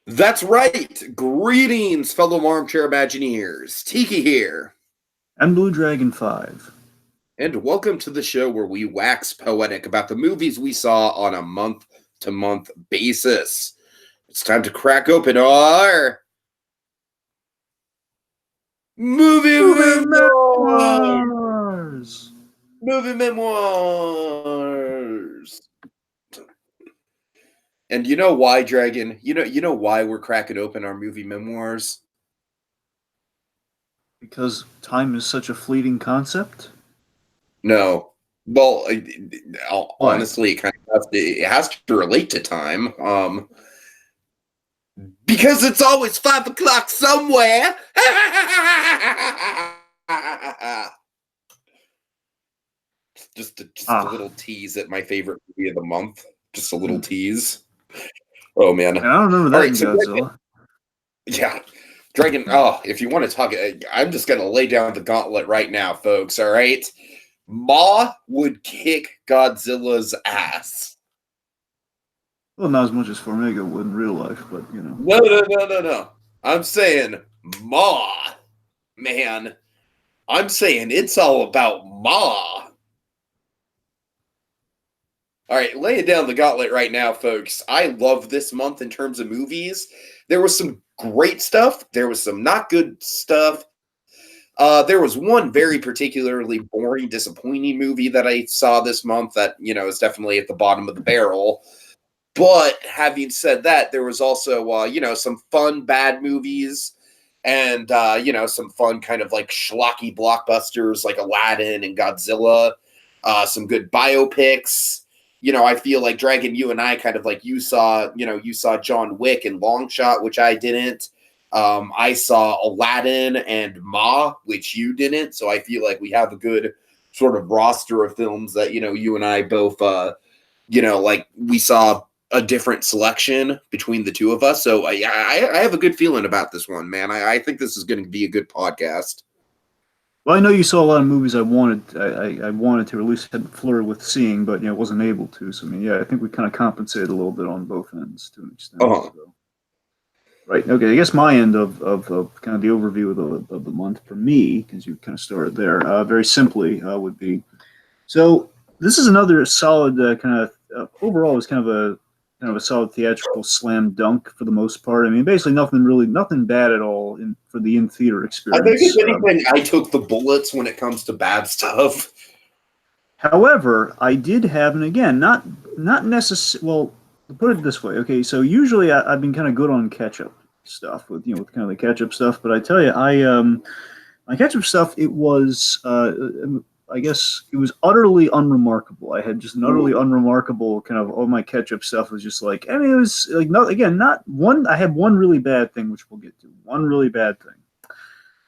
That's right. Greetings, fellow armchair Imagineers. Tiki here. And BlueDragonFive. And welcome to the show where we wax poetic about the movies we saw on a month-to-month basis. It's time to crack open our movie memoirs. Movie memoirs. And you know why, Dragon? You know why we're cracking open our movie memoirs? Because time is such a fleeting concept? No. Well, Why? honestly, it has to relate to time. Because it's always 5 o'clock somewhere. just a little tease at my favorite movie of the month. Just a little tease. Oh man! I don't remember that in Godzilla. Yeah. Dragon, if you want to talk, I'm just going to lay down the gauntlet right now, folks, all right? Ma would kick Godzilla's ass. Well, not as much as Formiga would in real life, but, you know. No. I'm saying Ma, man. I'm saying it's all about Ma. All right, laying down the gauntlet right now, folks. I love this month in terms of movies. There was some great stuff. There was some not good stuff. There was one very particularly boring, disappointing movie that I saw this month that, is definitely at the bottom of the barrel. But having said that, there was also, some fun, bad movies and, some fun kind of like schlocky blockbusters like Aladdin and Godzilla, some good biopics. I feel like Dragon, you and I kind of like you saw John Wick and Long Shot, which I didn't. I saw Aladdin and Ma, which you didn't. So I feel like we have a good sort of roster of films that, you and I both, like we saw a different selection between the two of us. So I have a good feeling about this one, man. I think this is going to be a good podcast. Well, I know you saw a lot of movies I wanted to, or at least had flirted with seeing, but, wasn't able to. So, I mean, I think we kind of compensated a little bit on both ends to an extent. Uh-huh. So. Right. Okay. I guess my end of kind of the overview of the month for me, because you kind of started there, very simply would be. So this is another solid overall is kind of a solid theatrical slam dunk for the most part. I mean, basically nothing bad at all for the in theater experience. I think if anything, I took the bullets when it comes to bad stuff. However, I did have, and again, not necessarily. Well, to put it this way, okay. So usually I've been kind of good on catch-up stuff with with kind of the catch-up stuff, but I tell you, my catch-up stuff, it was I guess it was utterly unremarkable. I had just an utterly unremarkable kind of all my catch-up stuff was just like, I mean, it was like not one. I had one really bad thing, which we'll get to. One really bad thing,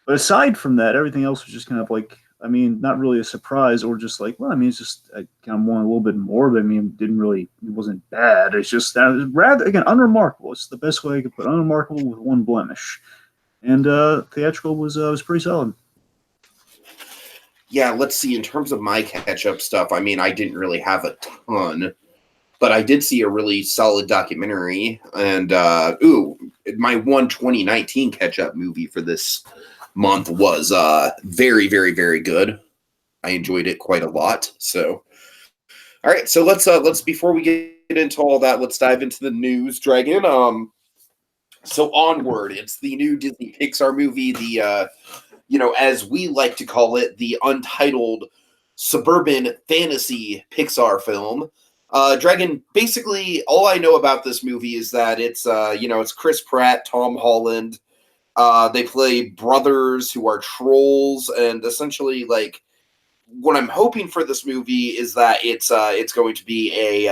but aside from that, everything else was just kind of like, I mean, not really a surprise or just like, well, I mean, it's just, I kind of want a little bit more, but I mean, it wasn't bad. It's just rather, again, unremarkable. It's the best way I could put it. Unremarkable with one blemish. And theatrical was pretty solid. Yeah, let's see. In terms of my catch-up stuff, I mean, I didn't really have a ton, but I did see a really solid documentary. And, my one 2019 catch-up movie for this month was very, very, very good. I enjoyed it quite a lot. So, all right. So let's before we get into all that, let's dive into the news, Dragon. So Onward, it's the new Disney Pixar movie, the as we like to call it, the untitled suburban fantasy Pixar film. Dragon, basically all I know about this movie is that it's Chris Pratt, Tom Holland. They play brothers who are trolls, and essentially, like, what I'm hoping for this movie is that it's going to be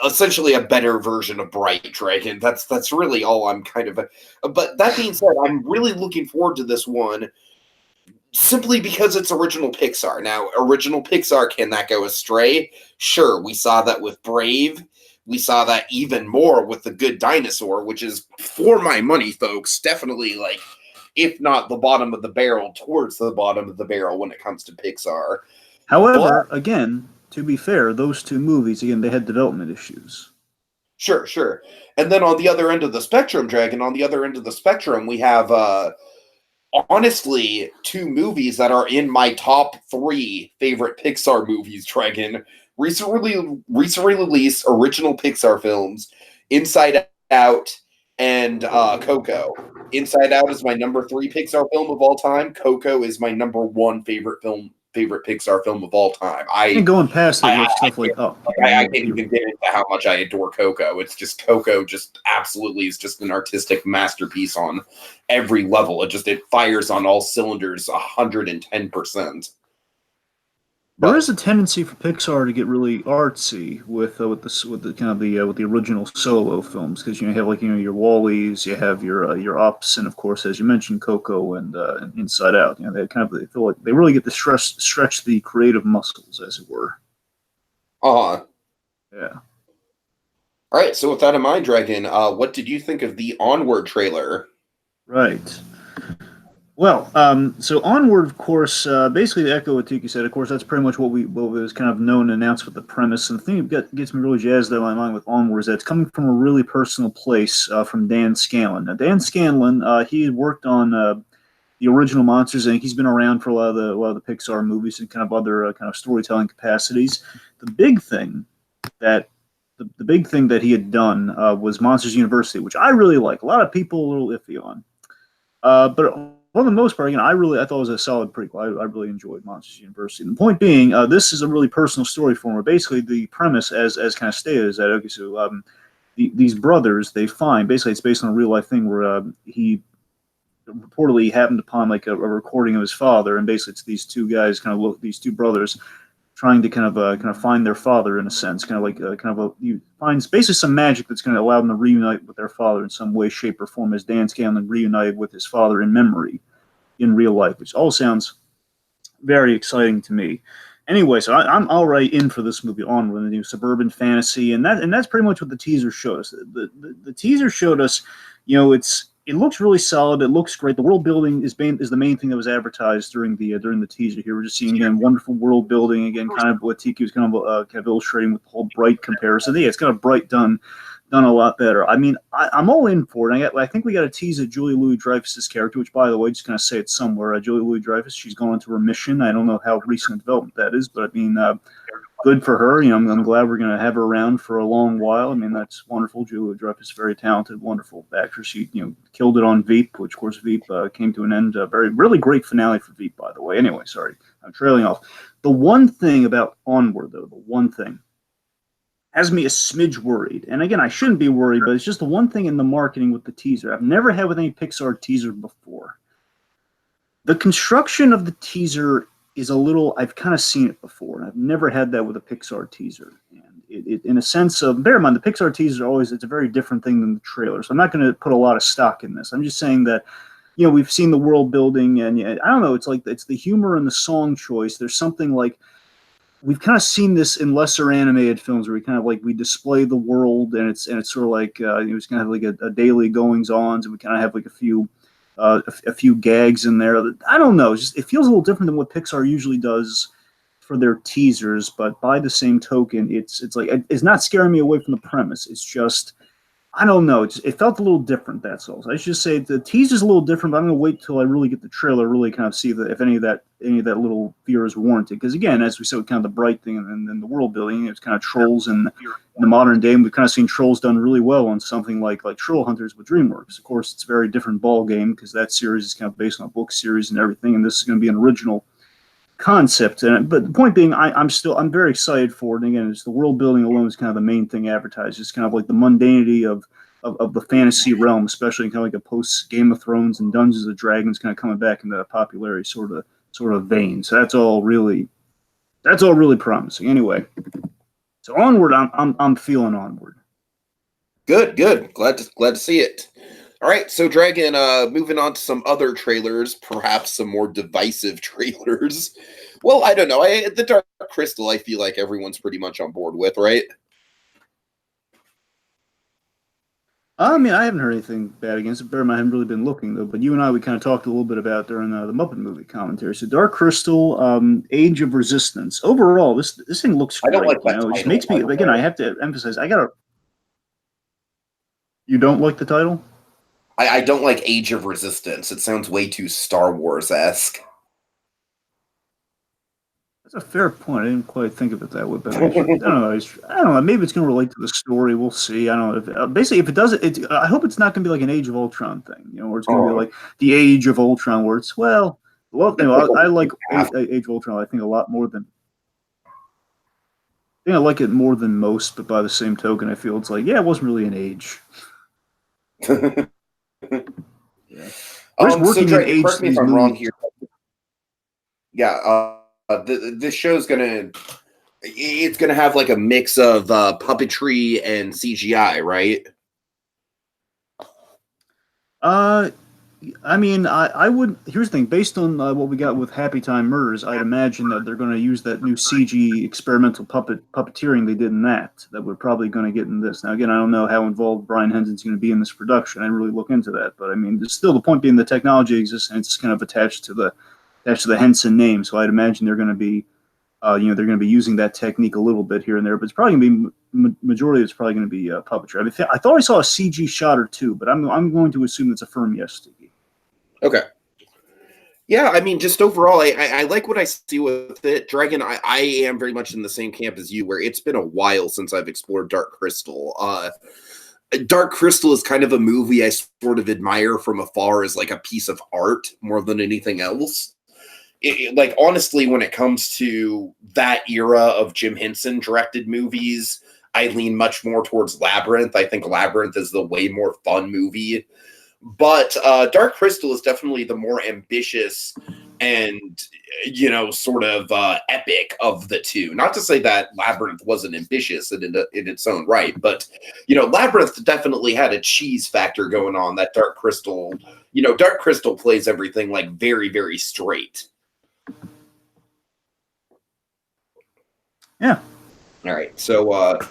essentially a better version of Bright Dragon. That's really all I'm kind of. But that being said, I'm really looking forward to this one, simply because it's original Pixar. Now, original Pixar, can that go astray? Sure, we saw that with Brave. We saw that even more with The Good Dinosaur, which is, for my money, folks, definitely, like, if not the bottom of the barrel, towards the bottom of the barrel when it comes to Pixar. However, again, to be fair, those two movies, again, they had development issues. Sure, sure. And then on the other end of the spectrum, Dragon, on the other end of the spectrum, we have honestly two movies that are in my top three favorite Pixar movies, Dragon. Recently released original Pixar films, Inside Out and Coco. Inside Out is my number three Pixar film of all time. Coco is my number one favorite Pixar film of all time. And going past it with stuff like Up. I can't even get into how much I adore Coco. It's just Coco just absolutely is just an artistic masterpiece on every level. It fires on all cylinders 110%. There is a tendency for Pixar to get really artsy with the original solo films, because you have your Wall-E's, you have your Ups, and of course, as you mentioned, Coco and Inside Out. They feel like they really get to stretch the creative muscles, as it were. Yeah. All right. So with that in mind, Dragon, what did you think of the Onward trailer? Right. Well, so Onward, of course, basically to echo what Tiki said, of course, that's pretty much what was kind of known and announced with the premise. And the thing that gets me really jazzed out of my mind with Onward is that it's coming from a really personal place from Dan Scanlon. Now, Dan Scanlon, he had worked on the original Monsters, and he's been around for a lot of the Pixar movies and kind of other kind of storytelling capacities. The big thing that he had done was Monsters University, which I really like. A lot of people a little iffy on, but for the most part, I thought it was a solid prequel. I really enjoyed Monsters University. And the point being, this is a really personal story for him. Basically, the premise, as kind of stated, is that okay, so these brothers, they find basically it's based on a real life thing where he reportedly happened upon like a recording of his father, and basically it's these two guys, these two brothers, trying to kind of find their father in a sense, he finds basically some magic that's going to allow them to reunite with their father in some way, shape, or form, as Dan Scanlon reunited with his father in memory in real life, which all sounds very exciting to me. Anyway, so I'm already in for this movie, Onward, the new suburban fantasy, and that's pretty much what the teaser showed us. The teaser showed us, it looks really solid. It looks great. The world building is the main thing that was advertised during the teaser. Here we're just seeing again wonderful world building, again kind of what Tiki was kind of illustrating with the whole Bright comparison. Yeah, it's kind of Bright done a lot better. I mean, I'm all in for it. I think we got a tease of Julia Louis-Dreyfus's character, which, by the way, just kind of say it somewhere. Julia Louis-Dreyfus, she's going into remission. I don't know how recent development that is, but I mean, good for her. I'm glad we're going to have her around for a long while. I mean, that's wonderful. Julia Louis-Dreyfus is very talented, wonderful actress. She, killed it on Veep, which, of course, Veep came to an end. Really great finale for Veep, by the way. Anyway, sorry, I'm trailing off. The one thing about Onward, though, has me a smidge worried. And again, I shouldn't be worried, but it's just the one thing in the marketing with the teaser I've never had with any Pixar teaser before. The construction of the teaser is a little, I've kind of seen it before, and I've never had that with a Pixar teaser. And it in a sense of, bear in mind, the Pixar teaser it's a very different thing than the trailer. So I'm not going to put a lot of stock in this. I'm just saying that, we've seen the world building, and I don't know, it's the humor and the song choice. There's something like, we've kind of seen this in lesser animated films where we display the world, and it's sort of like it's kind of like a daily goings on, and we kind of have like a few gags in there. I don't know, it feels a little different than what Pixar usually does for their teasers. But by the same token, it's not scaring me away from the premise. It's just, I don't know. It felt a little different. That's all. So I should just say the teaser's a little different, but I'm going to wait till I really get the trailer, really kind of see if any of that little fear is warranted. Because again, as we said, with kind of the Bright thing and then the world building, it's kind of trolls in the modern day, and we've kind of seen trolls done really well on something like Troll Hunters with DreamWorks. Of course, it's a very different ball game because that series is kind of based on a book series and everything, and this is going to be an original concept. But the point being, I'm very excited for it. And again, it's the world building alone is kind of the main thing advertised. It's kind of like the mundanity of the fantasy realm, especially kind of like a post Game of Thrones and Dungeons and Dragons kind of coming back into the popularity sort of vein. So that's all really promising. Anyway, so Onward, I'm feeling Onward. Good. Glad to see it. All right, so Dragon, moving on to some other trailers, perhaps some more divisive trailers. Well, I don't know. The Dark Crystal, I feel like everyone's pretty much on board with, right? I mean, I haven't heard anything bad against it. Bear in mind, I haven't really been looking, though. But you and I, we kind of talked a little bit about during the Muppet movie commentary. So Dark Crystal, Age of Resistance. Overall, this thing looks great. I don't like that title. It just makes me, again, I have to emphasize, You don't like the title? I don't like Age of Resistance. It sounds way too Star Wars-esque. That's a fair point. I didn't quite think of it that way, but I don't know. I don't know. Maybe it's going to relate to the story. We'll see. I don't know. Basically, if it does, I hope it's not going to be like an Age of Ultron thing, where it's going to be like the Age of Ultron, where it's I like Age of Ultron. I think a lot more than. I think I like it more than most, but by the same token, I feel it's like, it wasn't really an age. Yeah. So Dragon, correct me if I'm wrong here. Yeah, this show's it's gonna have like a mix of puppetry and CGI, right? I mean, I would. Here's the thing: based on what we got with Happy Time Murders, I'd imagine that they're going to use that new CG experimental puppeteering they did in that we're probably going to get in this. Now, again, I don't know how involved Brian Henson's going to be in this production. I didn't really look into that, but I mean, there's still the point being the technology exists and it's kind of attached to the Henson name. So I'd imagine they're going to be, they're going to be using that technique a little bit here and there, but it's probably going to be majority of it's probably going to be puppetry. I mean, I thought I saw a CG shot or two, but I'm going to assume it's a firm yes, Stevie. Okay. Yeah, I mean, just overall, I like what I see with it. Dragon, I am very much in the same camp as you, where it's been a while since I've explored Dark Crystal. Dark Crystal is kind of a movie I sort of admire from afar as like a piece of art more than anything else. Like, honestly, when it comes to that era of Jim Henson directed movies, I lean much more towards Labyrinth. I think Labyrinth is the way more fun movie. But Dark Crystal is definitely the more ambitious and, sort of epic of the two. Not to say that Labyrinth wasn't ambitious in its own right, but, Labyrinth definitely had a cheese factor going on that Dark Crystal, Dark Crystal plays everything like very, very straight. Yeah. All right. So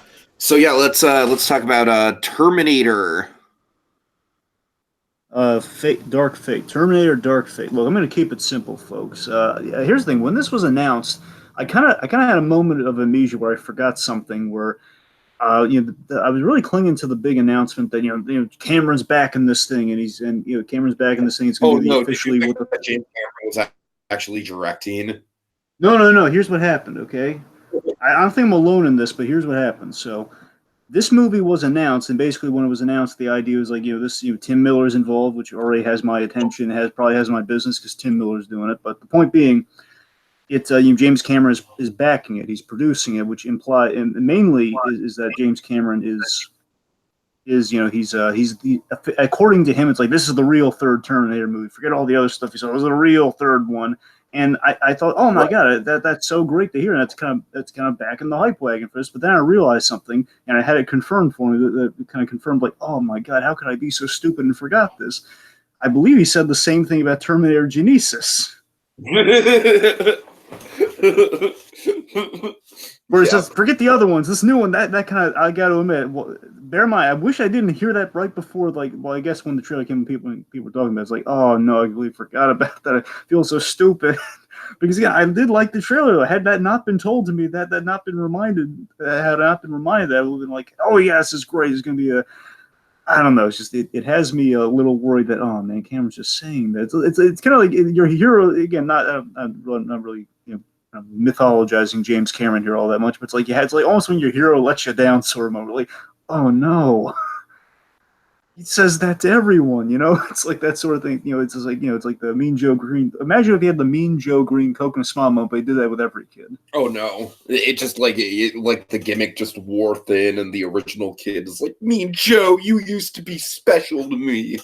yeah, let's talk about Terminator. Dark Fate. Terminator Dark Fate. Look, I'm going to keep it simple, folks. Here's the thing. When this was announced, I kind of had a moment of amnesia where I forgot something where, I was really clinging to the big announcement that, Cameron's back in this thing and Cameron's back in this thing. It's going to be officially what the James Cameron was actually directing. No. Here's what happened, okay? I don't think I'm alone in this, but here's what happened. So, this movie was announced, and basically when it was announced, the idea was like, Tim Miller's involved, which already has my attention, probably has my business because Tim Miller's doing it. But the point being, it's James Cameron is backing it, he's producing it, which mainly is that James Cameron he's according to him, it's like this is the real third Terminator movie. Forget all the other stuff he said. It was the real third one. And I thought, oh my God, that's so great to hear. And that's kind of back in the hype wagon for this. But then I realized something, and I had it confirmed for me that kind of confirmed, like, oh my God, how could I be so stupid and forgot this? I believe he said the same thing about Terminator Genesis. Where it's just forget the other ones. This new one, that kind of, I got to admit, bear in mind, I wish I didn't hear that right before. Like, well, I guess when the trailer came, people were talking about it, it's like, oh no, I completely forgot about that. I feel so stupid because I did like the trailer. Had that not been told to me, had I not been reminded, I would have been like, oh yeah, this is great. It's gonna be I don't know. It's just it has me a little worried that man, Cameron's just saying that. It's kind of like your hero again. Not really mythologizing James Cameron here all that much, but it's like it's like almost when your hero lets you down sort of moment. Like, oh no, he says that to everyone. It's like that sort of thing. It's just like it's like the Mean Joe Green. Imagine if he had the Mean Joe Green coconut smile moment, but he did that with every kid. Oh no, it just like the gimmick just wore thin, and the original kid is like, Mean Joe, you used to be special to me.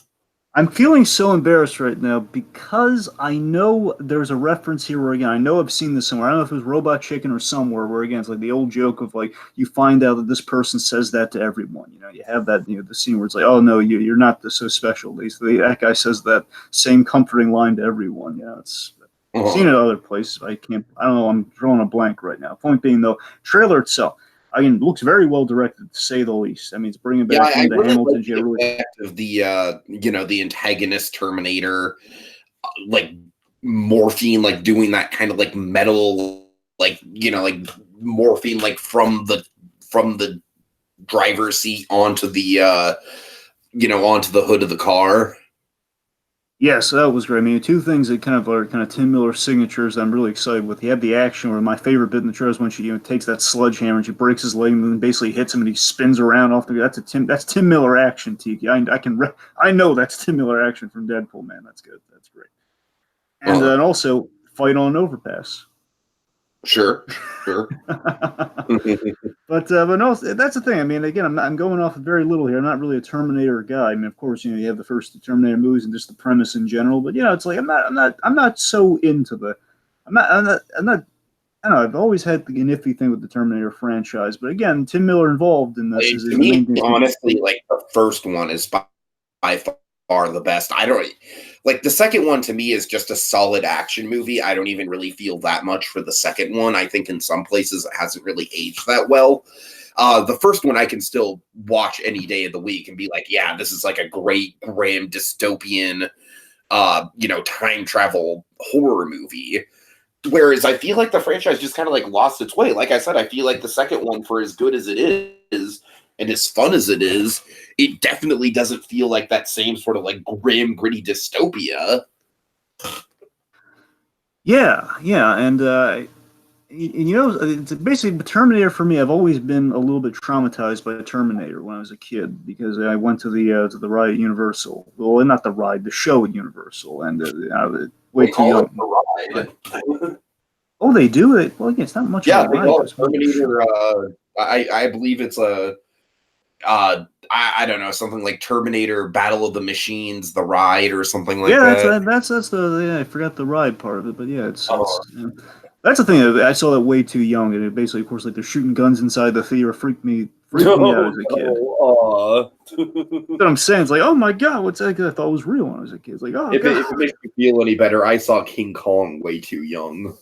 I'm feeling so embarrassed right now because I know there's a reference here where, again, I know I've seen this somewhere. I don't know if it was Robot Chicken or somewhere where, again, it's like the old joke of, like, you find out that this person says that to everyone. You have that, the scene where it's like, oh, no, you're not so special. That guy says that same comforting line to everyone. I've seen it other places. I don't know. I'm drawing a blank right now. Point being, though, trailer itself. Again, looks very well directed, to say the least. I mean, it's bringing back Linda really Hamilton. Of the antagonist Terminator, like morphine, like doing that kind of like metal, like morphine, like from the driver's seat onto the onto the hood of the car. Yes, that was great. I mean, two things that are kind of Tim Miller signatures that I'm really excited with. You have the action where my favorite bit in the trailer is when she takes that sledgehammer and she breaks his leg and then basically hits him and he spins around off the. That's Tim Miller action, Tiki. I know that's Tim Miller action from Deadpool, man. That's good. That's great. And then also fight on an overpass. Sure. But no, that's the thing. I mean, again, I'm going off of very little here. I'm not really a Terminator guy. I mean, of course, you have the first Terminator movies and just the premise in general. But it's like I'm not so into the. I'm not. I don't know. I've always had the iffy thing with the Terminator franchise. But again, Tim Miller involved in this is to me, honestly, like the first one is by far the best. I don't like the second one. To me, is just a solid action movie. I don't even really feel that much for the second one. I think in some places it hasn't really aged that well. The first one I can still watch any day of the week and be like, yeah, this is like a great grim dystopian time travel horror movie. Whereas I feel like the franchise just kind of like lost its way. Like I said, I feel like the second one, for as good as it is and as fun as it is, it definitely doesn't feel like that same sort of like grim, gritty dystopia. Yeah, and it's basically Terminator for me. I've always been a little bit traumatized by Terminator when I was a kid because I went to the ride at Universal. Well, not the ride, the show at Universal, and way too young. Ride. Oh, they do it. Well, again, it's not much. Yeah, of a they ride, call it Terminator. I believe it's a. I don't know, something like Terminator Battle of the Machines, the ride, or something like that. Yeah, that's I forgot the ride part of it, but yeah, it's that's the thing. I saw that way too young, and it basically, of course, like they're shooting guns inside the theater freaked me out as a kid. What I'm saying is like, oh my god, what's that? I thought it was real when I was a kid. It's like, oh, if it makes me feel any better, I saw King Kong way too young.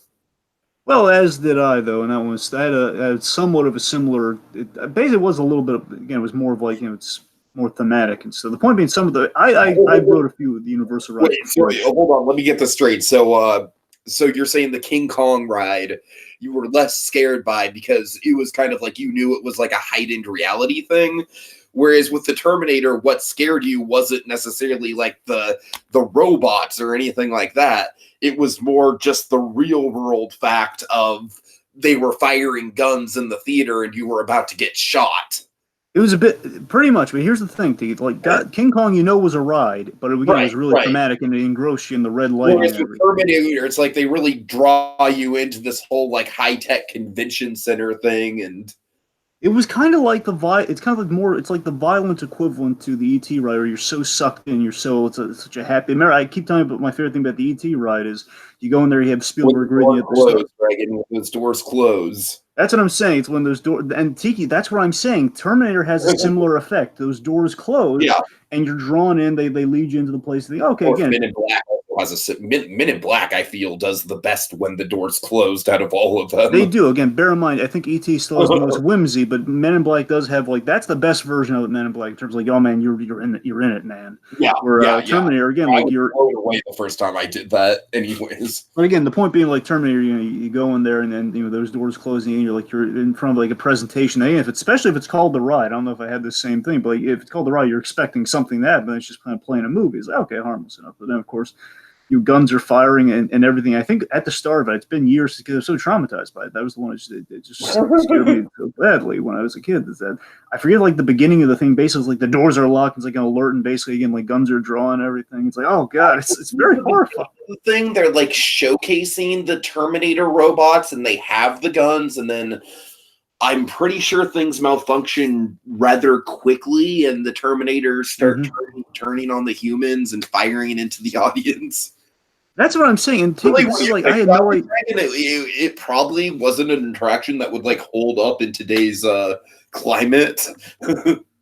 Well, as did I, though, and that was had somewhat of a similar. It basically was a little bit. Again, it was more of like it's more thematic, and so the point being, some of the I wrote a few of the Universal rides. Wait, sorry, hold on, let me get this straight. So you're saying the King Kong ride you were less scared by because it was kind of like you knew it was like a heightened reality thing. Whereas with the Terminator, what scared you wasn't necessarily like the robots or anything like that. It was more just the real world fact of they were firing guns in the theater and you were about to get shot. It was a bit, pretty much, but here's the thing, Steve. Like, King Kong, was a ride, but it was really thematic and it engrossed you in the red light. Whereas with Terminator, it's like they really draw you into this whole like high-tech convention center thing, and it was kind of like it's kind of like more, it's like the violent equivalent to the E.T. ride, where you're so sucked in, it's such a happy. Remember, I keep telling you, but my favorite thing about the E.T. ride is you go in there, you have Spielberg reading at the start. When those doors close. That's what I'm saying. It's when those doors, and Tiki, that's what I'm saying. Terminator has a similar effect. Those doors close, and you're drawn in. They lead you into the place. Okay, again. Men in Black has Men in Black, I feel, does the best when the door's closed out of all of them. They do. Again, bear in mind, I think E.T. still has the most whimsy, but Men in Black does have that's the best version of Men in Black in terms of like, oh man, you're in it, man. Yeah. Where Terminator again, like you're blown away the first time I did that. Anyways, but again, the point being, like Terminator, you go in there and then those doors closing and you're in front of like a presentation. And especially if it's called The Ride, I don't know if I had the same thing, but like, if it's called The Ride, you're expecting something but it's just kind of playing a movie. It's like, okay, harmless enough. But then of course, your guns are firing and everything. I think at the start of it, it's been years because I was so traumatized by it. That was the one that just scared me so badly when I was a kid. Is that I forget like the beginning of the thing. Basically, like the doors are locked. It's like an alert, and basically again like guns are drawn. And everything. It's like, oh god, it's very horrifying. The thing they're like showcasing the Terminator robots, and they have the guns, and then I'm pretty sure things malfunction rather quickly, and the Terminators start turning on the humans and firing into the audience. That's what I'm saying. And I had no idea. It probably wasn't an interaction that would like hold up in today's climate.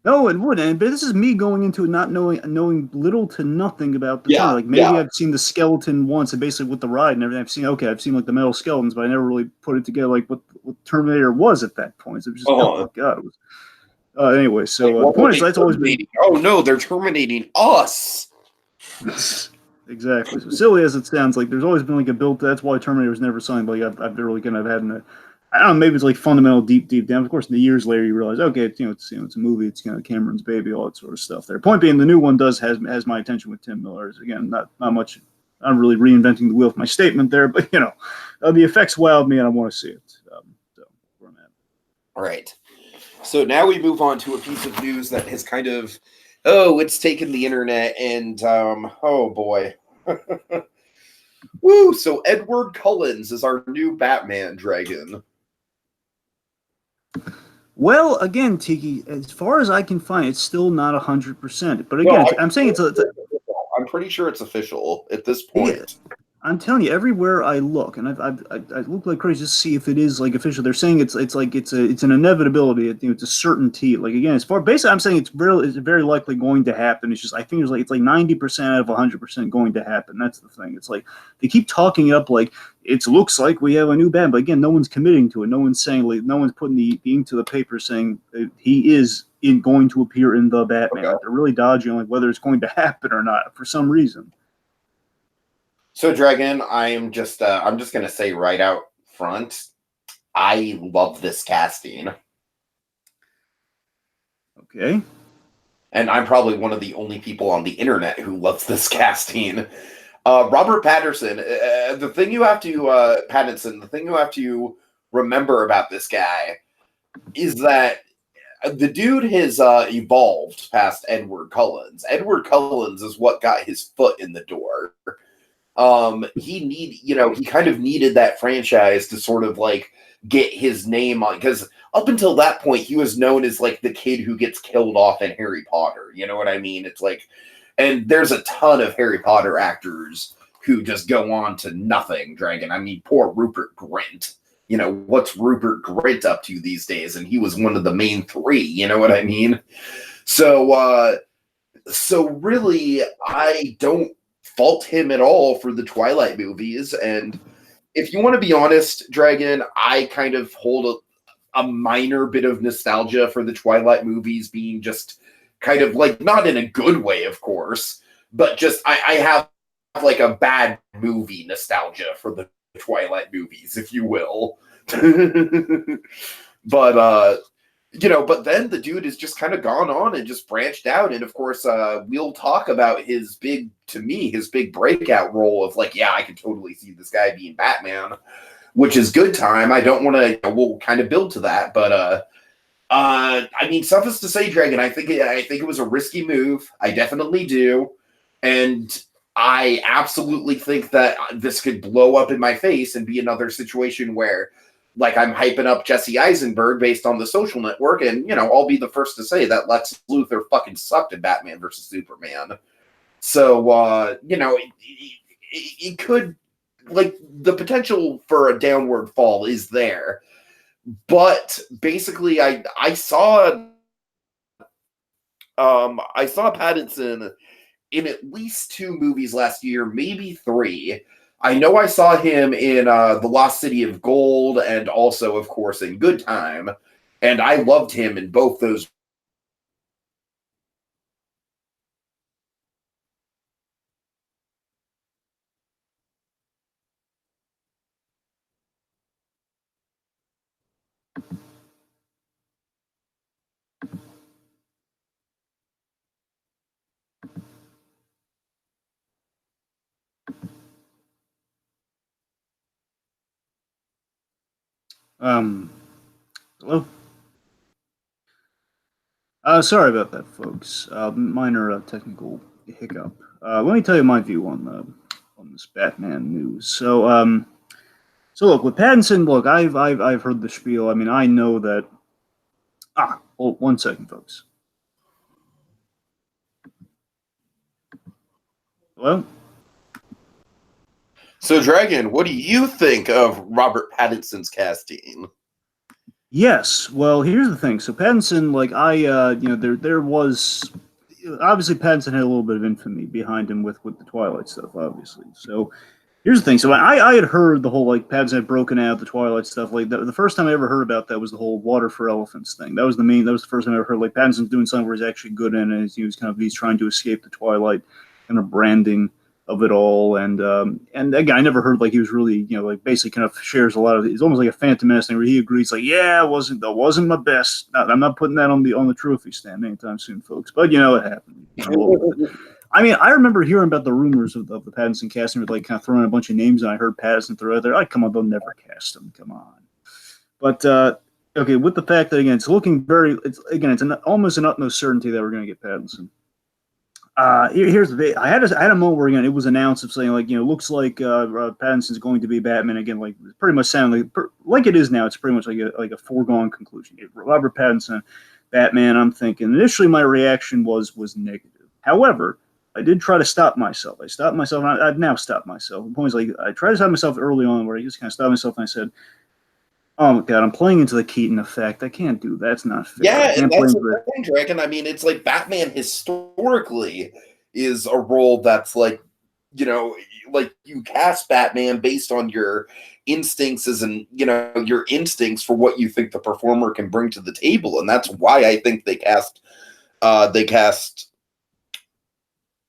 No, it wouldn't. But this is me going into it not knowing little to nothing about the thing. Like maybe I've seen the skeleton once, and basically with the ride and everything. I've seen like the metal skeletons, but I never really put it together like what Terminator was at that point. So it was just oh my god. It was, anyway, so the point is that's always been. Oh no, they're terminating us. Exactly. So silly as it sounds, like there's always been like a built. That's why Terminator was never signed. But like, I've really kind of had I don't know, maybe it's like fundamental, deep down. Of course, the years later, you realize, okay, it's a movie, it's Cameron's baby, all that sort of stuff. There. Point being, the new one has my attention with Tim Miller. Again, not much. I'm really reinventing the wheel with my statement there, but the effects wowed me, and I want to see it. So where I'm at. All right. So now we move on to a piece of news that has kind of, it's taken the internet, and oh boy. Woo! So Edward Cullen is our new Batman Dragon. Well, again, Tiki, as far as I can find, it's still not 100%. But again, I'm saying it's I'm pretty sure it's official at this point. Yeah, I'm telling you, everywhere I look, and I look like crazy just to see if it is like official. They're saying it's an inevitability. It's a certainty. Like again, as far basically, I'm saying it's very likely going to happen. It's just I think it's like 90% out of 100% going to happen. That's the thing. It's like they keep talking it up like it looks like we have a new Batman, but again, no one's committing to it. No one's saying no one's putting the ink to the paper saying he is going to appear in the Batman. Okay. They're really dodging like whether it's going to happen or not for some reason. So, Dragon, I'm just gonna say right out front, I love this casting. Okay. And I'm probably one of the only people on the internet who loves this casting. Robert Pattinson. The thing you have to remember about this guy is that the dude has evolved past Edward Cullen. Edward Cullen is what got his foot in the door. He kind of needed that franchise to sort of like get his name on, because up until that point he was known as like the kid who gets killed off in Harry Potter. You know what I mean? It's like, and there's a ton of Harry Potter actors who just go on to nothing, Dragon. I mean, poor Rupert Grint. What's Rupert Grint up to these days? And he was one of the main three, you know what I mean? So really, I don't fault him at all for the Twilight movies. And if you want to be honest, Dragon, I kind of hold a minor bit of nostalgia for the Twilight movies being just kind of like, not in a good way, of course, but just I have like a bad movie nostalgia for the Twilight movies, if you will. But then the dude has just kind of gone on and just branched out. And of course, we'll talk about his big breakout role of like, yeah, I can totally see this guy being Batman, which is good time. I don't want to, we'll kind of build to that. But I mean, suffice to say, Dragon, I think it was a risky move. I definitely do. And I absolutely think that this could blow up in my face and be another situation where, like, I'm hyping up Jesse Eisenberg based on The Social Network, and, I'll be the first to say that Lex Luthor fucking sucked in Batman versus Superman. So, it could, like, the potential for a downward fall is there. But basically, I saw Pattinson in at least 2 movies last year, maybe 3. I know I saw him in The Lost City of Gold and also, of course, in Good Time. And I loved him in both those. Hello? Sorry about that, folks. Minor technical hiccup. Let me tell you my view on this Batman news. So look, with Pattinson, look, I've heard the spiel. I mean, I know that. Hold 1 second, folks. Hello? So, Dragon, what do you think of Robert Pattinson's casting? Yes. Well, here's the thing. So Pattinson, like there was obviously Pattinson had a little bit of infamy behind him with the Twilight stuff, obviously. So here's the thing. So I had heard the whole like Pattinson had broken out the Twilight stuff. Like the first time I ever heard about that was the whole Water for Elephants thing. That was the first time I ever heard like Pattinson's doing something where he's actually good in it. He's trying to escape the Twilight kind of branding. of it all. And again, I never heard like he was really, like basically kind of shares a lot of. It's almost like a Phantom Menace thing where he agrees like, yeah, that wasn't my best. I'm not putting that on the trophy stand anytime soon, folks. But it happened. I mean, I remember hearing about the rumors of the Pattinson casting, with like kind of throwing a bunch of names, and I heard Pattinson throw out there. Like, come on, they'll never cast him. Come on. But okay, with the fact that again, it's looking very. It's almost an utmost certainty that we're going to get Pattinson. Here's the thing. I had a moment where again it was announced of saying like looks like Pattinson's going to be Batman again, like pretty much sound like it is now. It's pretty much like a foregone conclusion. Robert Pattinson, Batman. I'm thinking initially my reaction was negative. However, I did try to stop myself. I stopped myself, and I've now stopped myself. The point is like I tried to stop myself early on, where I just kind of stopped myself and I said, "Oh my God, I'm playing into the Keaton effect. I can't do that. That's not fair." Yeah, and that's the thing, Dragon. I mean, it's like Batman historically is a role that's like, like you cast Batman based on your instincts your instincts for what you think the performer can bring to the table. And that's why I think they cast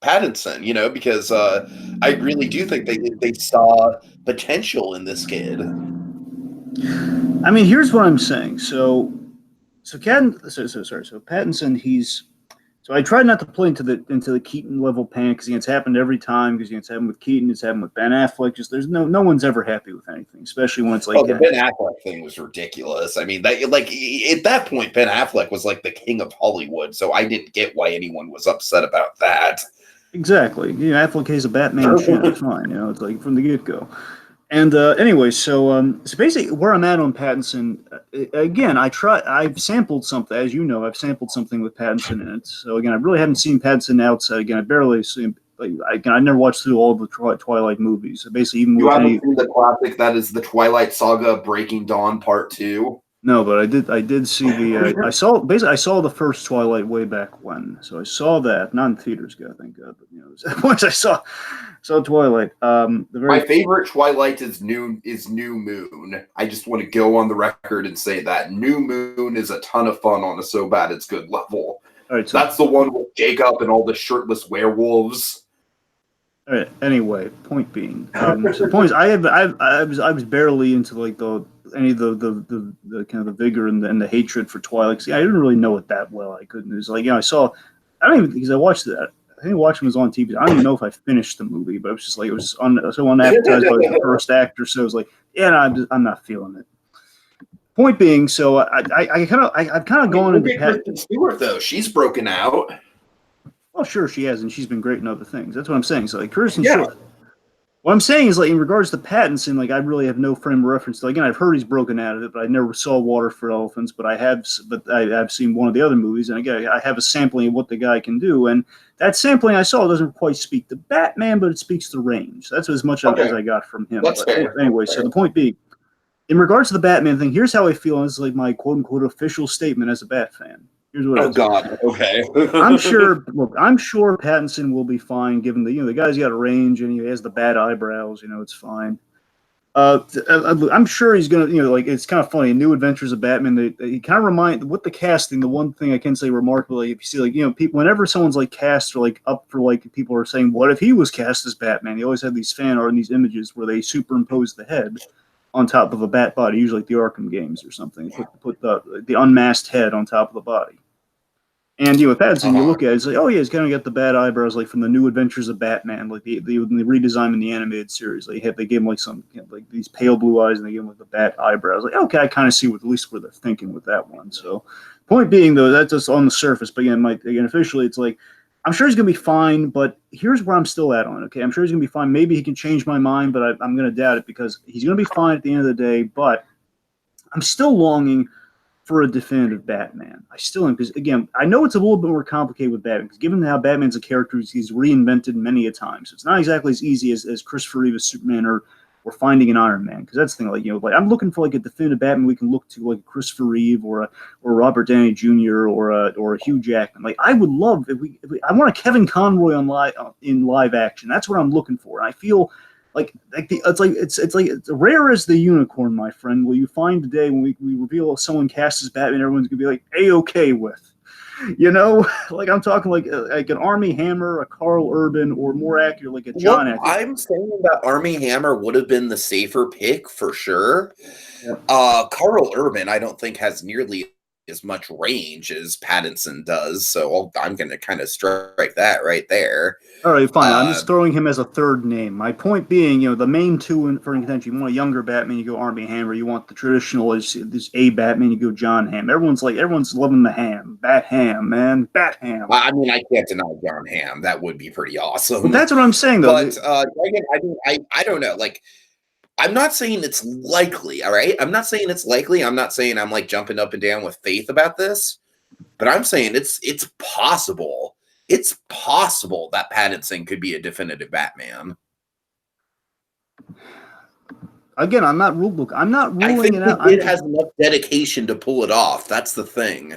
Pattinson, because I really do think they saw potential in this kid. I mean, here's what I'm saying. So Pattinson, so I tried not to play into the Keaton level panic because it's happened every time. Because it's happened with Keaton, it's happened with Ben Affleck. Just there's no one's ever happy with anything, especially when it's like the Ben Affleck thing was ridiculous. I mean, that like at that point, Ben Affleck was like the king of Hollywood, so I didn't get why anyone was upset about that. Exactly. Affleck is a Batman shit. It's fine. It's like from the get go. And anyway, so basically where I'm at on Pattinson, again, I've sampled something, as you know, I've sampled something with Pattinson in it. So again, I really haven't seen Pattinson outside. Again, I barely seen, I never watched through all of the Twilight movies. So basically, even you haven't seen the classic that is the Twilight Saga: Breaking Dawn Part 2. No, but I did see I saw the first Twilight way back when, so I saw that, not in theaters, God, thank God, but once I saw Twilight. My favorite Twilight is New Moon. I just want to go on the record and say that New Moon is a ton of fun on a so bad it's good level. All right, so that's the one with Jacob and all the shirtless werewolves. All right. Anyway, point being, so the point is, I was barely into like any of the kind of the vigor and the hatred for Twilight. I didn't really know it that well. I couldn't. It was like I because I watched that. I think watching was on TV. I don't even know if I finished the movie, but it was just like it was so unadvertised by the first actor. So it was like, yeah, no, I'm not feeling it. Point being, so I've kind of gone into Kristen Stewart though. She's broken out. Well, sure, she has, and she's been great in other things. That's what I'm saying. So, like, Kirsten Stewart. What I'm saying is, like, in regards to Pattinson, like, I really have no frame of reference. Like, again, I've heard he's broken out of it, but I never saw Water for Elephants. But I've seen one of the other movies, and again, I have a sampling of what the guy can do. And that sampling I saw doesn't quite speak to Batman, but it speaks to range. So that's as much as I got from him. That's fair. Anyway, so the point being, in regards to the Batman thing, here's how I feel. And this is like my quote unquote official statement as a Bat fan. Here's what God. Okay. I'm sure Pattinson will be fine, given the guy's got a range and he has the bad eyebrows. It's fine. I'm sure he's gonna. It's kind of funny. New Adventures of Batman. He kind of remind with the casting. The one thing I can say remarkably, if you see people, whenever someone's like cast or like up for like people are saying, what if he was cast as Batman? You always have these fan art and these images where they superimpose the head on top of a bat body, usually like the Arkham games or something. Put the unmasked head on top of the body. And with Pattinson, you look at it, it's like, oh yeah, he's kind of got the bad eyebrows, like from the New Adventures of Batman, like the redesign in the animated series. They gave him like some like these pale blue eyes, and they gave him like the bat eyebrows. Like, okay, I kind of see at least where they're thinking with that one. So, point being though, that's just on the surface. But again, officially, it's like I'm sure he's gonna be fine. But here's where I'm still at on it. Okay, I'm sure he's gonna be fine. Maybe he can change my mind, but I'm gonna doubt it because he's gonna be fine at the end of the day. But I'm still longing for a definitive Batman. I still am, because again, I know it's a little bit more complicated with Batman, because given how Batman's a character, he's reinvented many a time, so it's not exactly as easy as Christopher Reeve as Superman or finding an Iron Man, because that's the thing, like I'm looking for like a definitive Batman we can look to, like Christopher Reeve or Robert Downey Jr. or a Hugh Jackman. Like I would love if I want a Kevin Conroy in live action. That's what I'm looking for, and I feel it's rare as the unicorn, my friend. Will you find a day when we reveal someone cast as Batman, everyone's gonna be like A-okay with? You know, like I'm talking like an Army Hammer, a Carl Urban, or more accurate, like a John. Well, I'm saying that Army Hammer would have been the safer pick for sure. Carl Urban, I don't think has nearly as much range as Pattinson does, so I'm going to kind of strike that right there. All right, fine. I'm Uh, just throwing him as a third name. My point being, the main two for contention. You want a younger Batman, you go Army Hammer. You want the traditional is this a Batman, you go John Hamm. Everyone's loving the Ham, Bat Ham, man, Bat Ham. I mean, I can't deny John Hamm. That would be pretty awesome. But that's what I'm saying, though. But I don't know. Like, I'm not saying it's likely. All right, I'm not saying it's likely. I'm not saying I'm like jumping up and down with faith about this. But I'm saying it's possible. It's possible that Pattinson could be a definitive Batman. Again, I'm not ruling it out. It has enough dedication to pull it off. That's the thing.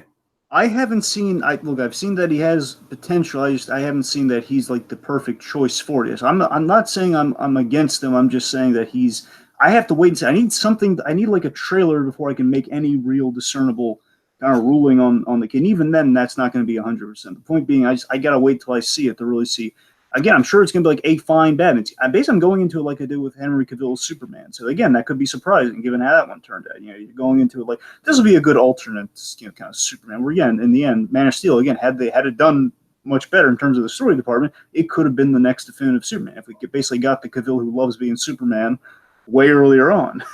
I haven't seen. I've seen that he has potential. I haven't seen that he's like the perfect choice for it. So I'm not saying I'm against him. I'm just saying that he's. I have to wait and see. I need something. I need like a trailer before I can make any real discernible kind of ruling on the kid. And even then, that's not going to be 100%. The point being, I got to wait till I see it to really see. Again, I'm sure it's going to be like a fine Batman. Basically, I'm going into it like I did with Henry Cavill's Superman. So again, that could be surprising given how that one turned out. You're going into it like this will be a good alternate, kind of Superman. Where again, in the end, Man of Steel again had it done much better in terms of the story department, it could have been the next definitive Superman if we basically got the Cavill who loves being Superman way earlier on.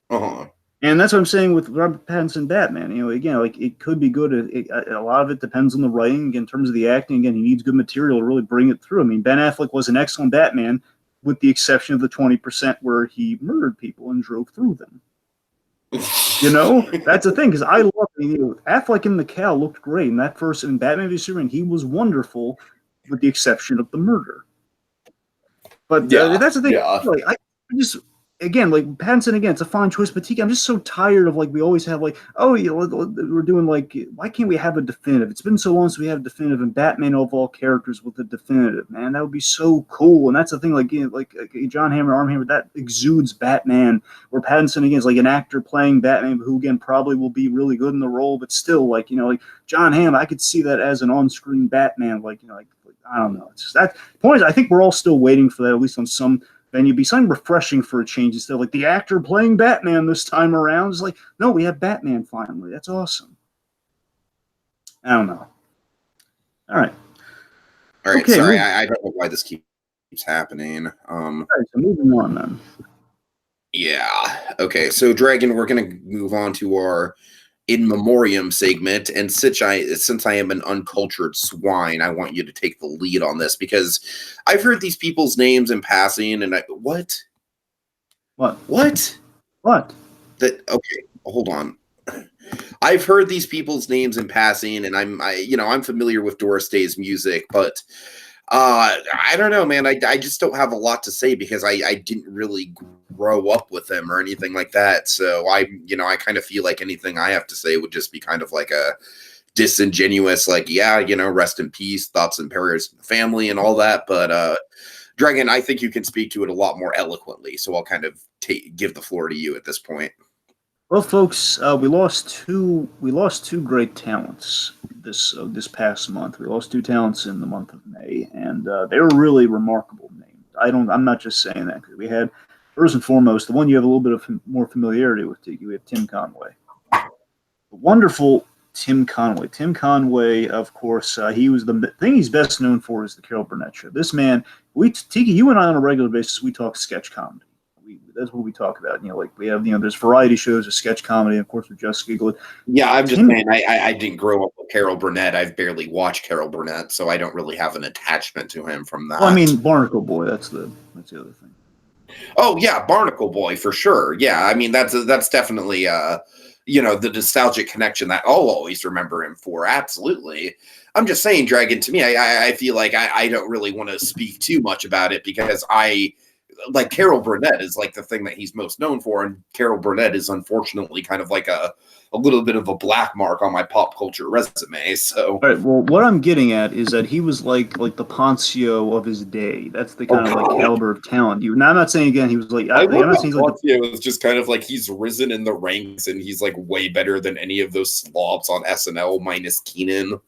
Uh-huh. And that's what I'm saying with Robert Pattinson Batman. Again, like it could be good. A lot of it depends on the writing. In terms of the acting, again, he needs good material to really bring it through. I mean, Ben Affleck was an excellent Batman, with the exception of the 20% where he murdered people and drove through them. That's the thing, because I love Affleck in the Cal looked great. And that first in Batman v Superman, he was wonderful, with the exception of the murder. But that's the thing. Yeah. Like, I just. Again, like Pattinson, again, it's a fine choice, but Tiki, I'm just so tired of we always have we're doing why can't we have a definitive? It's been so long since we have a definitive, and Batman of all characters with a definitive, man, that would be so cool. And that's the thing, like John Hammer, Arm Hammer, that exudes Batman. Where Pattinson again is like an actor playing Batman, who again probably will be really good in the role, but still, like John Hamm, I could see that as an on-screen Batman, I don't know. It's just that point is, I think we're all still waiting for that, at least on some. Then you'd be something refreshing for a change instead of like the actor playing Batman this time around. It's like, no, we have Batman finally. That's awesome. I don't know. All right. Okay, sorry, I don't know why this keeps happening. All right, so moving on then. Yeah. Okay, so Dragon, we're gonna move on to our in memoriam segment, and since I am an uncultured swine, I want you to take the lead on this, because I've heard these people's names in passing, and what? Okay, hold on. I've heard these people's names in passing, and I'm familiar with Doris Day's music, but I don't know, man. I just don't have a lot to say because I didn't really grow up with them or anything like that. So I kind of feel like anything I have to say would just be kind of like a disingenuous, like, yeah, rest in peace, thoughts and prayers to the family and all that. But Dragon, I think you can speak to it a lot more eloquently. So I'll kind of give the floor to you at this point. Well, folks, we lost two great talents this past month. We lost two talents in the month of May, and they were really remarkable names. I'm not just saying that, because we had, first and foremost, the one you have a little bit of more familiarity with, Tiki. We have Tim Conway, the wonderful Tim Conway. Tim Conway, of course, he was the thing he's best known for is the Carol Burnett Show. This man, Tiki, you and I on a regular basis, we talk sketch comedy. That's what we talk about. We have, there's variety shows, there's sketch comedy, and of course, with Just Giggle. Yeah, I'm just saying, I didn't grow up with Carol Burnett. I've barely watched Carol Burnett, so I don't really have an attachment to him from that. Well, I mean, Barnacle Boy, that's the other thing. Oh, yeah, Barnacle Boy, for sure. Yeah, I mean, that's definitely, the nostalgic connection that I'll always remember him for. Absolutely. I'm just saying, Dragon, to me, I feel like I don't really want to speak too much about it, because like Carol Burnett is like the thing that he's most known for, and Carol Burnett is unfortunately kind of like a little bit of a black mark on my pop culture resume. So, all right, well, what I'm getting at is that he was like the Poncio of his day. That's the kind of like caliber of talent. Now, I'm not saying again he was like. I'm not saying Poncio is just kind of like he's risen in the ranks, and he's like way better than any of those slobs on SNL minus Keenan.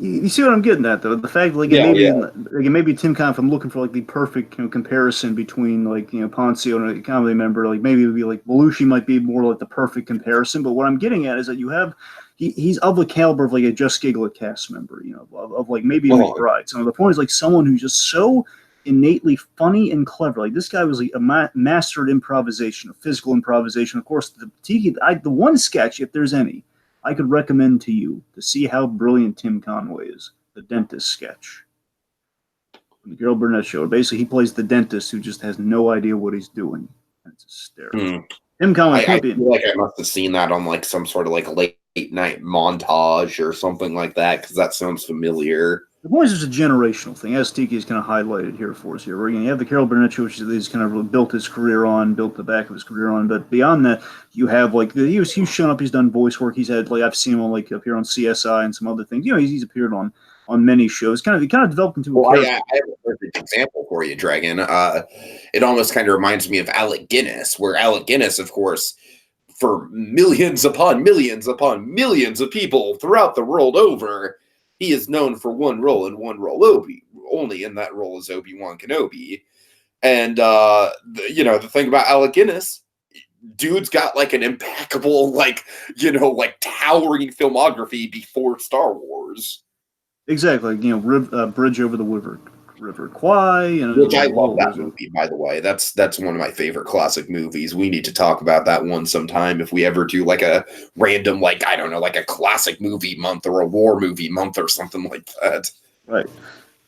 You see what I'm getting at, though. The fact, like, Yeah, yeah. it may be Tim Conn. If I'm looking for like the perfect, comparison between like Poncio and a comedy member, like maybe it would be like Belushi might be more like the perfect comparison. But what I'm getting at is that you have he's of the caliber of like a Just Giggle cast member, of like maybe McBride. So the point is like someone who's just so innately funny and clever. Like this guy was like a mastered improvisation, a physical improvisation. Of course, the one sketch, if there's any, I could recommend to you to see how brilliant Tim Conway is. The dentist sketch. The Carol Burnett show. Basically, he plays the dentist who just has no idea what he's doing. It's hysterical. Tim Conway I feel like I must have seen that on like some sort of like late night montage or something like that, because that sounds familiar. The point is, it's a generational thing, as Tiki is kind of highlighted here for us here. Where again, you have the Carol Burnett show, which he's kind of really built his career on, built the back of his career on. But beyond that, you have like he's shown up, he's done voice work. He's had like I've seen him on, like appear on CSI and some other things. He's appeared on many shows. He kind of developed into a character. I have a perfect example for you, Dragon. It almost kind of reminds me of Alec Guinness, where Alec Guinness, of course, for millions upon millions upon millions of people throughout the world over, he is known for one role and one role only, and that role is Obi-Wan Kenobi. And the thing about Alec Guinness, dude's got like an impeccable, like towering filmography before Star Wars. Exactly, Bridge Over the River Kwai, which I love that movie, by the way. That's one of my favorite classic movies. We need to talk about that one sometime if we ever do like a random, like I don't know, like a classic movie month or a war movie month or something like that. Right.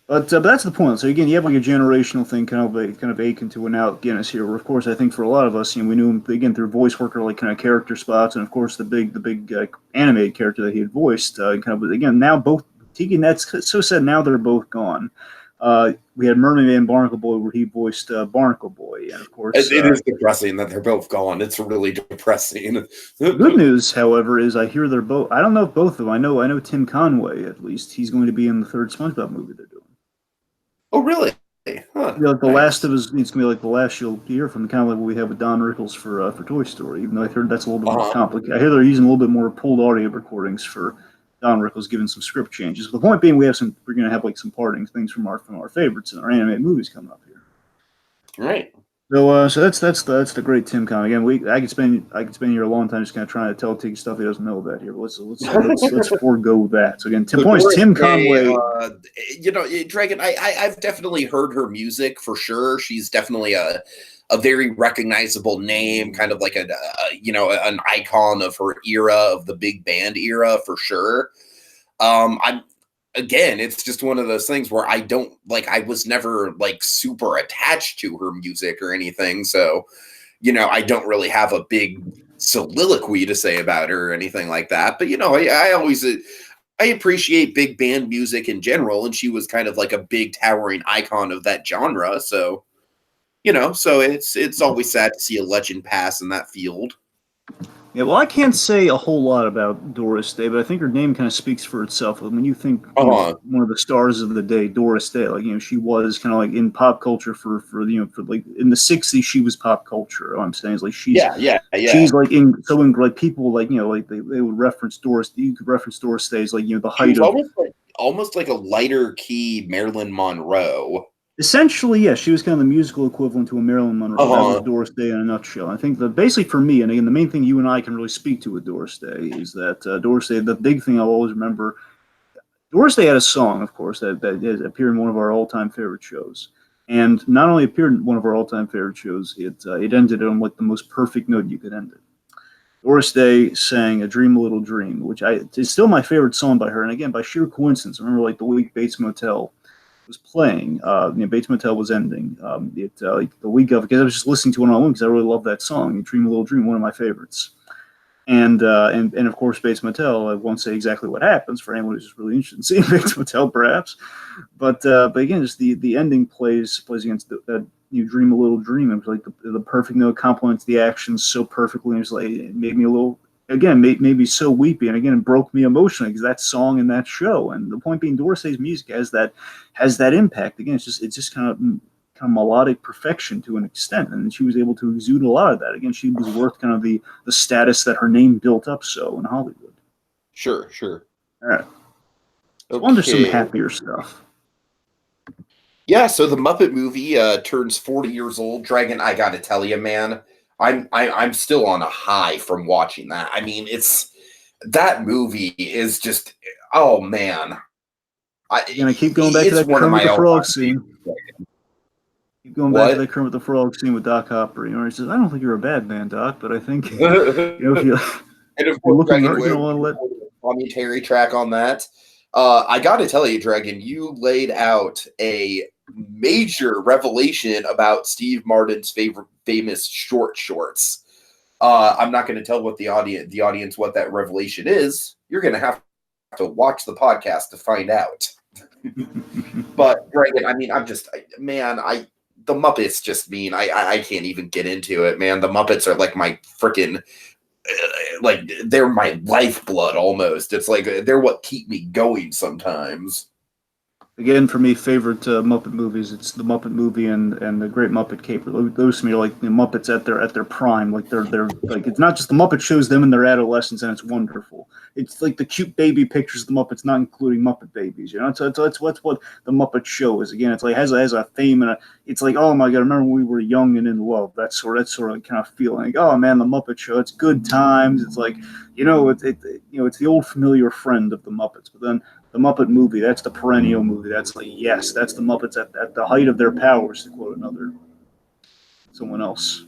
But that's the point. So again, you have like a generational thing, kind of akin to an Alec Guinness here. Where of course I think for a lot of us, we knew him again through voice work or like kind of character spots, and of course the big animated character that he had voiced. Again, now both Tiki and that's so sad. Now they're both gone. We had Mermaid Man Barnacle Boy, where he voiced Barnacle Boy, and of course it is depressing that they're both gone. It's really depressing. Good news, however, is I hear they're both. I don't know if both of them. I know Tim Conway at least. He's going to be in the third SpongeBob movie they're doing. Oh, really? Huh, like the last of his, it's gonna be like the last you'll hear from, kind of like what we have with Don Rickles for Toy Story. Even though I heard that's a little bit more complicated. I hear they're using a little bit more pulled audio recordings for Don Rickles, given some script changes. But the point being, we're gonna have like some parting things from our favorites and our animated movies coming up here. Right. So that's the great Tim Conway. Again, I could spend here a long time just kind of trying to tell Tig stuff he doesn't know about here. But let's forego that. So again, Tim Conway. Dragon. I've definitely heard her music for sure. She's definitely a very recognizable name, kind of like an icon of her era, of the big band era for sure. Again, it's just one of those things where I was never like super attached to her music or anything. So, I don't really have a big soliloquy to say about her or anything like that. But, I appreciate big band music in general. And she was kind of like a big towering icon of that genre. So, so it's always sad to see a legend pass in that field. Yeah, well, I can't say a whole lot about Doris Day, but I think her name kind of speaks for itself. When you think one of the stars of the day, Doris Day, she was kind of like in pop culture for like in the '60s, she was pop culture. What I'm saying is like she's like in like people like they would reference Doris. You could reference Doris Day as like the height of almost like a lighter key Marilyn Monroe. Essentially, yeah, she was kind of the musical equivalent to a Marilyn Monroe. That was Doris Day in a nutshell. I think that basically for me, and again, the main thing you and I can really speak to with Doris Day is that Doris Day, the big thing I'll always remember, Doris Day had a song, of course, that appeared in one of our all-time favorite shows. And not only appeared in one of our all-time favorite shows, it ended on like the most perfect note you could end it. Doris Day sang "A Dream a Little Dream," which is still my favorite song by her. And again, by sheer coincidence, I remember like the week Bates Motel was playing. Bates Motel was ending. The week of, because I was just listening to it on because I really love that song. "Dream a Little Dream," one of my favorites. And of course, Bates Motel. I won't say exactly what happens for anyone who's just really interested in seeing Bates Motel, perhaps. But again, just the ending plays against that. "You Dream a Little Dream." It was like the perfect note, complements the action so perfectly. It was like it made me a little. Again, made me so weepy, and again, it broke me emotionally because that song and that show. And the point being, Doris Day's music has that impact. Again, it's just kind of melodic perfection to an extent, and she was able to exude a lot of that. Again, she was worth kind of the status that her name built up so in Hollywood. Sure. All right. So on to some Okay. happier stuff. Yeah, so the Muppet movie turns 40 years old. Dragon, I gotta tell you, man, I'm still on a high from watching that. I mean, that movie is just, oh man, Again, I keep going back to it's that one of Kermit my the Frog all-time scene. favorites. Keep going back to that What? Kermit the Frog scene with Doc Hopper. You know, he says, "I don't think you're a bad man, Doc, but I think And if you of you're course, looking, Dragon, you're we gonna want to let." recorded a commentary track on that. I gotta tell you, Dragon, you laid out a major revelation about Steve Martin's famous short shorts. I'm not going to tell what the audience what that revelation is. You're going to have to watch the podcast to find out. But Dragon, I mean, the Muppets just mean I can't even get into it, man. The Muppets are like my freaking like they're my lifeblood almost. It's like they're what keep me going sometimes. Again, for me, favorite Muppet movies. It's the Muppet movie and the Great Muppet Caper. Those to me are like the Muppets at their prime. Like they're like it's not just the Muppet shows them in their adolescence, and it's wonderful. It's like the cute baby pictures of the Muppets, not including Muppet babies. You know, so it's what the Muppet Show is. Again, it's like has a theme and it's like, oh my god, remember when we were young and in love? That sort of kind of feeling. Like, oh man, the Muppet Show. It's good times. It's like it's the old familiar friend of the Muppets. But then the Muppet movie, that's the perennial movie. That's like, yes, that's the Muppets at the height of their powers, to quote someone else.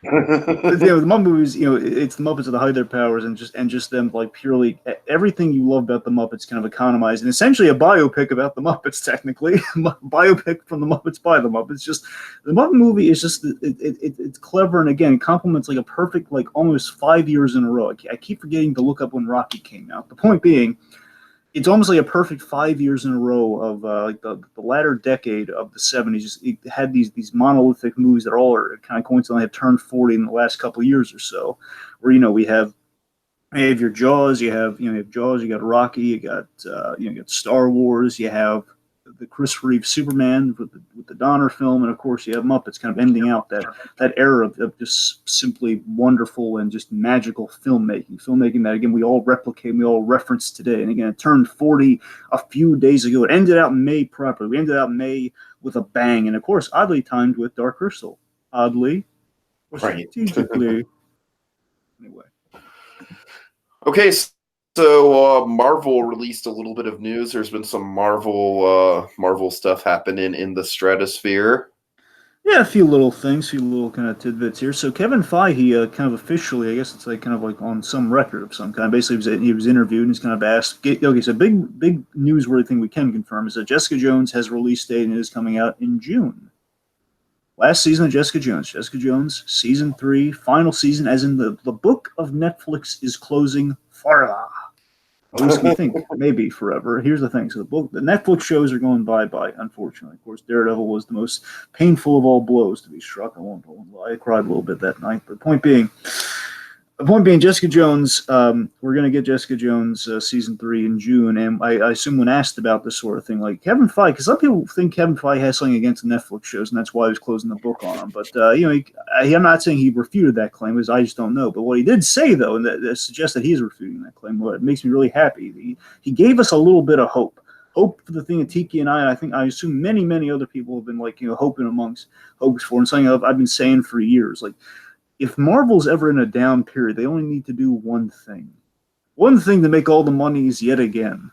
But, the Muppet movies, it's the Muppets at the height of their powers, and just them like purely everything you love about the Muppets kind of economized, and essentially a biopic about the Muppets, technically, biopic from the Muppets by the Muppets. Just the Muppet movie is just it's clever, and again, it complements like a perfect like almost 5 years in a row. I keep forgetting to look up when Rocky came out. The point being, it's almost like a perfect 5 years in a row of like the latter decade of the 70s. It had these monolithic movies that all are kind of coincidentally have turned 40 in the last couple of years or so, where we have your Jaws, you have Jaws, you got Rocky, you got you got Star Wars, you have the Chris Reeve Superman with the Donner film, and of course you have Muppets kind of ending out that era of just simply wonderful and just magical filmmaking that again we all replicate, we all reference today. And again, it turned 40 a few days ago. It ended out in May properly. We ended out in May with a bang, and of course oddly timed with Dark Crystal. Oddly, or Right. strategically. Anyway. Okay, so Marvel released a little bit of news. There's been some Marvel stuff happening in the stratosphere. Yeah, a few little things, a few little kind of tidbits here. So Kevin Feige, kind of officially, I guess it's like kind of like on some record of some kind. Basically, he was interviewed and he's kind of asked. Okay, so big newsworthy thing we can confirm is that Jessica Jones has a release date and it is coming out in June. Last season of Jessica Jones, season 3, final season, as in the book of Netflix is closing forever. At least we think, maybe forever. Here's the thing. So the Netflix shows are going bye-bye, unfortunately. Of course, Daredevil was the most painful of all blows to be struck. I won't lie. I cried a little bit that night. But the point being, Jessica Jones, we're going to get Jessica Jones season 3 in June, and I assume when asked about this sort of thing, like Kevin Feige, because some people think Kevin Feige has something against the Netflix shows, and that's why he was closing the book on them. But I'm not saying he refuted that claim, because I just don't know. But what he did say, though, and that suggests that he is refuting that claim, well, it makes me really happy. He gave us a little bit of hope. Hope for the thing that Tiki and I assume many other people have been hoping amongst hopes for, and something I've been saying for years, like, if Marvel's ever in a down period, they only need to do one thing. One thing to make all the monies yet again.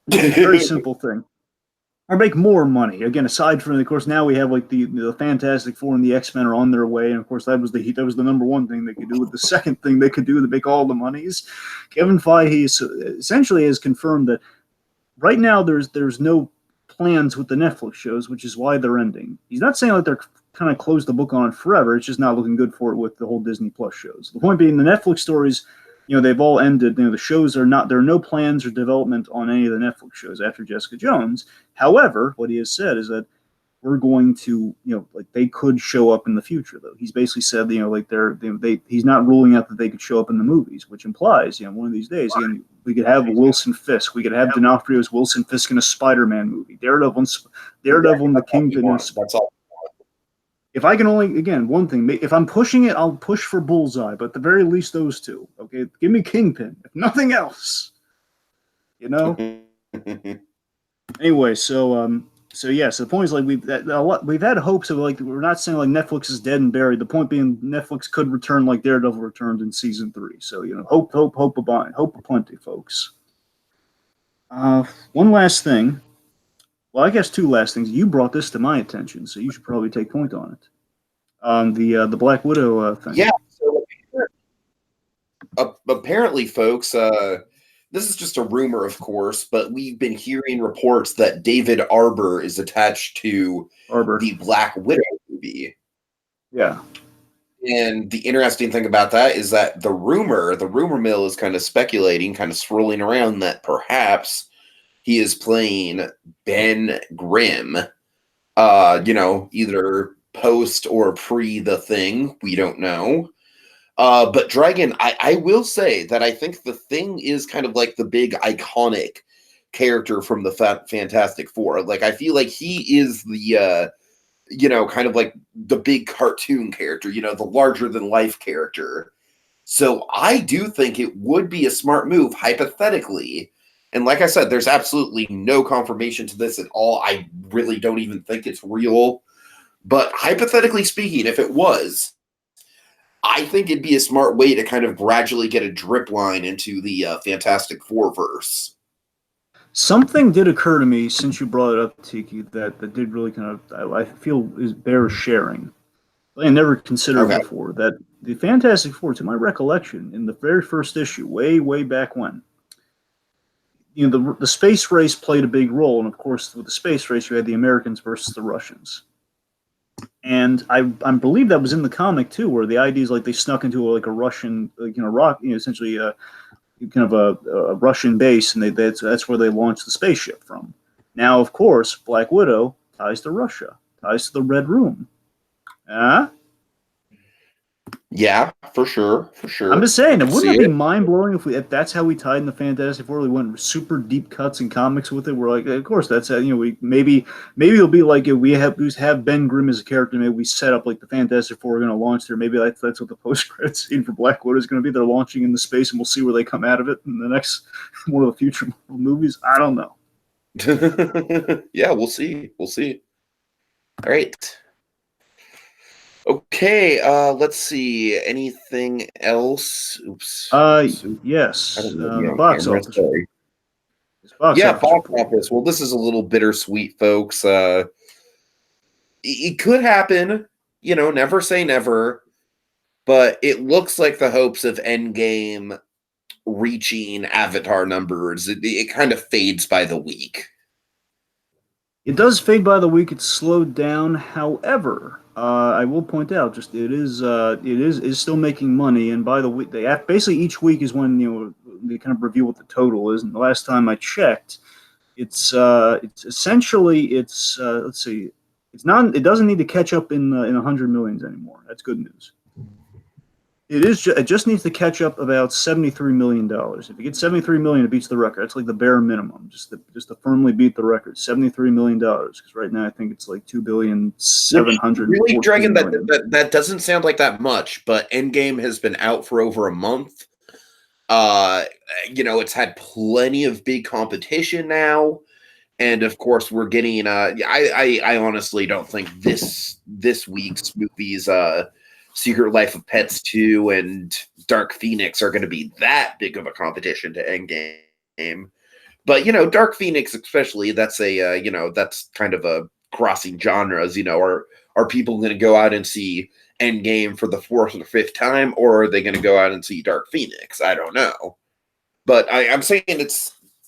Very simple thing. Or make more money. Again, aside from, of course, now we have like the Fantastic Four and the X-Men are on their way, and of course that was the number one thing they could do. The second thing they could do to make all the monies, Kevin Feige essentially has confirmed that right now there's no plans with the Netflix shows, which is why they're ending. He's not saying that they're kind of closed the book on it forever. It's just not looking good for it with the whole Disney Plus shows. The point being, the Netflix stories, they've all ended. The shows there are no plans or development on any of the Netflix shows after Jessica Jones. However, what he has said is that we're going to, they could show up in the future, though. He's basically said, he's not ruling out that they could show up in the movies, which implies, one of these days, again, we could have Wilson Fisk. We could have D'Onofrio's Wilson Fisk in a Spider-Man movie. Daredevil and the Kingpin. That's all. If I can only, again, one thing, if I'm pushing it, I'll push for Bullseye, but at the very least, those two. Okay, give me Kingpin, if nothing else. Anyway, so yeah, so the point is like we've had hopes of like we're not saying like Netflix is dead and buried. The point being Netflix could return like Daredevil returned in season 3. So hope aplenty, folks. One last thing. Well, I guess two last things. You brought this to my attention, so you should probably take point on it. The Black Widow thing. Yeah. So apparently, folks, this is just a rumor, of course, but we've been hearing reports that David Arbor is attached to the Black Widow movie. Yeah. And the interesting thing about that is that the rumor mill is kind of speculating, kind of swirling around that perhaps he is playing Ben Grimm, either post or pre the Thing. We don't know. But Dragon, I will say that I think the Thing is kind of like the big iconic character from the Fantastic Four. Like, I feel like he is the, kind of like the big cartoon character, the larger than life character. So I do think it would be a smart move, hypothetically. And like I said, there's absolutely no confirmation to this at all. I really don't even think it's real. But hypothetically speaking, if it was, I think it'd be a smart way to kind of gradually get a drip line into the Fantastic Four verse. Something did occur to me since you brought it up, Tiki, that did really kind of, I feel, bears sharing. I never considered before that the Fantastic Four, to my recollection, in the very first issue, way back when, the space race played a big role, and of course, with the space race, you had the Americans versus the Russians. And I believe that was in the comic too, where the idea is like they snuck into like a Russian, essentially kind of a Russian base, and that's where they launched the spaceship from. Now, of course, Black Widow ties to Russia, ties to the Red Room. Yeah, for sure. I'm just saying, wouldn't it be mind blowing if that's how we tied in the Fantastic Four? We went super deep cuts in comics with it. We're like, of course, that's how, we maybe it'll be like we have Ben Grimm as a character. Maybe we set up like the Fantastic Four are going to launch there. Maybe that's what the post credits scene for Black Widow is going to be. They're launching into space, and we'll see where they come out of it in the next one of the future movies. I don't know. Yeah, we'll see. All right. Okay, let's see. Anything else? Oops. Yes. The box office. Box office. Well, this is a little bittersweet, folks. It could happen. Never say never. But it looks like the hopes of Endgame reaching Avatar numbers, it kind of fades by the week. It does fade by the week. It's slowed down. However, I will point out, it is still making money. And by the week, basically each week is when they kind of review what the total is. And the last time I checked, it's essentially let's see, it doesn't need to catch up in 100 millions anymore. That's good news. It just needs to catch up about $73 million. If it gets $73 million, it beats the record. That's like the bare minimum, just to firmly beat the record. $73 million, because right now I think it's like $2,700,000,000. Really, Dragon, that doesn't sound like that much, but Endgame has been out for over a month. It's had plenty of big competition now, and of course we're getting. I honestly don't think this week's movies. Secret Life of Pets 2 and Dark Phoenix are going to be that big of a competition to Endgame. But, Dark Phoenix especially, that's that's kind of a crossing genres, are people going to go out and see Endgame for the 4th or 5th time, or are they going to go out and see Dark Phoenix? I don't know. But I'm saying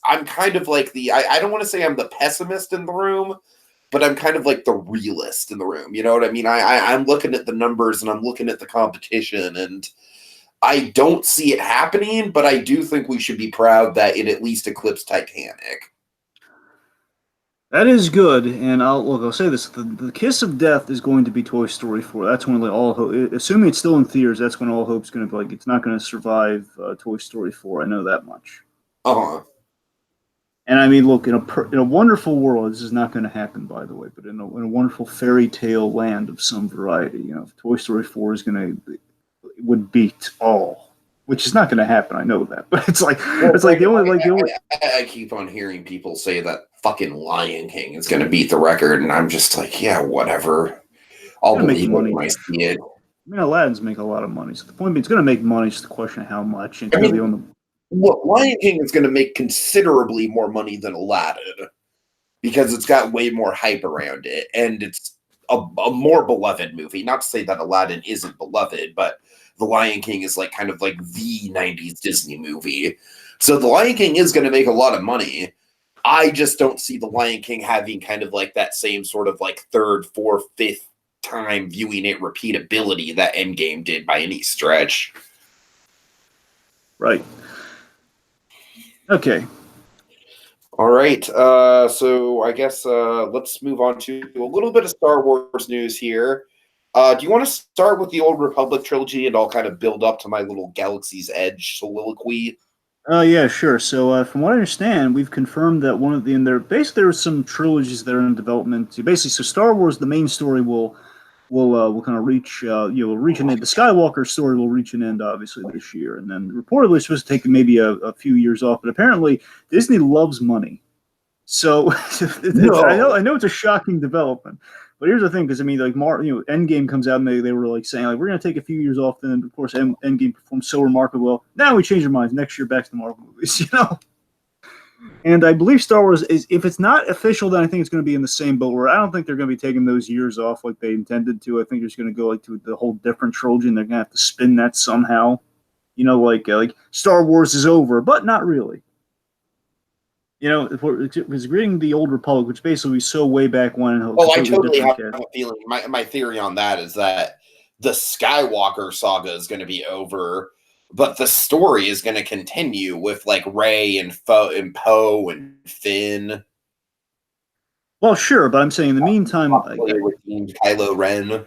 I'm kind of like I don't want to say I'm the pessimist in the room, but I'm kind of like the realist in the room. You know what I mean? I'm looking at the numbers and I'm looking at the competition, and I don't see it happening, but I do think we should be proud that it at least eclipsed Titanic. That is good, and I'll say this: the kiss of death is going to be Toy Story 4. That's when all hope, assuming it's still in theaters, that's when all hope's going to be it's not going to survive Toy Story 4. I know that much. And I mean, look, in a wonderful world, this is not going to happen, by the way, but in a wonderful fairy tale land of some variety, Toy Story 4 would beat all which is not going to happen. I know that, but it's like I keep on hearing people say that fucking Lion King is going to beat the record, and I'm just like, yeah, whatever. I'll believe it when I see it. I mean, Aladdin's make a lot of money. So the point being, it's going to make money. It's the question of how much. And Lion King is going to make considerably more money than Aladdin because it's got way more hype around it, and it's a more beloved movie. Not to say that Aladdin isn't beloved, but The Lion King is like kind of like the 90s Disney movie. So The Lion King is going to make a lot of money. I just don't see The Lion King having kind of like that same sort of like third, fourth, fifth time viewing it repeatability that Endgame did by any stretch. Right. Okay. All right. So I guess let's move on to a little bit of Star Wars news here. Do you want to start with the Old Republic trilogy and I'll kind of build up to my little Galaxy's Edge soliloquy? Yeah, sure. So, from what I understand, we've confirmed that one of the there are some trilogies that are in development. Basically, so Star Wars, the main story will kind of reach will reach an end. The Skywalker story will reach an end obviously this year, and then reportedly it's supposed to take maybe a few years off. But apparently, Disney loves money, so I know it's a shocking development. But here's the thing, because I mean, like Endgame comes out and they were like saying like we're going to take a few years off. Then of course Endgame performed so remarkably well. Now we change our minds. Next year back to the Marvel movies, And I believe Star Wars is, if it's not official, then I think it's going to be in the same boat. Where I don't think they're going to be taking those years off like they intended to. I think they're just going to go like to the whole different trilogy, and they're going to have to spin that somehow. Like Star Wars is over, but not really. If it's reading the Old Republic, which basically we saw way back when. I totally have a feeling. My theory on that is that the Skywalker saga is going to be over, but the story is going to continue with like Rey and Poe and Finn. Well, sure, but I'm saying in the meantime, Kylo Ren.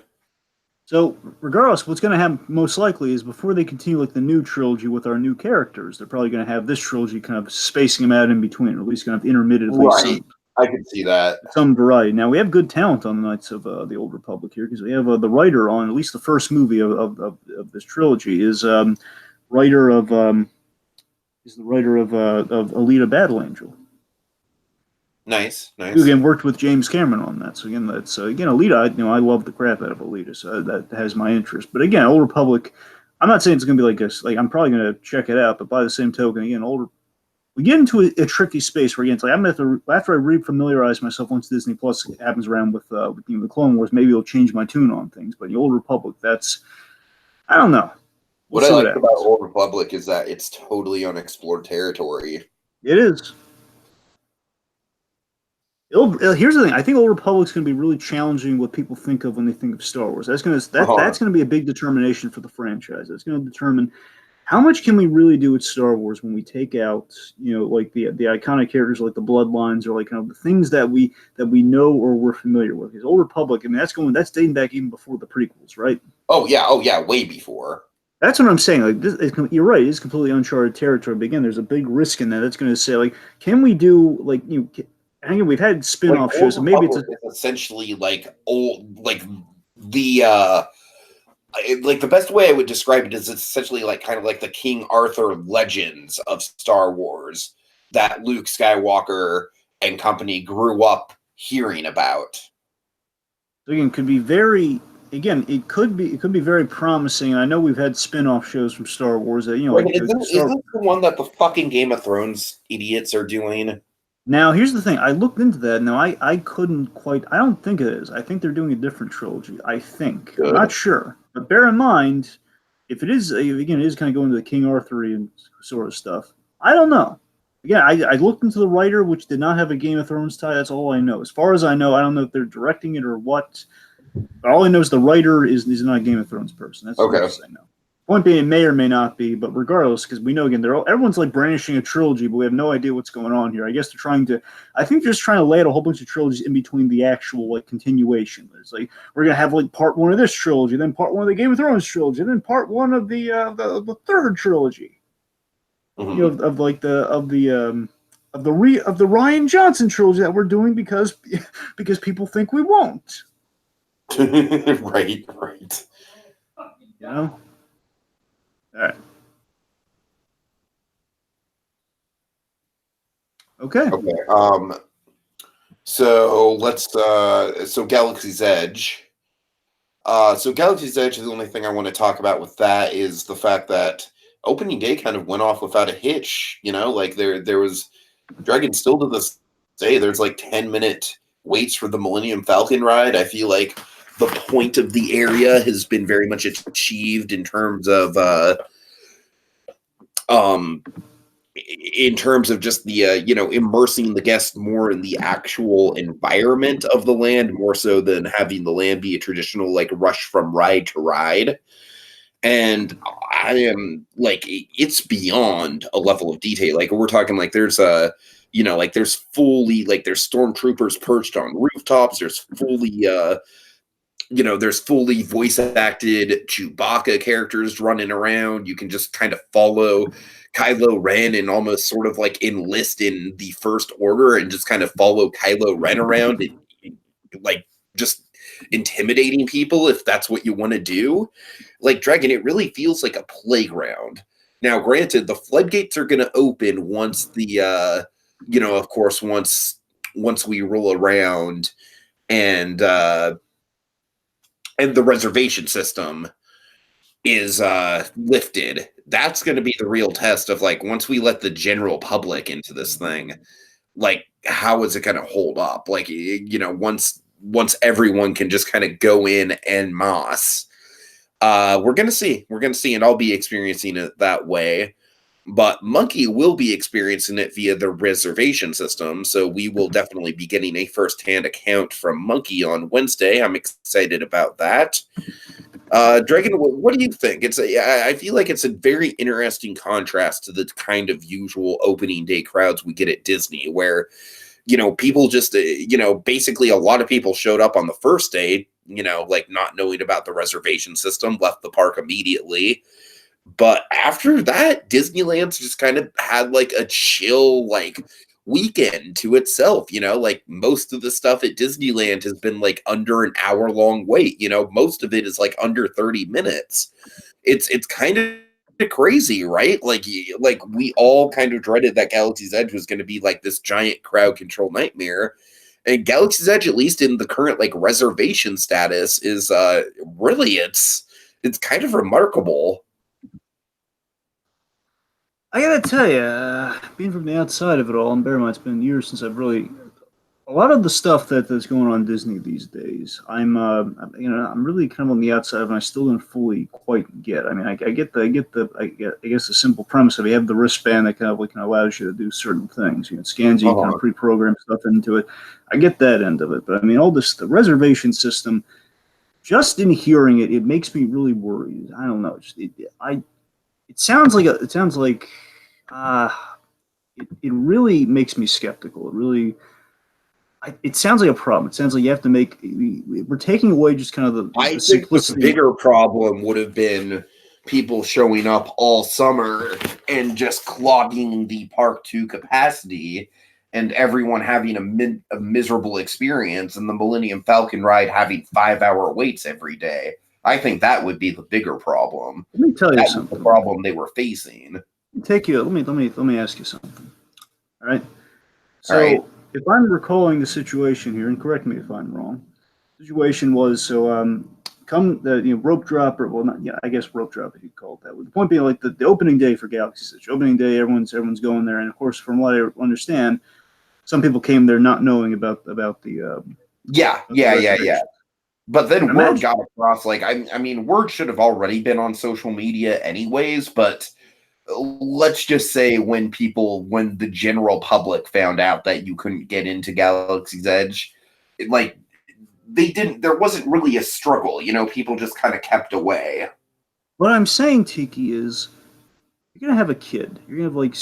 So, regardless, what's going to happen most likely is before they continue like the new trilogy with our new characters, they're probably going to have this trilogy kind of spacing them out in between, or at least kind of intermittently. Right, I can see that. Some variety. Now, we have good talent on the Knights of the Old Republic here, because we have the writer on at least the first movie of this trilogy is writer of Alita Battle Angel. Nice. Who again worked with James Cameron on that. So again, that's Alita. I love the crap out of Alita, so that has my interest. But again, Old Republic. I'm not saying it's going to be like this. Like I'm probably going to check it out, but by the same token, again, we get into a tricky space where again, it's like I'm going to have to after I re-familiarize myself once Disney Plus happens around with the Clone Wars, maybe it'll change my tune on things. But the Old Republic, I don't know. What I like about Old Republic is that it's totally unexplored territory. It is. Here's the thing. I think Old Republic's going to be really challenging what people think of when they think of Star Wars. That's going to be a big determination for the franchise. That's going to determine how much can we really do with Star Wars when we take out, like the iconic characters like the Bloodlines or like kind of the things that we know or we're familiar with. Because Old Republic, I mean, that's dating back even before the prequels, right? Oh yeah, way before. That's what I'm saying. Like you're right. It's completely uncharted territory. But again, there's a big risk in that. That's going to say like, can we do like I think we've had spin-off shows, so maybe it's essentially like old, like the like the best way I would describe it is it's essentially like kind of like the King Arthur legends of Star Wars that Luke Skywalker and company grew up hearing about. Again, it could be very very promising. And I know we've had spin-off shows from Star Wars that is this the one that the fucking Game of Thrones idiots are doing? Now, here's the thing. I looked into that. Now, I couldn't quite... I don't think it is. I think they're doing a different trilogy. I think. Good. I'm not sure. But bear in mind, if it is... Again, it is kind of going to the King Arthurian sort of stuff. I don't know. Again, I looked into the writer, which did not have a Game of Thrones tie. That's all I know. As far as I know, I don't know if they're directing it or what. But all I know is the writer is not a Game of Thrones person. That's okay. What I know. Point being, it may or may not be, but regardless, because we know again, everyone's like brandishing a trilogy, but we have no idea what's going on here. I guess I think they're just trying to lay out a whole bunch of trilogies in between the actual like continuation. It's like we're gonna have like part one of this trilogy, then part one of the Game of Thrones trilogy, then part one of the third trilogy. Mm-hmm. Of the Ryan Johnson trilogy that we're doing because people think we won't. Right. All right. Okay. Okay. So let's so Galaxy's Edge. So Galaxy's Edge, the only thing I want to talk about with that is the fact that opening day kind of went off without a hitch. Like there was Dragon still to this day. There's like 10-minute waits for the Millennium Falcon ride. I feel like the point of the area has been very much achieved um in terms of just the immersing the guest more in the actual environment of the land, more so than having the land be a traditional like rush from ride to ride. And I am like, it's beyond a level of detail. Like we're talking like there's like there's fully like there's stormtroopers perched on rooftops. There's fully voice acted Chewbacca characters running around. You can just kind of follow Kylo Ren and almost sort of like enlist in the First Order and just kind of follow Kylo Ren around and like just intimidating people if that's what you want to do. Like Dragon, it really feels like a playground. Now, granted, the floodgates are going to open once of course, once we roll around and the reservation system is lifted. That's going to be the real test of like once we let the general public into this thing, like how is it going to hold up? Like once everyone can just kind of go in en masse, we're going to see, and I'll be experiencing it that way. But Monkey will be experiencing it via the reservation system, so we will definitely be getting a first-hand account from Monkey on Wednesday. I'm excited about that. Dragon, what do you think? I feel like it's a very interesting contrast to the kind of usual opening day crowds we get at Disney, where people just basically a lot of people showed up on the first day, like not knowing about the reservation system, left the park immediately. But after that, Disneyland's just kind of had like a chill like weekend to itself. Like most of the stuff at Disneyland has been like under an hour long wait. Most of it is like under 30 minutes. It's kind of crazy, right? Like we all kind of dreaded that Galaxy's Edge was going to be like this giant crowd control nightmare. And Galaxy's Edge, at least in the current like reservation status, is really it's kind of remarkable. I gotta tell you, being from the outside of it all, and bear in mind it's been years since I've really a lot of the stuff that's going on Disney these days. I'm really kind of on the outside of it, and I still don't fully quite get. I mean, I get I guess the simple premise of you have the wristband that kind of allows you to do certain things. It scans you, kind of pre-program stuff into it. I get that end of it, but I mean, all this the reservation system. Just in hearing it, it makes me really worried. I don't know. It sounds like it really makes me skeptical. It sounds like a problem. It sounds like you have to we're taking away just kind of the simplicity. The bigger problem would have been people showing up all summer and just clogging the park to capacity and everyone having a miserable experience and the Millennium Falcon ride having 5-hour waits every day. I think that would be the bigger problem. Let me tell you something. The problem they were facing. Let me ask you something. All right. So if I'm recalling the situation here, and correct me if I'm wrong, the situation was come the rope drop, or well, not I guess rope drop if you call it that. The point being, like the opening day for Galaxy's Edge, opening day, everyone's going there, and of course, from what I understand, some people came there not knowing about the yeah. But then word got across. Like I mean, word should have already been on social media anyways. But let's just say when the general public found out that you couldn't get into Galaxy's Edge, there wasn't really a struggle. People just kind of kept away. What I'm saying, Tiki, is you're gonna have a kid. You're gonna have like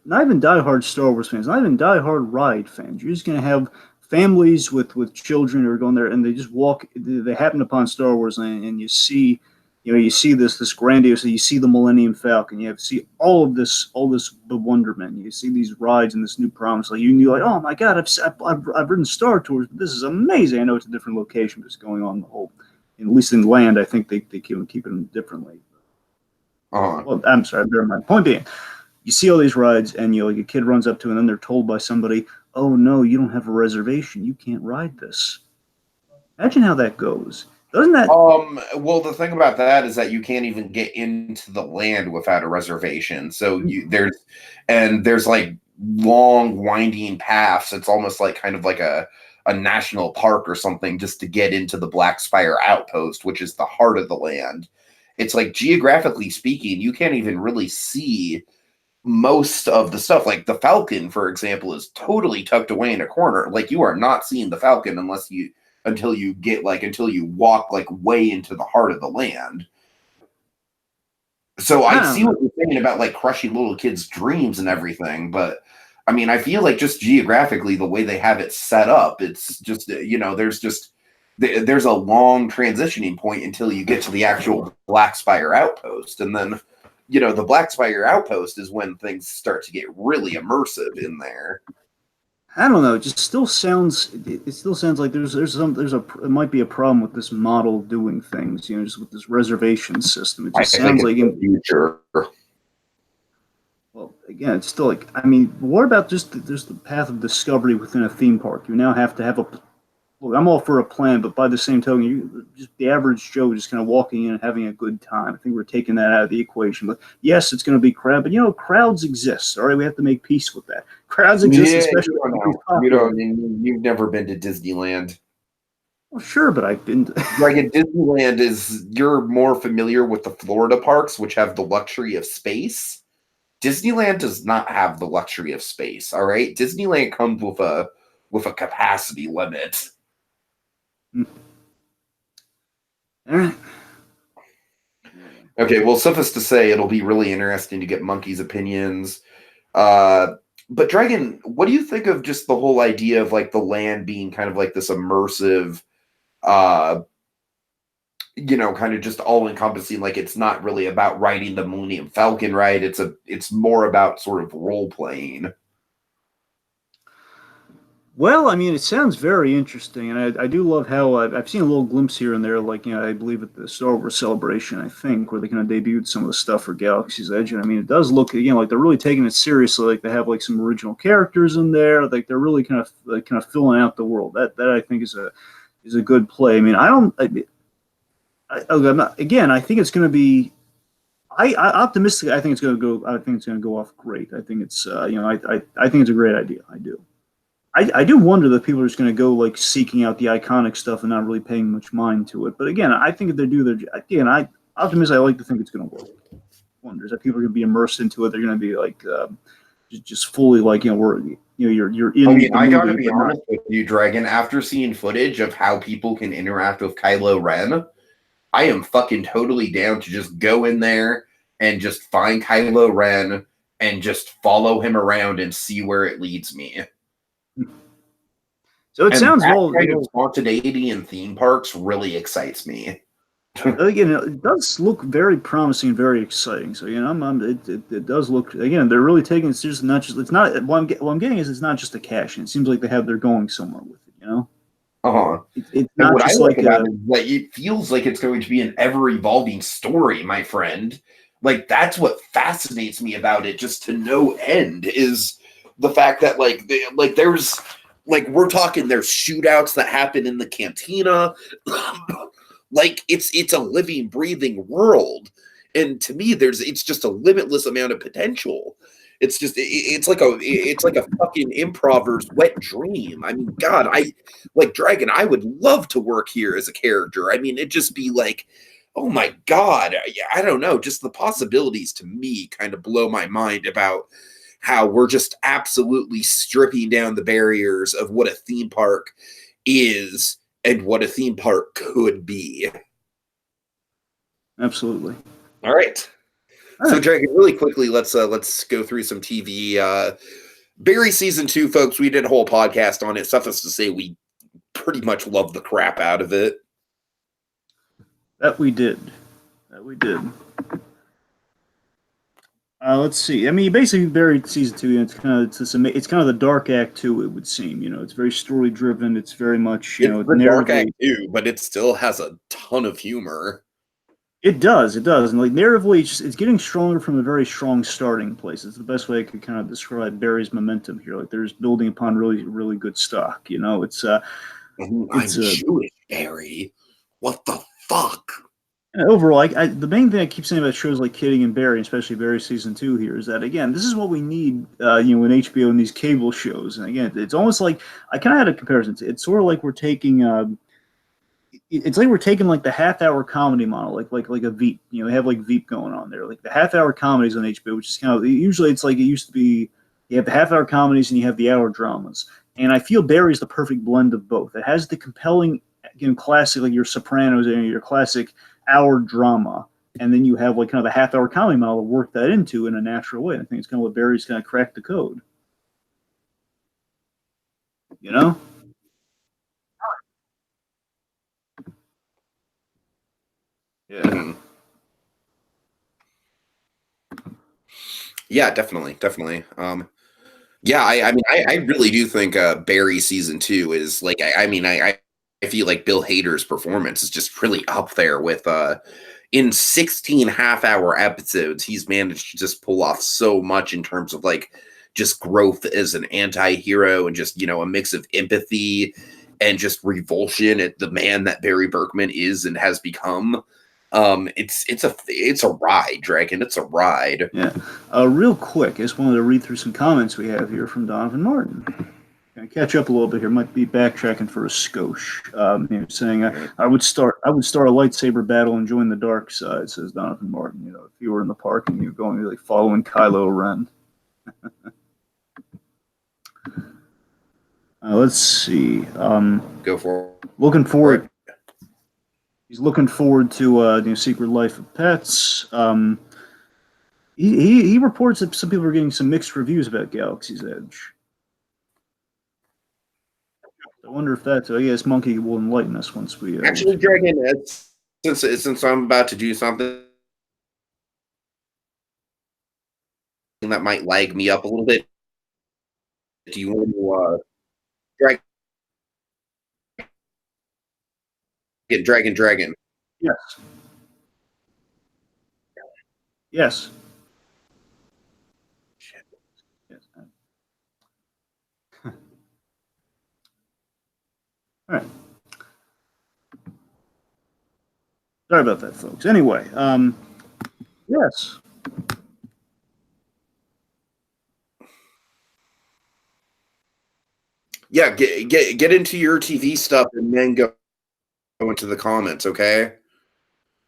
not even diehard Star Wars fans, not even diehard ride fans. You're just gonna have families with children who are going there, and they just walk. They happen upon Star Wars, and you see, this grandiose. You see the Millennium Falcon. You see all this bewilderment. You see these rides and this new promise. Like you're like, oh my god, I've ridden Star Tours, but this is amazing. I know it's a different location, but it's going on the whole. At least in land, I think they keep it differently. Well, I'm sorry. Bear in mind. Point being, you see all these rides, and like a kid runs up to it, and then they're told by somebody, "Oh no, you don't have a reservation. You can't ride this." Imagine how that goes. Doesn't that? Well, the thing about that is that you can't even get into the land without a reservation. So there's like long winding paths. It's almost like kind of like a national park or something just to get into the Black Spire Outpost, which is the heart of the land. It's like geographically speaking, you can't even really see most of the stuff. Like the Falcon, for example, is totally tucked away in a corner. Like you are not seeing the Falcon until you walk like way into the heart of the land. So I see what you're saying about like crushing little kids' dreams and everything, but I mean, I feel like just geographically, the way they have it set up, it's just, there's a long transitioning point until you get to the actual Black Spire Outpost. And then, the Black Spire Outpost is when things start to get really immersive in there. I don't know. It still sounds like it might be a problem with this model doing things. Just with this reservation system. It just sounds like in the future. Well, again, it's still like, I mean, what about just the path of discovery within a theme park? You now have to have look, I'm all for a plan, but by the same token, just the average Joe just kind of walking in and having a good time. I think we're taking that out of the equation. But yes, it's going to be crowd, but crowds exist. All right, we have to make peace with that. Crowds exist, especially. You've never been to Disneyland. Well, sure, but I've been to like at Disneyland you're more familiar with the Florida parks, which have the luxury of space. Disneyland does not have the luxury of space. All right, Disneyland comes with a capacity limit. All right. Okay, well, suffice to say, it'll be really interesting to get Monkey's opinions. But Dragon, what do you think of just the whole idea of like the land being kind of like this immersive, kind of just all encompassing? Like it's not really about riding the Millennium Falcon, right? It's more about sort of role playing. Well, I mean, it sounds very interesting, and I do love how I've seen a little glimpse here and there, like, I believe at the Star Wars Celebration, I think, where they kind of debuted some of the stuff for Galaxy's Edge, and I mean, it does look, like they're really taking it seriously, like they have like some original characters in there, like they're really kind of filling out the world. That I think is a good play. I mean, I'm not, again, I think it's going to be. Optimistically, I think it's going to go. I think it's going to go off great. I think it's, I think it's a great idea. I do. I do wonder that people are just going to go like seeking out the iconic stuff and not really paying much mind to it. But again, I think if they do optimistically, I like to think it's going to work. Wonders that people are going to be immersed into it. They're going to be like just fully like you're in. I mean, I got to be honest with you, Dragon. After seeing footage of how people can interact with Kylo Ren, I am fucking totally down to just go in there and just find Kylo Ren and just follow him around and see where it leads me. So it sounds well. Kind of spontaneity in theme parks really excites me. Again, it does look very promising, and very exciting. So it does look. Again, they're really taking it seriously. Not just it's not. What I'm getting is it's not just a cash in. It seems like they're going somewhere with it. It's not what just I like about it is that it feels like it's going to be an ever-evolving story, my friend. Like that's what fascinates me about it, just to no end, is the fact that there's. Like we're talking, there's shootouts that happen in the cantina. Like it's a living, breathing world, and to me, it's just a limitless amount of potential. It's like a fucking improver's wet dream. I mean, God, Dragon. I would love to work here as a character. I mean, it'd just be like, oh my God, I don't know, just the possibilities to me kind of blow my mind about how we're just absolutely stripping down the barriers of what a theme park is and what a theme park could be. Absolutely. All right. So, Dragon, really quickly, let's go through some TV. Barry season 2, folks. We did a whole podcast on it. Suffice to say, we pretty much love the crap out of it. That we did. Let's see. I mean, basically, Barry season 2. It's kind of the dark act 2. It would seem. It's very story driven. It's very much it's the dark act 2, but it still has a ton of humor. It does, and like narratively, it's getting stronger from a very strong starting place. It's the best way I could kind of describe Barry's momentum here. Like there's building upon really, really good stock. You know, it's I'm Jewish, Barry. What the fuck? overall, the main thing I keep saying about shows like Kidding and Barry, especially Barry season 2 here, is that again, this is what we need, in HBO and these cable shows. And again, it's almost like I kind of had a comparison. It's sort of like we're taking. It's like we're taking like the half-hour comedy model, like a Veep. You know, they have like Veep going on there, like the half-hour comedies on HBO, which is kind of usually it's like it used to be. You have the half-hour comedies and you have the hour dramas, and I feel Barry's the perfect blend of both. It has the compelling, classic like your Sopranos and your classic hour drama, and then you have like kind of the half-hour comedy model to work that into in a natural way. And I think it's kind of what Barry's kind of cracked the code. You know? Yeah. Mhm. Yeah, definitely, definitely. Yeah, I mean, I really do think Barry season 2 is like, I feel like Bill Hader's performance is just really up there with in 16 half-hour episodes, he's managed to just pull off so much in terms of like just growth as an anti-hero and just, a mix of empathy and just revulsion at the man that Barry Berkman is and has become. It's a ride, Dragon. It's a ride. Yeah. Real quick, I just wanted to read through some comments we have here from Donovan Martin. Gonna catch up a little bit here. Might be backtracking for a skosh. Saying I would start a lightsaber battle and join the dark side. Says Donovan Martin. You know, if you were in the park and you're going like following Kylo Ren. Let's see. Go for Looking forward. it. He's looking forward to Secret Life of Pets. He reports that some people are getting some mixed reviews about Galaxy's Edge. I wonder if that's. I guess Monkey will enlighten us once we. Actually, Dragon, since I'm about to do something that might lag me up a little bit, do you want to Dragon? Yes. Yes. Yes. All right. Sorry about that, folks. Anyway, yes. Yeah, get into your TV stuff and then go into the comments, okay?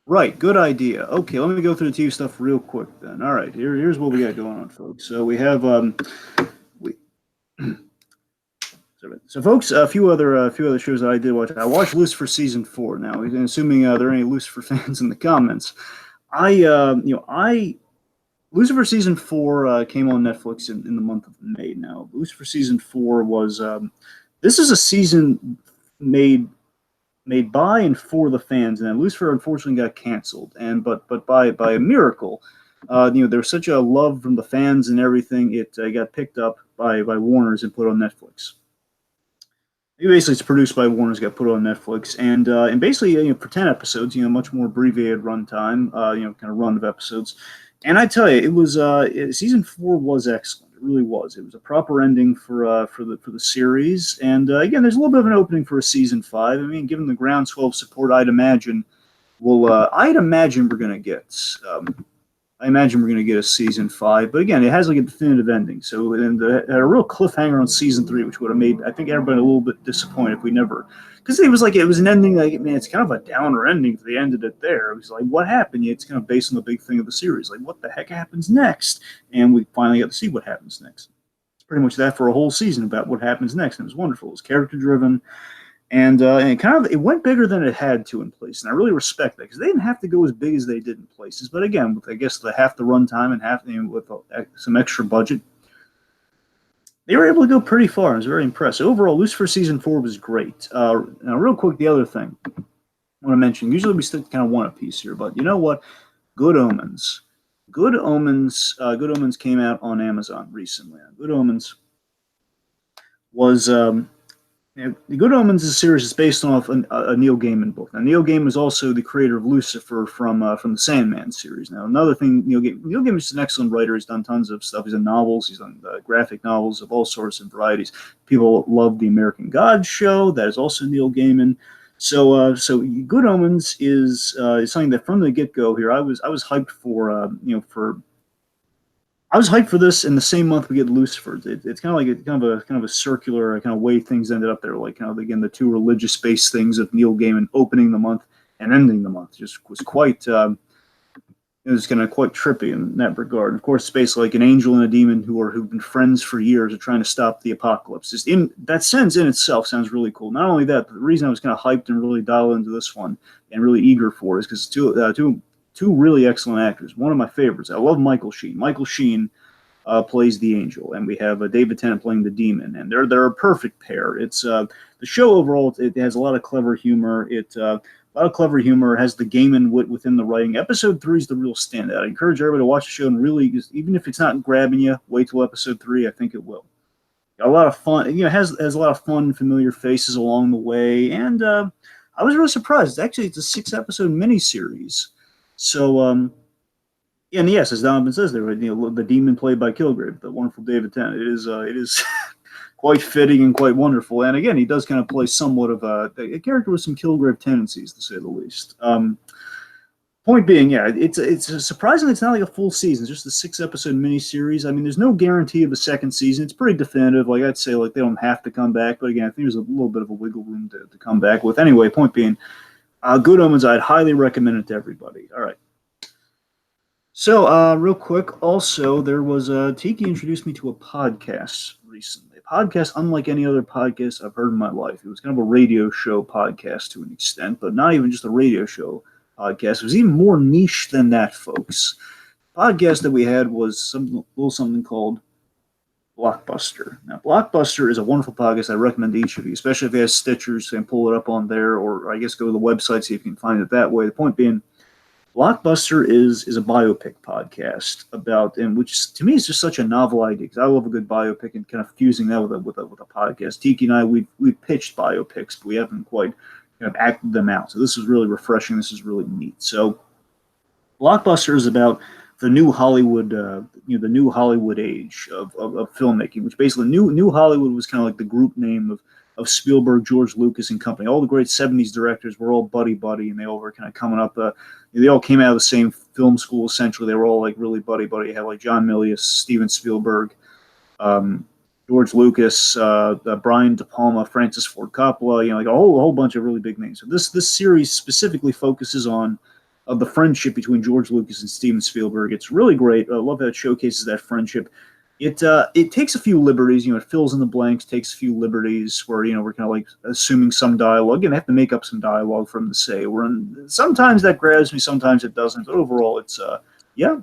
Right, good idea. Okay, let me go through the TV stuff real quick then. All right, here's what we got going on, folks. So we have we so folks, a few other shows that I did watch. I watched Lucifer season 4. Now, assuming there are any Lucifer fans in the comments, I Lucifer season 4 came on Netflix in the month of May. Now, Lucifer season 4 was this is a season made by and for the fans, and Lucifer unfortunately got canceled. And but by a miracle, there was such a love from the fans and everything, it got picked up by Warner's and put on Netflix. Basically, it's produced by Warner's, got put on Netflix, and basically, for 10 episodes, much more abbreviated runtime, kind of run of episodes. And I tell you, it was season 4 was excellent. It really was. It was a proper ending for the series. And again, there's a little bit of an opening for a season 5. I mean, given the groundswell of support, I'd imagine we're gonna get. I imagine we're going to get a season 5, but again, it has like a definitive ending. So, and had a real cliffhanger on season 3, which would have made, I think, everybody a little bit disappointed if we never, because it was an ending. Like, man, it's kind of a downer ending if they ended it there. It was like, what happened? It's kind of based on the big thing of the series. Like, what the heck happens next? And we finally got to see what happens next. It's pretty much that for a whole season about what happens next. And it was wonderful. It was character driven. And it went bigger than it had to in places, and I really respect that because they didn't have to go as big as they did in places. But again, with I guess half the runtime and half with some extra budget, they were able to go pretty far. I was very impressed. Overall, Lucifer season 4 was great. Now, real quick, the other thing I want to mention. Usually we stick to kind of one apiece here, but you know what? Good Omens. Good Omens came out on Amazon recently. Good Omens was. And the Good Omens is a series that's based off a Neil Gaiman book. Now, Neil Gaiman is also the creator of Lucifer from the Sandman series. Now, another thing, Neil Gaiman is an excellent writer. He's done tons of stuff. He's done novels. He's done graphic novels of all sorts and varieties. People love the American Gods show. That is also Neil Gaiman. So Good Omens is something that from the get go here, I was hyped for I was hyped for this in the same month we get Lucifer. It's kind of like kind of a circular kind of way things ended up there. Like kind of again the two religious based things of Neil Gaiman opening the month and ending the month just was quite it was kind of quite trippy in that regard. And of course, it's basically like an angel and a demon who've been friends for years are trying to stop the apocalypse. Just in that sense in itself sounds really cool. Not only that, but the reason I was kind of hyped and really dialed into this one and really eager for it is because two really excellent actors. One of my favorites. I love Michael Sheen. Michael Sheen plays the angel, and we have David Tennant playing the demon, and they're a perfect pair. It's the show overall. It has a lot of clever humor. A lot of clever humor. Has the Gaiman wit within the writing. Episode 3 is the real standout. I encourage everybody to watch the show and really, even if it's not grabbing you, wait till episode 3. I think it will. Got a lot of fun. It has a lot of fun, familiar faces along the way, and I was really surprised. Actually, it's a 6-episode miniseries. So, and yes, as Donovan says there, the demon played by Kilgrave, the wonderful David Tennant. It is quite fitting and quite wonderful. And again, he does kind of play somewhat of a character with some Kilgrave tendencies, to say the least. Point being, yeah, it's surprisingly it's not like a full season, it's just a 6-episode miniseries. I mean, there's no guarantee of a second season. It's pretty definitive. Like I'd say, like they don't have to come back, but again, I think there's a little bit of a wiggle room to come back with. Anyway, point being. Good Omens, I'd highly recommend it to everybody. All right. So, real quick, also, there was Tiki introduced me to a podcast recently. A podcast unlike any other podcast I've heard in my life. It was kind of a radio show podcast to an extent, but not even just a radio show podcast. It was even more niche than that, folks. The podcast that we had was something called Blockbuster. Now, Blockbuster is a wonderful podcast I recommend to each of you, especially if you have Stitchers and pull it up on there, or I guess go to the website, see if you can find it that way. The point being, Blockbuster is a biopic podcast about, and which to me is just such a novel idea because I love a good biopic and kind of fusing that with a podcast. Tiki and I we've pitched biopics, but we haven't quite kind of acted them out. So this is really refreshing. This is really neat. So Blockbuster is about the new Hollywood, the new Hollywood age of filmmaking, which basically new Hollywood was kind of like the group name of Spielberg, George Lucas, and company. All the great '70s directors were all buddy, and they all were kind of coming up. They all came out of the same film school essentially. They were all like really buddy. You had like John Milius, Steven Spielberg, George Lucas, Brian De Palma, Francis Ford Coppola. Like a whole bunch of really big names. So this series specifically focuses on the friendship between George Lucas and Steven Spielberg. It's really great. I love how it showcases that friendship. It takes a few liberties, it fills in the blanks, takes a few liberties where, we're kind of like assuming some dialogue, and I have to make up some dialogue for them to say. Sometimes that grabs me, sometimes it doesn't, but overall, it's, yeah.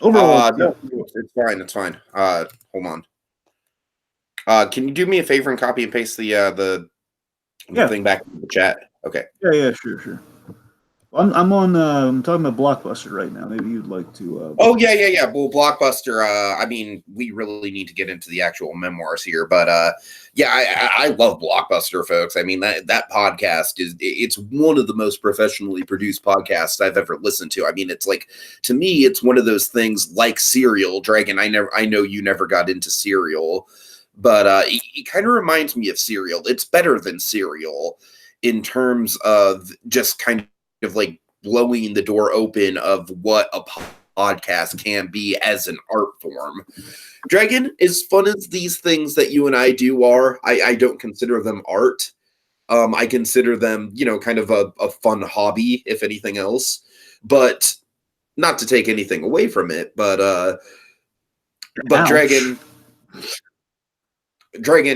Overall, no, it's fine. Hold on. Can you do me a favor and copy and paste the thing back in the chat? Okay. Yeah, sure. I'm talking about Blockbuster right now. Maybe you'd like to. Oh yeah. Well, Blockbuster. I mean, we really need to get into the actual memoirs here, but yeah, I love Blockbuster, folks. I mean that podcast it's one of the most professionally produced podcasts I've ever listened to. I mean, it's like, to me, it's one of those things like Serial. Dragon, I know you never got into Serial, but it kind of reminds me of Serial. It's better than Serial in terms of just kind of like blowing the door open of what a podcast can be as an art form. Dragon, as fun as these things that you and I do are, I don't consider them art. I consider them, kind of a fun hobby, if anything else. But not to take anything away from it, but Dragon,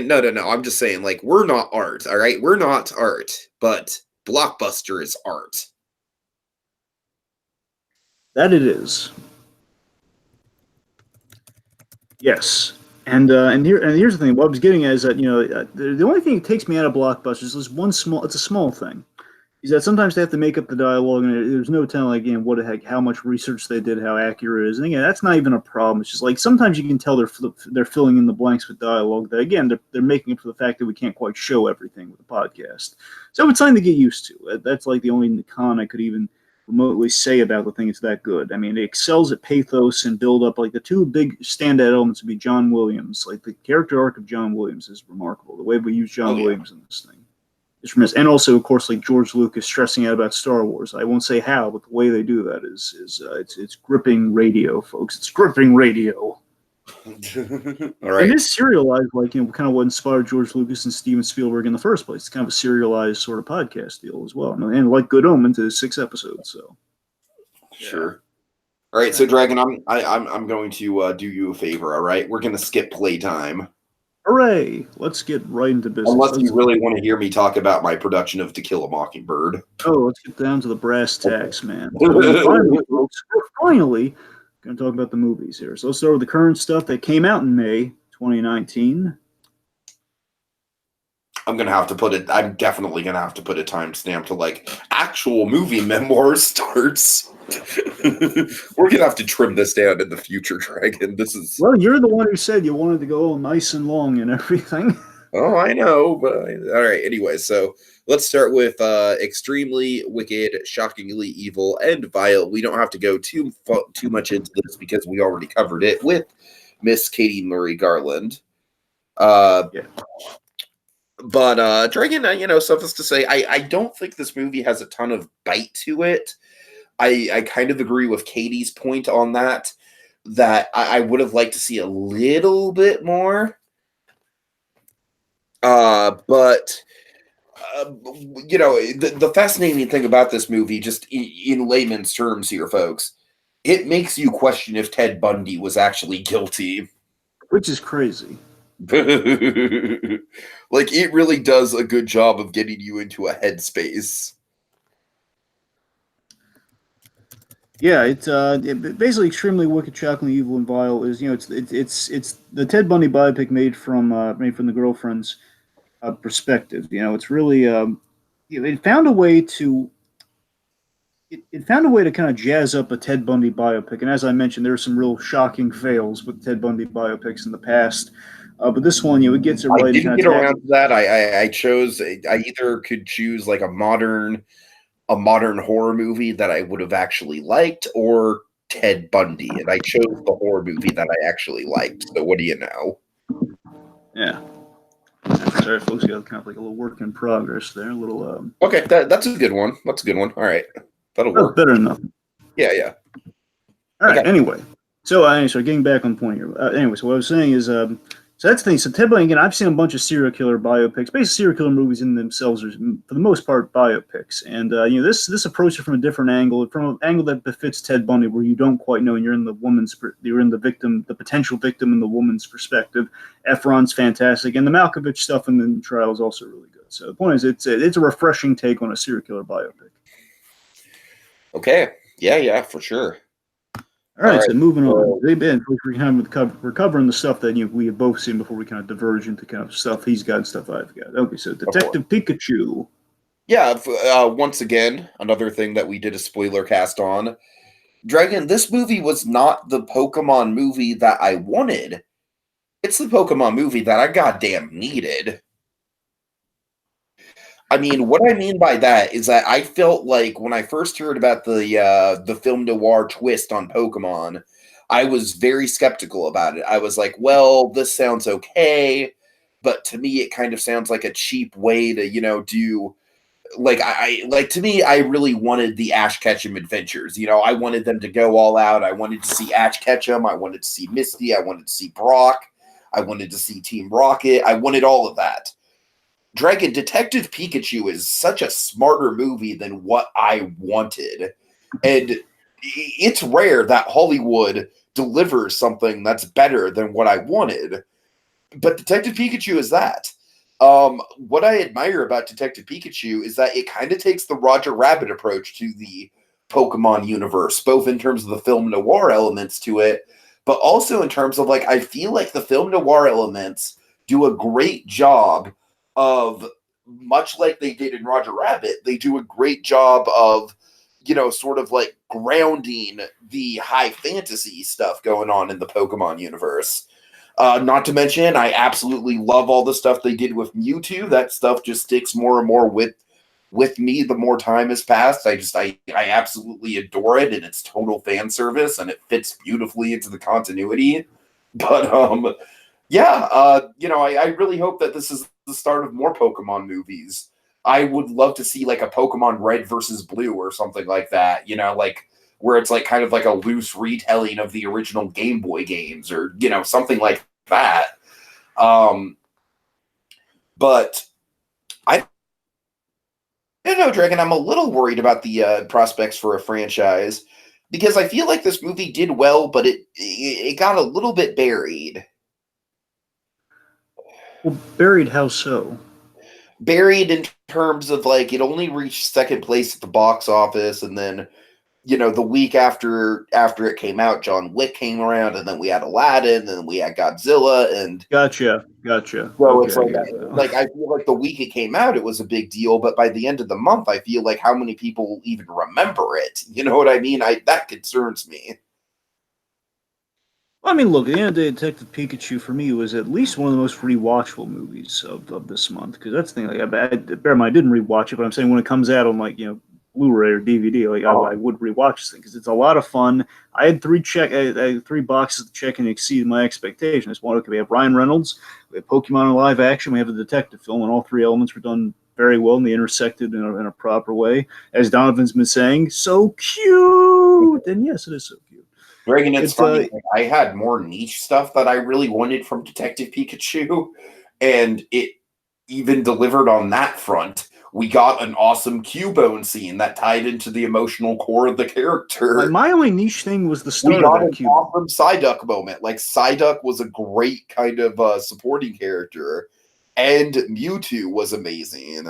no. I'm just saying, like, we're not art, all right? We're not art, but Blockbuster is art. That it is. Yes, and here's the thing. What I was getting at is that the only thing that takes me out of Blockbuster is this one small. It's a small thing. is that sometimes they have to make up the dialogue, and there's no telling again what the heck, how much research they did, how accurate it is. And again, that's not even a problem. It's just like sometimes you can tell they're filling in the blanks with dialogue. That again, they're making up for the fact that we can't quite show everything with the podcast. So it's something to get used to. That's like the only con I could even remotely say about the thing. It's that good. I mean, it excels at pathos and build up. Like the two big standout elements would be John Williams. Like the character arc of John Williams is remarkable. The way we use John Williams in this thing. And also, of course, like George Lucas stressing out about Star Wars. I won't say how, but the way they do that is it's gripping radio, folks. It's gripping radio. All right. And it's serialized, like kind of what inspired George Lucas and Steven Spielberg in the first place. It's kind of a serialized sort of podcast deal as well. And like Good Omens, it's 6 episodes. So sure. All right, so Dragon, I'm going to do you a favor. All right, we're going to skip playtime. Hooray! Let's get right into business. Unless you really want to hear me talk about my production of To Kill a Mockingbird. Oh, let's get down to the brass tacks, man. So finally, folks, we're finally going to talk about the movies here. So let's start with the current stuff that came out in May 2019. I'm definitely going to have to put a timestamp to like actual movie Memoirs starts. We're going to have to trim this down in the future, Dragon. Well, you're the one who said you wanted to go all nice and long and everything. Oh, I know, but all right. Anyway, so let's start with extremely wicked, shockingly evil, and vile. We don't have to go too much into this because we already covered it with Miss Katie Murray Garland. Yeah. But Dragon, suffice to say, I don't think this movie has a ton of bite to it. I kind of agree with Katie's point on that I would have liked to see a little bit more. But the fascinating thing about this movie, just in layman's terms here, folks, it makes you question if Ted Bundy was actually guilty. Which is crazy. Like, it really does a good job of getting you into a headspace. Yeah, it's basically extremely wicked, shockingly evil, and vile. Is it's the Ted Bundy biopic made from the girlfriend's perspective. It's really it found a way to kind of jazz up a Ted Bundy biopic. And as I mentioned, there are some real shocking fails with Ted Bundy biopics in the past. But this one, it gets it right. I didn't get around to that. I either could choose like a modern horror movie that I would have actually liked, or Ted Bundy, and I chose the horror movie that I actually liked. So what do you know? Yeah. Sorry, folks, got kind of like a little work in progress there. A little. Okay, that's a good one. That's a good one. All right, that'll work. Better than nothing. Yeah. All right. Okay. Anyway, so getting back on point here. So what I was saying is, so that's the thing. So Ted Bundy, again, I've seen a bunch of serial killer biopics. Basically, serial killer movies in themselves are, for the most part, biopics. And this approach it from a different angle, from an angle that befits Ted Bundy, where you don't quite know, and you're in the potential victim in the woman's perspective. Efron's fantastic, and the Malkovich stuff in the trial is also really good. So the point is, it's a refreshing take on a serial killer biopic. Okay. Yeah, for sure. All right, so moving on. We're covering the stuff that we have both seen before we kind of diverge into kind of stuff he's got and stuff I've got. Okay, so Detective Pikachu. Yeah, once again, another thing that we did a spoiler cast on. Dragon, this movie was not the Pokemon movie that I wanted. It's the Pokemon movie that I goddamn needed. I mean, what I mean by that is that I felt like when I first heard about the film noir twist on Pokemon, I was very skeptical about it. I was like, well, this sounds okay, but to me, it kind of sounds like a cheap way to, do like to me, I really wanted the Ash Ketchum adventures. I wanted them to go all out. I wanted to see Ash Ketchum. I wanted to see Misty. I wanted to see Brock. I wanted to see Team Rocket. I wanted all of that. Dragon, Detective Pikachu is such a smarter movie than what I wanted. And it's rare that Hollywood delivers something that's better than what I wanted. But Detective Pikachu is that. What I admire about Detective Pikachu is that it kind of takes the Roger Rabbit approach to the Pokemon universe, both in terms of the film noir elements to it, but also in terms of, I feel like the film noir elements do a great job of much like they did in Roger Rabbit, they do a great job of, sort of like grounding the high fantasy stuff going on in the Pokemon universe. Not to mention, I absolutely love all the stuff they did with Mewtwo. That stuff just sticks more and more with me the more time has passed. I absolutely adore it, and it's total fan service, and it fits beautifully into the continuity. But yeah, I really hope that this is the start of more Pokemon movies. I would love to see like a Pokemon Red versus Blue or something like that, like where it's like kind of like a loose retelling of the original Game Boy games, or something like that. But I don't know, Dragon. I'm a little worried about the prospects for a franchise, because I feel like this movie did well, but it got a little bit buried. Well, buried how so? Buried in terms of like it only reached second place at the box office, and then the week after it came out, John Wick came around, and then we had Aladdin, and then we had Godzilla, and Gotcha. so Okay, it's I like I feel like the week it came out, it was a big deal, but by the end of the month, I feel like how many people even remember it? You know what I mean? That concerns me. I mean, look, at the end of the day, Detective Pikachu for me was at least one of the most rewatchable movies of this month. Because that's the thing. Like, bear in mind, I didn't rewatch it, but I'm saying when it comes out on like Blu-ray or DVD, like I would rewatch this thing because it's a lot of fun. I had I had 3 boxes to check and exceeded my expectations. We have Ryan Reynolds, we have Pokemon in live action, we have the detective film, and all 3 elements were done very well, and they intersected in a proper way. As Donovan's been saying, so cute. And yes, it is so cute. Dragon, it's funny. I had more niche stuff that I really wanted from Detective Pikachu, and it even delivered on that front. We got an awesome Cubone scene that tied into the emotional core of the character. My only niche thing was the start we got of that an awesome Psyduck moment. Like, Psyduck was a great kind of supporting character, and Mewtwo was amazing.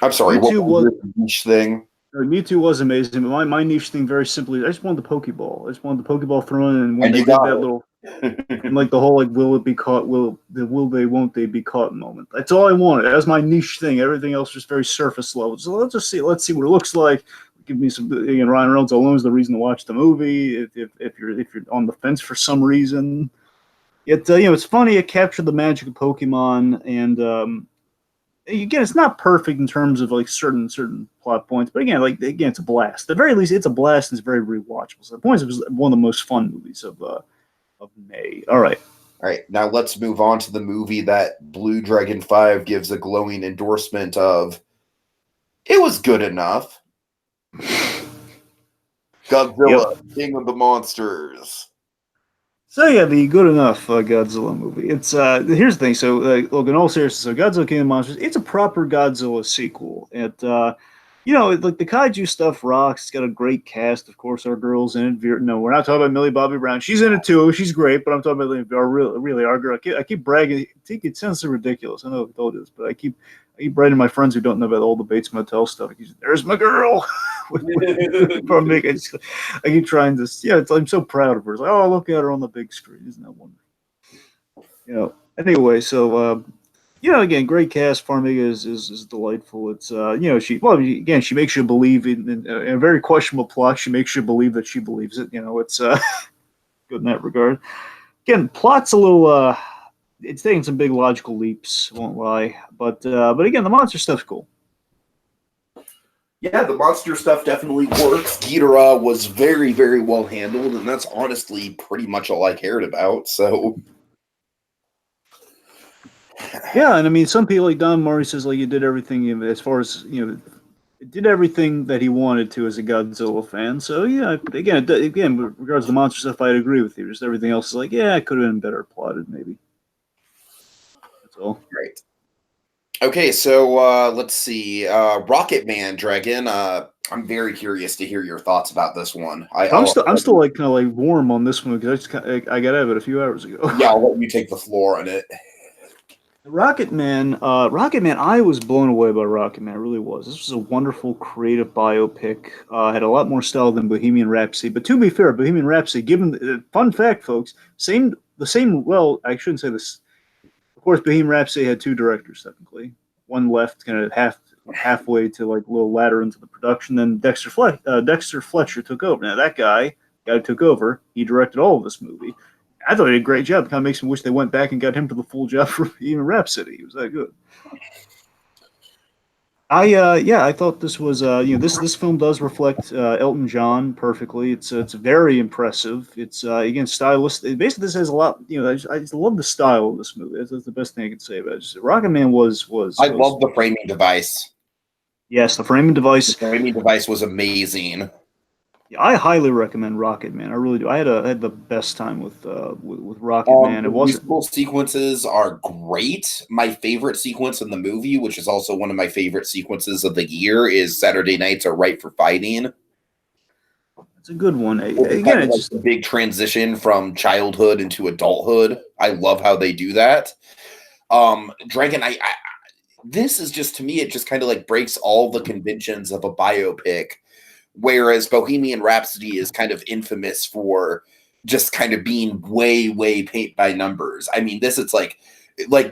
I'm sorry, Mewtwo what was your niche thing? Mewtwo was amazing, but my niche thing very simply, I just wanted the Pokeball. I just wanted the Pokeball thrown, and when they did that little, and like the whole like, will it be caught? Will they? Won't they be caught? Moment. That's all I wanted. That was my niche thing. Everything else just very surface level. So let's just see. Let's see what it looks like. Give me some. Ryan Reynolds alone is the reason to watch the movie. If you're on the fence for some reason, it's funny. It captured the magic of Pokemon, and again, it's not perfect in terms of like certain plot points, but again, it's a blast. At the very least, it's a blast and it's very rewatchable. So the point is, it was one of the most fun movies of May. All right. Now let's move on to the movie that BlueDragonFive gives a glowing endorsement of. It was good enough. Godzilla, King of the Monsters. So yeah, the good enough Godzilla movie. It's here's the thing. So look, in all seriousness, so Godzilla King of the Monsters, it's a proper Godzilla sequel. Like the kaiju stuff rocks. It's got a great cast, of course. Our girls in it. No, we're not talking about Millie Bobby Brown. She's in it too. She's great, but I'm talking about our girl. I keep bragging. It sounds so ridiculous. I know I've told you this, but I keep bragging my friends who don't know about all the Bates Motel stuff. There's my girl. I keep trying to. Yeah, I'm so proud of her. It's like, oh, look at her on the big screen. Isn't that wonderful? Anyway, so again, great cast. Farmiga is delightful. It's she makes you believe in a very questionable plot. She makes you believe that she believes it. It's good in that regard. Again, plot's a little. It's taking some big logical leaps. Won't lie, but again, the monster stuff's cool. Yeah, the monster stuff definitely works. Ghidorah was very, very well handled, and that's honestly pretty much all I cared about. So. Yeah, and I mean, some people like Don Murray says like you did everything as far as it did everything that he wanted to as a Godzilla fan. So yeah, again, with regards to the monster stuff, I'd agree with you. Just everything else is like, yeah, it could have been better plotted, maybe. That's all. Right. Okay, so let's see. Rocketman, Dragon. I'm very curious to hear your thoughts about this one. I'm still like kind of like warm on this one because I got out of it a few hours ago. Yeah, I'll let you take the floor on it. Rocketman, I was blown away by Rocketman. I really was. This was a wonderful, creative biopic. Had a lot more style than Bohemian Rhapsody. But to be fair, Bohemian Rhapsody, given fun fact, folks, the same. Well, I shouldn't say this. course, Bohemian Rhapsody had 2 directors technically. One left, kind of halfway to like a little ladder into the production. Then Dexter Fletcher took over. Now that guy who took over, he directed all of this movie. I thought he did a great job. It kind of makes me wish they went back and got him for the full job for Bohemian Rhapsody. He was that good. I thought this was this film does reflect Elton John perfectly. It's very impressive. It's again stylistic. Basically, this has a lot. I just love the style of this movie. That's the best thing I can say about it. Rocketman was. I love the framing device. Yes, the framing device. The framing device was amazing. Yeah, I highly recommend Rocketman. I really do. I had the best time with Rocketman. The musical sequences are great. My favorite sequence in the movie, which is also one of my favorite sequences of the year, is Saturday Nights Are Right for Fighting. It's a good one. Again, it's just a big transition from childhood into adulthood. I love how they do that. Dragon, this is just, to me, it just kind of like breaks all the conventions of a biopic. Whereas Bohemian Rhapsody is kind of infamous for just kind of being way, way paint by numbers. I mean, this, it's like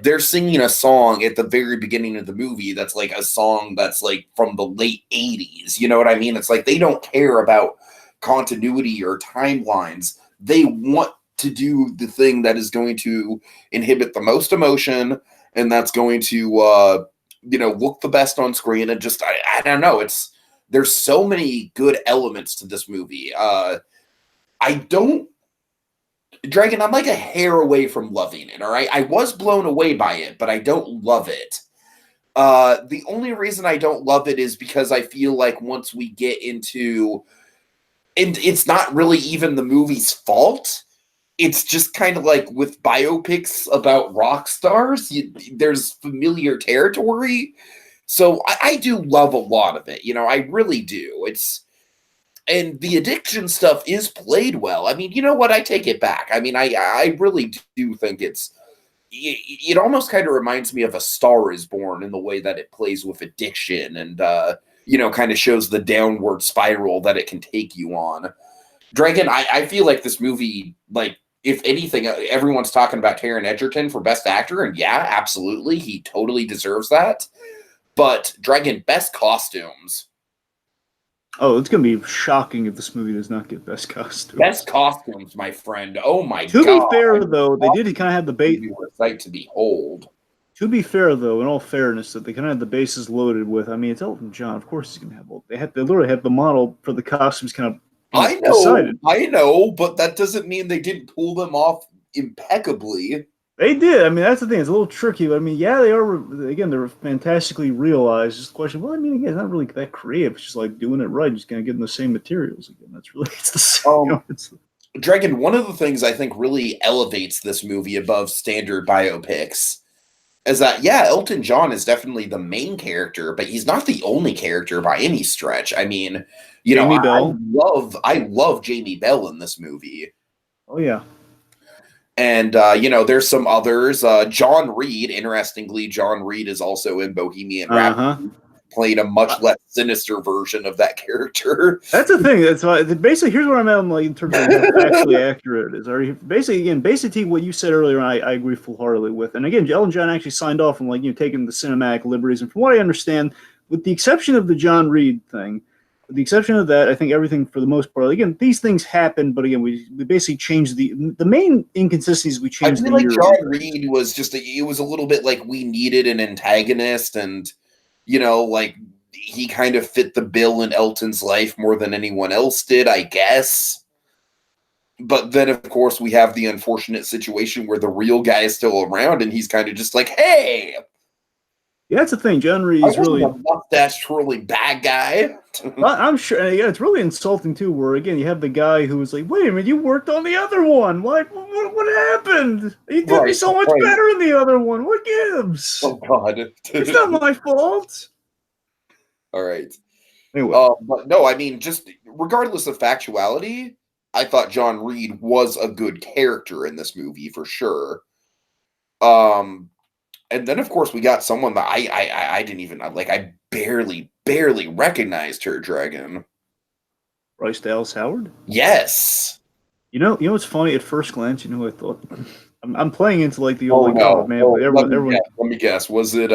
they're singing a song at the very beginning of the movie that's like a song that's like from the late 80s. You know what I mean? It's like they don't care about continuity or timelines. They want to do the thing that is going to inhibit the most emotion, and that's going to, look the best on screen. And just, I don't know, there's so many good elements to this movie. Dragon, I'm like a hair away from loving it, all right? I was blown away by it, but I don't love it. The only reason I don't love it is because I feel like once we get into... And it's not really even the movie's fault. It's just kind of like with biopics about rock stars, there's familiar territory. So I do love a lot of it. I really do. And the addiction stuff is played well. I mean, you know what? I take it back. I mean, I really do think it almost kind of reminds me of A Star Is Born in the way that it plays with addiction and, kind of shows the downward spiral that it can take you on. Dragon, I feel like this movie, like, if anything, everyone's talking about Taron Egerton for Best Actor, and yeah, absolutely. He totally deserves that. But Dragon, best costumes. Oh, it's going to be shocking if this movie does not get best costumes. Best costumes, my friend. Oh my god. To be fair, though, they did kind of have the base. A sight to behold. To be fair, though, in all fairness, that they kind of had the bases loaded with. I mean, it's Elton John. Of course, he's going to have all. They literally had the model for the costumes kind of. I know, but that doesn't mean they didn't pull them off impeccably. They did. I mean, that's the thing. It's a little tricky, but I mean, yeah, they are. Again, they're fantastically realized. Just the question. Well, I mean, again, it's not really that creative. It's just like doing it right. Just kind of getting the same materials again. That's really it's the same. Dragon. One of the things I think really elevates this movie above standard biopics is that Elton John is definitely the main character, but he's not the only character by any stretch. I mean, Jamie Bell. I love Jamie Bell in this movie. Oh yeah. And, there's some others. John Reed, interestingly, John Reed is also in Bohemian Rhapsody, playing a much less sinister version of that character. That's the thing. That's why, basically, here's where I'm at like, in terms of how actually accurate it is. Basically, what you said earlier, I agree full-heartedly with. And again, Elton John actually signed off on taking the cinematic liberties. And from what I understand, with the exception of the John Reed thing, with the exception of that, I think everything for the most part. Again, these things happen, but again, we basically changed the main inconsistencies. We changed. I feel like John Reed was it was a little bit like we needed an antagonist, and he kind of fit the bill in Elton's life more than anyone else did, I guess. But then, of course, we have the unfortunate situation where the real guy is still around, and he's kind of just like, hey. Yeah, that's the thing. John Reed is really a mustache twirling bad guy. I'm sure. Yeah, it's really insulting too. Where again, you have the guy who was like, "Wait a minute, you worked on the other one. What happened? You did me so much better in the other one. What gives? Oh God, it's not my fault." All right. Anyway, but no, I mean, just regardless of factuality, I thought John Reed was a good character in this movie for sure. And then, of course, we got someone that I didn't even like. I barely recognized her, Dragon. Bryce Dallas Howard. Yes. You know what's funny at first glance. You know who I thought? I'm playing into like the old man. Everyone. Let me guess. Was it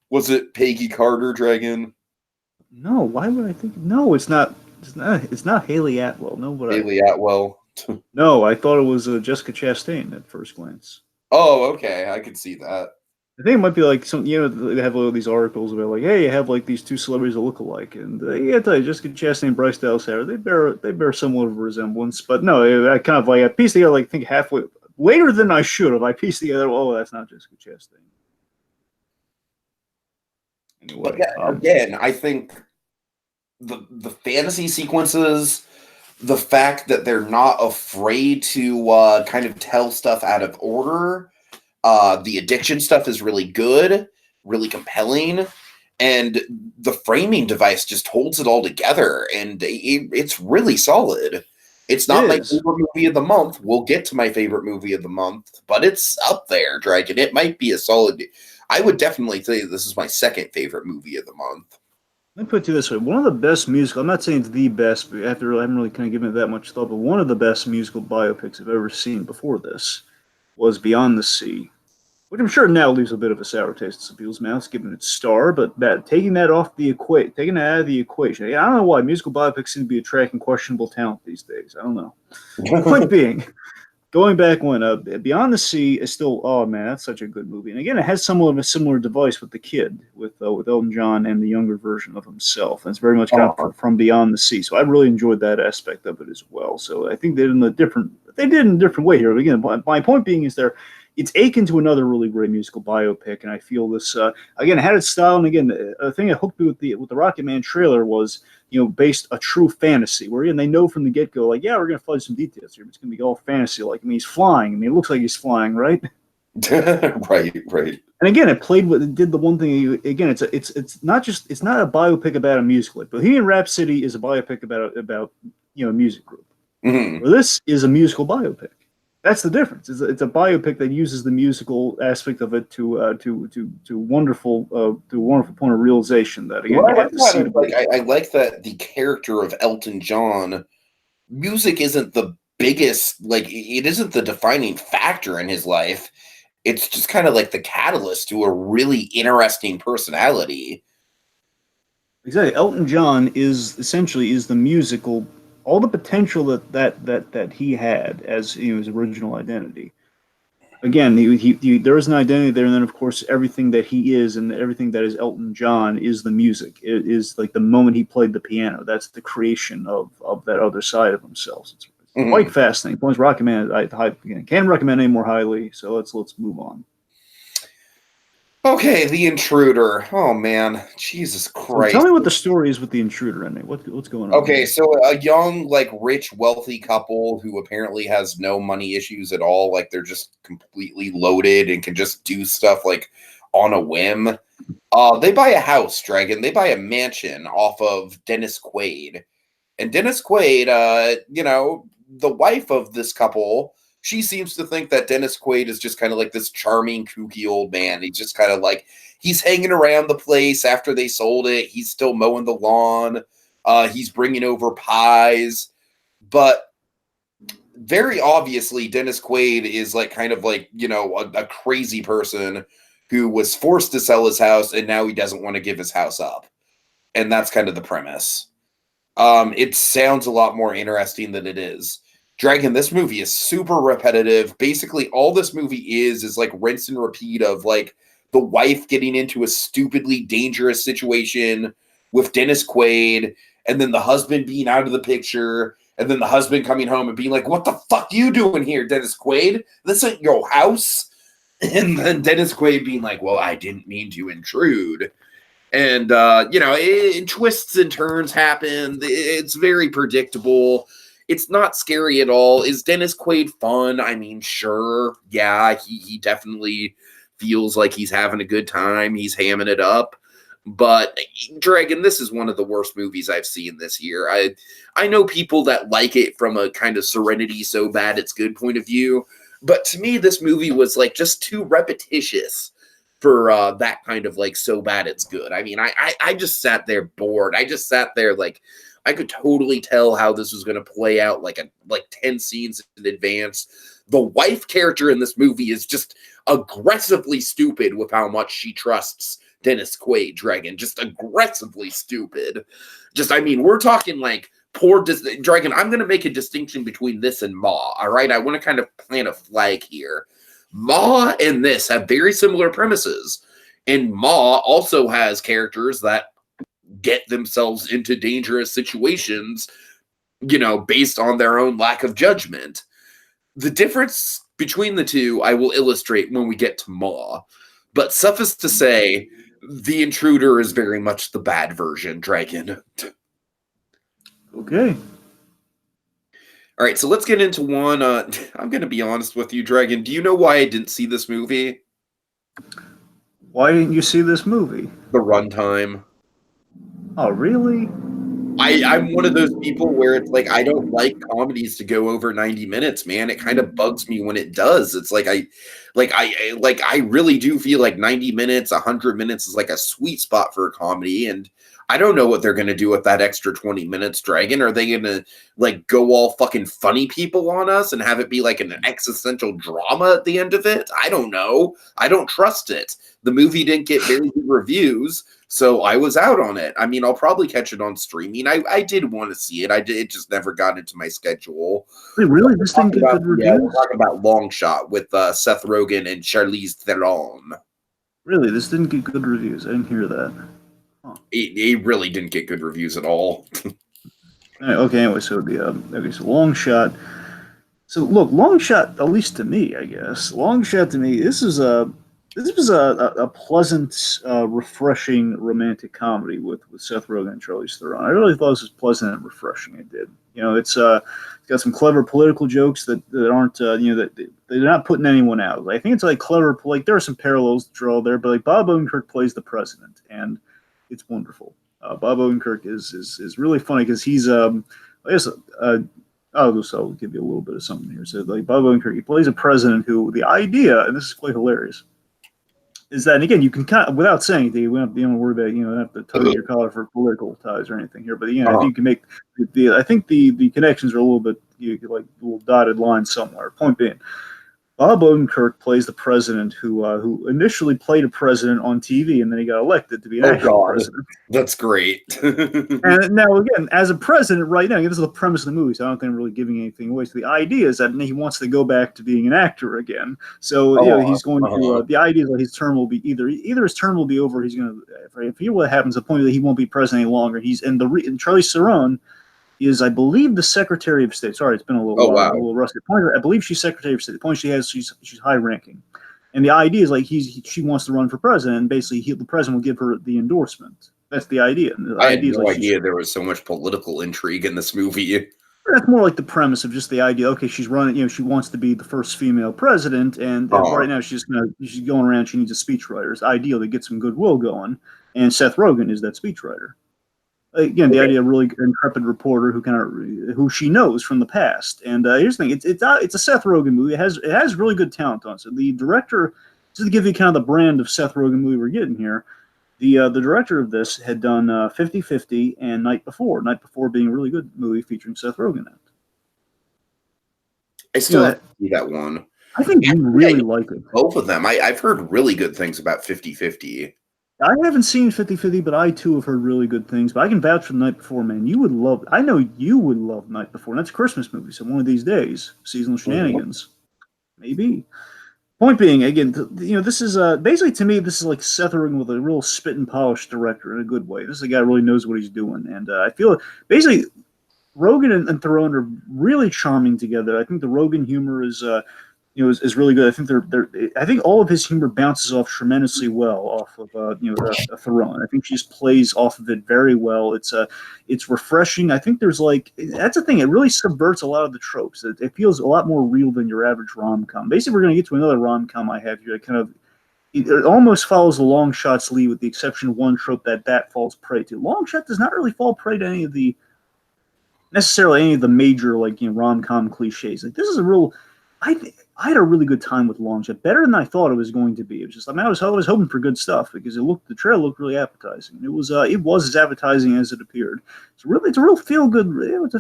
was it Peggy Carter Dragon? No, why would I think? No, it's not. It's not Haley Atwell. No, Haley Atwell. No, I thought it was Jessica Chastain at first glance. Oh, okay, I could see that. I think it might be like some, they have all these articles about like, hey, you have like these two celebrities that look alike, and yeah, I tell you, Jessica Chastain and Bryce Dallas Howard, they bear somewhat of a resemblance, but no, I kind of like I pieced together like think halfway later than I should have. I pieced together, oh, that's not Jessica Chastain. Anyway, but yeah, again, I think the fantasy sequences, the fact that they're not afraid to kind of tell stuff out of order, the addiction stuff is really good, really compelling, and the framing device just holds it all together, and it's really solid. It's not my favorite movie of the month. We'll get to my favorite movie of the month, but it's up there, Dragon. It might be a solid. I would definitely say this is my second favorite movie of the month. Let me put it this way: one of the best musical. I'm not saying it's the best, but I haven't really kind of given it that much thought. But one of the best musical biopics I've ever seen before this was Beyond the Sea, which I'm sure now leaves a bit of a sour taste in some people's mouths, given its star. But taking that out of the equation, I don't know why musical biopics seem to be attracting questionable talent these days. I don't know. Point being, going back when Beyond the Sea is still, oh man, that's such a good movie. And again, it has somewhat of a similar device with the kid, with Elton John and the younger version of himself. And it's very much kind of from Beyond the Sea. So I really enjoyed that aspect of it as well. So I think they did in a different way here. But again, my point being is it's akin to another really great musical biopic, and I feel this again it had its style. And again, the thing that hooked me with the Rocketman trailer was based a true fantasy, where they know from the get go, like, yeah, we're gonna fudge some details here, but it's gonna be all fantasy. Like, I mean, he's flying. I mean, it looks like he's flying, right? right. And again, it did the one thing. Again, it's not a biopic about a musical. Bohemian Rhapsody is a biopic about a music group. Mm-hmm. Well, this is a musical biopic. That's the difference. It's a biopic that uses the musical aspect of it to wonderful point of realization that again you have to see. I like that the character of Elton John, music isn't the biggest, like it isn't the defining factor in his life. It's just kind of like the catalyst to a really interesting personality. Exactly. Elton John is the musical, all the potential that he had as his original identity. Again, there is an identity there, and then of course everything that he is and everything that is Elton John is the music. It is like the moment he played the piano. That's the creation of that other side of himself. It's quite fascinating. Points Rocketman, I can't recommend any more highly. So let's move on. Okay, The Intruder. Oh man, Jesus Christ! So tell me what the story is with The Intruder in it. What's going on? Okay, so a young, like, rich, wealthy couple who apparently has no money issues at all. Like, they're just completely loaded and can just do stuff like on a whim. They buy a house, Dragon. They buy a mansion off of Dennis Quaid, and Dennis Quaid, the wife of this couple. She seems to think that Dennis Quaid is just kind of like this charming, kooky old man. He's just kind of like, he's hanging around the place after they sold it. He's still mowing the lawn. He's bringing over pies. But very obviously, Dennis Quaid is like kind of like, a crazy person who was forced to sell his house, and now he doesn't want to give his house up. And that's kind of the premise. It sounds a lot more interesting than it is. Dragon, this movie is super repetitive. Basically, all this movie is like rinse and repeat of like the wife getting into a stupidly dangerous situation with Dennis Quaid, and then the husband being out of the picture, and then the husband coming home and being like, "What the fuck you doing here, Dennis Quaid? This ain't your house." And then Dennis Quaid being like, "Well, I didn't mean to intrude." And, twists and turns happen. It's very predictable. It's not scary at all. Is Dennis Quaid fun? I mean, sure. Yeah, he definitely feels like he's having a good time. He's hamming it up. But, Dragon, this is one of the worst movies I've seen this year. I know people that like it from a kind of Serenity so bad it's good point of view. But to me, this movie was like just too repetitious for that kind of like so bad it's good. I mean, I just sat there bored. I just sat there like, I could totally tell how this was going to play out like 10 scenes in advance. The wife character in this movie is just aggressively stupid with how much she trusts Dennis Quaid, Dragon. Just aggressively stupid. I mean, we're talking like Dragon. I'm going to make a distinction between this and Ma, all right? I want to kind of plant a flag here. Ma and this have very similar premises. And Ma also has characters that get themselves into dangerous situations, based on their own lack of judgment. The difference between the two I will illustrate when we get to Ma. But suffice to say, The Intruder is very much the bad version, Dragon. Okay. All right, so let's get into one. I'm going to be honest with you, Dragon. Do you know why I didn't see this movie? Why didn't you see this movie? The runtime. Oh, really? I'm one of those people where it's like I don't like comedies to go over 90 minutes, man. It kind of bugs me when it does. It's like I really do feel like 90 minutes, 100 minutes is like a sweet spot for a comedy, and I don't know what they're going to do with that extra 20 minutes, Dragon. Are they going to like go all fucking funny people on us and have it be like an existential drama at the end of it? I don't know. I don't trust it. The movie didn't get very good reviews, so I was out on it. I mean, I'll probably catch it on streaming. I did want to see it. It just never got into my schedule. Wait, really? This didn't get good reviews? Yeah, we're talking about Long Shot with Seth Rogen and Charlize Theron. Really? This didn't get good reviews? I didn't hear that. Huh. It really didn't get good reviews at all. Okay, anyway, so so Long Shot. So look, Long Shot, at least to me, I guess, Long Shot to me, this was a pleasant, refreshing romantic comedy with Seth Rogen and Charlize Theron. I really thought this was pleasant and refreshing. It did. It's got some clever political jokes that aren't that they're not putting anyone out. I think it's like clever. Like there are some parallels to draw there, but like Bob Odenkirk plays the president, and it's wonderful. Bob Odenkirk is really funny because he's I guess I'll give you a little bit of something here. So like Bob Odenkirk, he plays a president who the idea, and this is quite hilarious, is that, and again, you can kind of, without saying anything, we don't worry about, don't have to tug your collar for political ties or anything here, but I think you can make I think the connections are a little bit, like a little dotted line somewhere. Point being, Bob Odenkirk plays the president who initially played a president on TV, and then he got elected to be an actual president. That's great. And now, again, as a president right now, this is the premise of the movie, so I don't think I'm really giving anything away. So the idea is that he wants to go back to being an actor again. So he's going to. The idea is that his term will be either his term will be over. He's going to. If what happens, the point that he won't be president any longer. And Charlize Theron is, I believe, the Secretary of State. Sorry, it's been a little while, a little rusty. I believe she's Secretary of State. The point she's high ranking, and the idea is like she wants to run for president, and basically the president will give her the endorsement. That's the idea. I had no idea there was so much political intrigue in this movie. That's more like the premise of just the idea. Okay, she's running. She wants to be the first female president, and right now she's going around. She needs a speechwriter. It's ideal to get some goodwill going, and Seth Rogen is that speechwriter. Again, the idea of a really intrepid reporter who she knows from the past. And here's the thing: it's a Seth Rogen movie. It has really good talent on it. So the director, just to give you kind of the brand of Seth Rogen movie we're getting here, the director of this had done 50-50 and Night Before. Night Before being a really good movie featuring Seth Rogen in it. I still have to see that one. I think you really like it. Both of them. I've heard really good things about 50-50. I haven't seen 50-50, but I too have heard really good things. But I can vouch for The Night Before, man. You would love. I know you would love Night Before. And that's a Christmas movie, so one of these days, seasonal shenanigans, maybe. Point being, again, this is basically to me, this is like Seth Rogen with a real spit and polish director in a good way. This is a guy who really knows what he's doing, and I feel basically Rogen and Theron are really charming together. I think the Rogen humor is really good. I think I think all of his humor bounces off tremendously well off of Theron. I think she just plays off of it very well. It's refreshing. I think there's that's the thing. It really subverts a lot of the tropes. It feels a lot more real than your average rom-com. Basically, we're going to get to another rom-com I have here. It almost follows the Long Shot's lead, with the exception of one trope that falls prey to. Long Shot does not really fall prey to necessarily any of the major rom-com cliches. Like this is a real. I had a really good time with launch. Better than I thought it was going to be. It was just, I mean, I was hoping for good stuff because the trailer looked really appetizing. It was as appetizing as it appeared. It's a real feel good.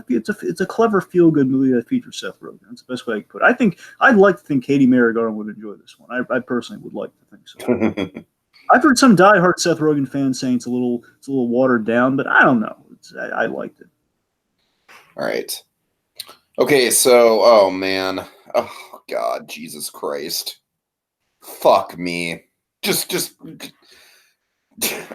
It's a clever feel good movie that features Seth Rogen. That's the best way I could put it. I'd like to think Katie Merrigarden would enjoy this one. I personally would like to think so. I've heard some diehard Seth Rogen fans saying it's a little watered down, but I don't know. I liked it. All right. Okay, so oh man. Oh God, Jesus Christ. Fuck me. Just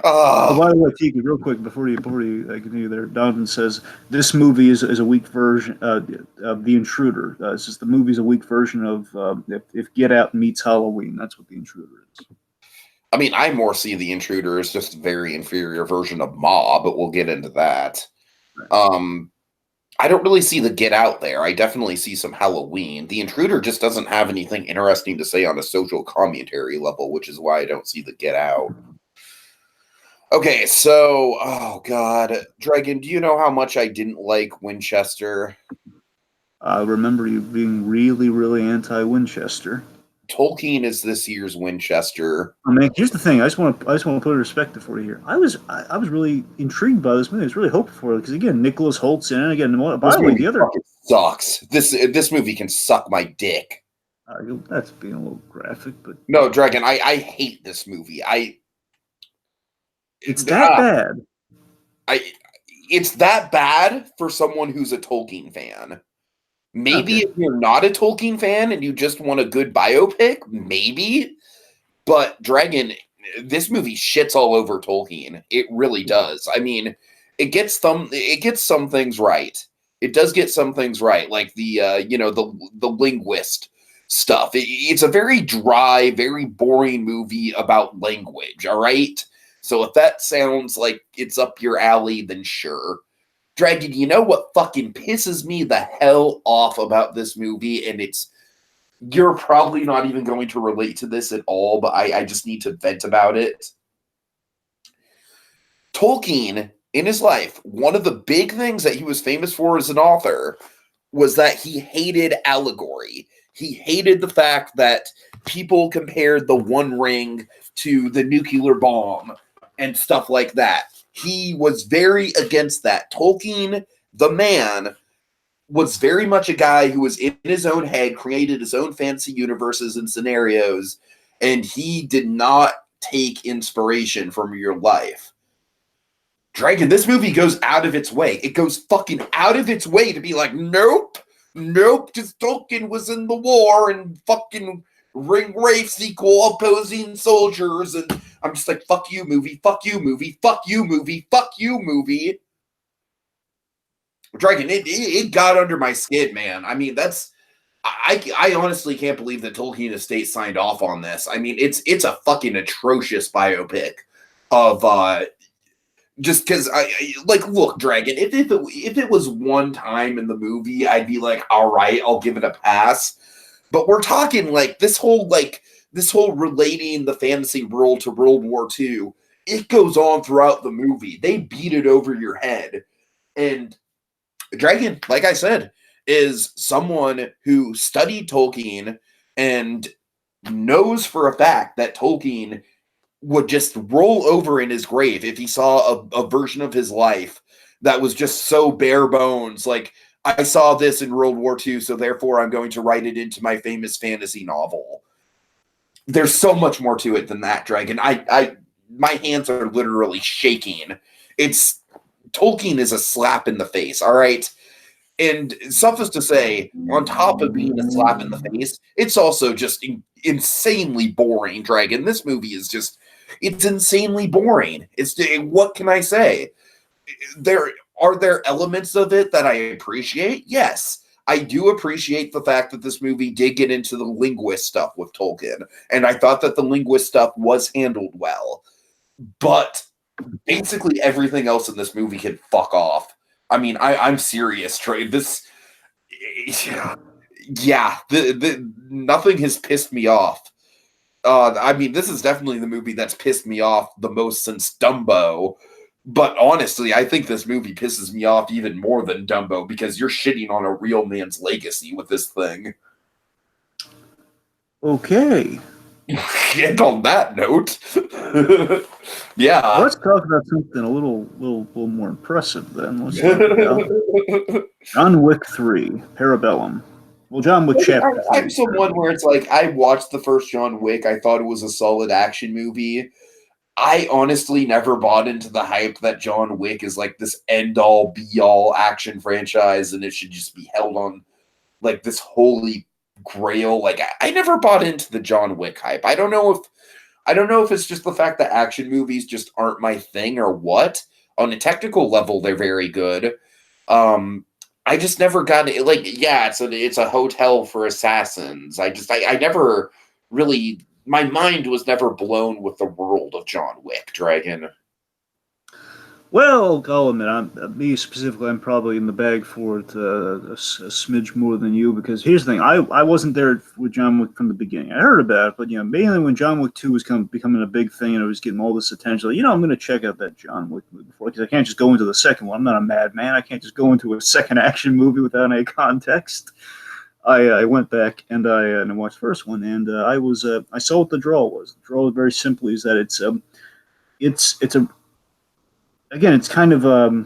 Oh, by the way, Tiki, real quick before you continue there, Donovan says this movie is a weak version of The Intruder. It's just the movie's a weak version of if Get Out meets Halloween. That's what The Intruder is. I mean, I more see The Intruder as just a very inferior version of Ma, but we'll get into that. Right. I don't really see the Get Out there. I definitely see some Halloween. The Intruder just doesn't have anything interesting to say on a social commentary level, which is why I don't see the Get Out. Okay, so, oh God. Dragon, do you know how much I didn't like Winchester? I remember you being really, really anti-Winchester. Tolkien is this year's Winchester. I mean, here's the thing. I just want to put a perspective for you here. I was really intrigued by this movie. I was really hoping for it because again, Nicholas Holt's in it. Again, by the way, the other sucks. This movie can suck my dick. That's being a little graphic, but no, Dragon. I hate this movie. It's that bad. It's that bad for someone who's a Tolkien fan. Maybe if you're not a Tolkien fan and you just want a good biopic, maybe. But Dragon, this movie shits all over Tolkien. It really does. I mean, it gets some things right. It does get some things right, like the linguist stuff. It's a very dry, very boring movie about language. All right. So if that sounds like it's up your alley, then sure. Dragon, you know what fucking pisses me the hell off about this movie? And you're probably not even going to relate to this at all, but I just need to vent about it. Tolkien, in his life, one of the big things that he was famous for as an author was that he hated allegory. He hated the fact that people compared the One Ring to the nuclear bomb and stuff like that. He was very against that. Tolkien, the man, was very much a guy who was in his own head, created his own fantasy universes and scenarios, and he did not take inspiration from your life. Dragon, this movie goes out of its way. It goes fucking out of its way to be like, nope, just Tolkien was in the war and fucking ring wraiths equal opposing soldiers, and I'm just like, fuck you, movie, fuck you, movie, fuck you, movie, fuck you, movie. Dragon, it got under my skin, man. I mean, I honestly can't believe that Tolkien Estate signed off on this. I mean, it's a fucking atrocious biopic of just because look, Dragon, if it was one time in the movie, I'd be like, all right, I'll give it a pass. But we're talking like this whole relating the fantasy world to World War II. It goes on throughout the movie. They beat it over your head. And Dragon, like I said, is someone who studied Tolkien and knows for a fact that Tolkien would just roll over in his grave if he saw a version of his life that was just so bare bones. Like, I saw this in World War II, so therefore I'm going to write it into my famous fantasy novel. There's so much more to it than that, Dragon. My hands are literally shaking. Tolkien is a slap in the face, all right? And suffice to say, on top of being a slap in the face, it's also just insanely boring, Dragon. This movie is it's insanely boring. What can I say? Are there elements of it that I appreciate? Yes. I do appreciate the fact that this movie did get into the linguist stuff with Tolkien, and I thought that the linguist stuff was handled well. But basically everything else in this movie can fuck off. I mean, I'm serious, Trey. Nothing has pissed me off. I mean, this is definitely the movie that's pissed me off the most since Dumbo. But honestly, I think this movie pisses me off even more than Dumbo because you're shitting on a real man's legacy with this thing. Okay. And on that note, yeah. Let's talk about something a little more impressive then. Let's talk about John Wick 3, Parabellum. Well, John Wick Chapter I'm 3. someone where it's like I watched the first John Wick. I thought it was a solid action movie. I honestly never bought into the hype that John Wick is like this end all be all action franchise and it should just be held on like this holy grail. Like I never bought into the John Wick hype. I don't know if it's just the fact that action movies just aren't my thing or what. On a technical level, they're very good. I just never got it. Like, yeah, it's a hotel for assassins. I never really. My mind was never blown with the world of John Wick, Dragon. Well, I'll admit, me specifically, I'm probably in the bag for it a smidge more than you because here's the thing: I wasn't there with John Wick from the beginning. I heard about it, but mainly when John Wick 2 was becoming a big thing and it was getting all this attention, like, I'm going to check out that John Wick movie before because I can't just go into the second one. I'm not a madman. I can't just go into a second action movie without any context. I went back and I watched the first one, and I saw what the draw was. The draw, very simply, is that it's a again, it's kind of sorry,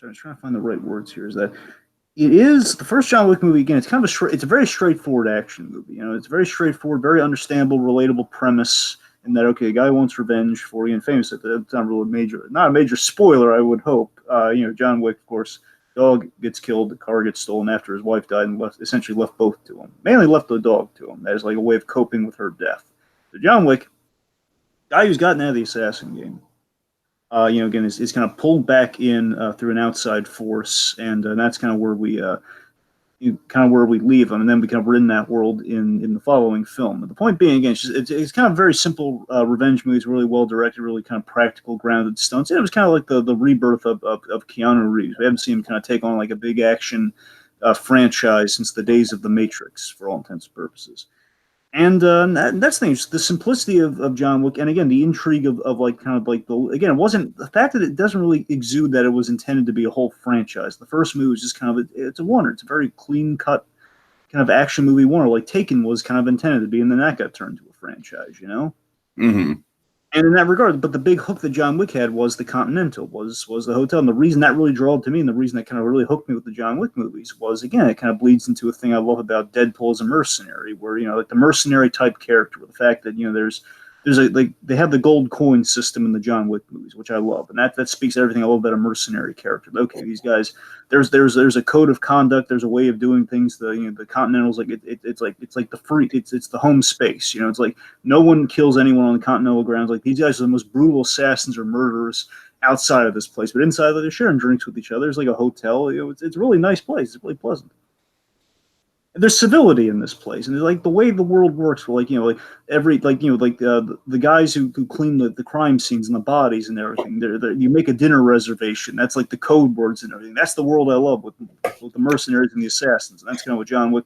I'm trying to find the right words here. Is that it is the first John Wick movie? Again, it's a very straightforward action movie. It's very straightforward, very understandable, relatable premise. In that, okay, a guy wants revenge for famous. It's not really not a major spoiler, I would hope. John Wick, of course, dog gets killed, the car gets stolen after his wife died, and essentially left both to him. Mainly left the dog to him as like a way of coping with her death. So John Wick, guy who's gotten out of the assassin game. Again, is kind of pulled back in through an outside force, and that's kind of where we leave them, and then we're in that world in the following film. But the point being, again, it's kind of very simple revenge movies, really well directed, really kind of practical, grounded stunts. And it was kind of like the rebirth of Keanu Reeves. We haven't seen him kind of take on like a big action franchise since the days of The Matrix, for all intents and purposes. And that's the thing, the simplicity of John Wick, and again, the intrigue of like kind of like it wasn't the fact that it doesn't really exude that it was intended to be a whole franchise. The first movie was just kind of it's a wonder. It's a very clean cut kind of action movie wonder, like Taken was kind of intended to be, and then that got turned into a franchise, Mm-hmm. And in that regard, but the big hook that John Wick had was the Continental, was the hotel. And the reason that really drew to me, and the reason that kind of really hooked me with the John Wick movies was, again, it kind of bleeds into a thing I love about Deadpool as a mercenary, where, like the mercenary type character, with the fact that, they have the gold coin system in the John Wick movies, which I love. And that speaks to everything I love about a mercenary character. Okay, these guys, there's a code of conduct, there's a way of doing things. The Continental's like it's like it's the home space. It's like no one kills anyone on the Continental grounds. Like these guys are the most brutal assassins or murderers outside of this place, but inside they're sharing drinks with each other. There's like a hotel. It's a really nice place. It's really pleasant. There's civility in this place, and like the way the world works. Where the guys who clean the crime scenes and the bodies and everything. You make a dinner reservation. That's like the code words and everything. That's the world I love with the mercenaries and the assassins. And that's kind of what John Wick,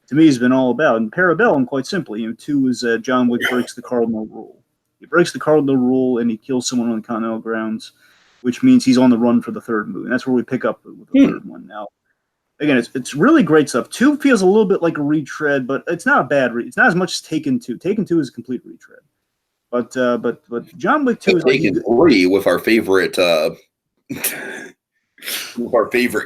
to me, has been all about. And Parabellum, quite simply, 2 is John Wick breaks the cardinal rule. He breaks the cardinal rule and he kills someone on the Continental grounds, which means he's on the run for the third movie. And that's where we pick up with the third one now. Again, it's really great stuff. 2 feels a little bit like a retread, but it's not a bad it's not as much as Taken 2. Taken 2 is a complete retread. But John Wick 2 is Taken 3 with our favorite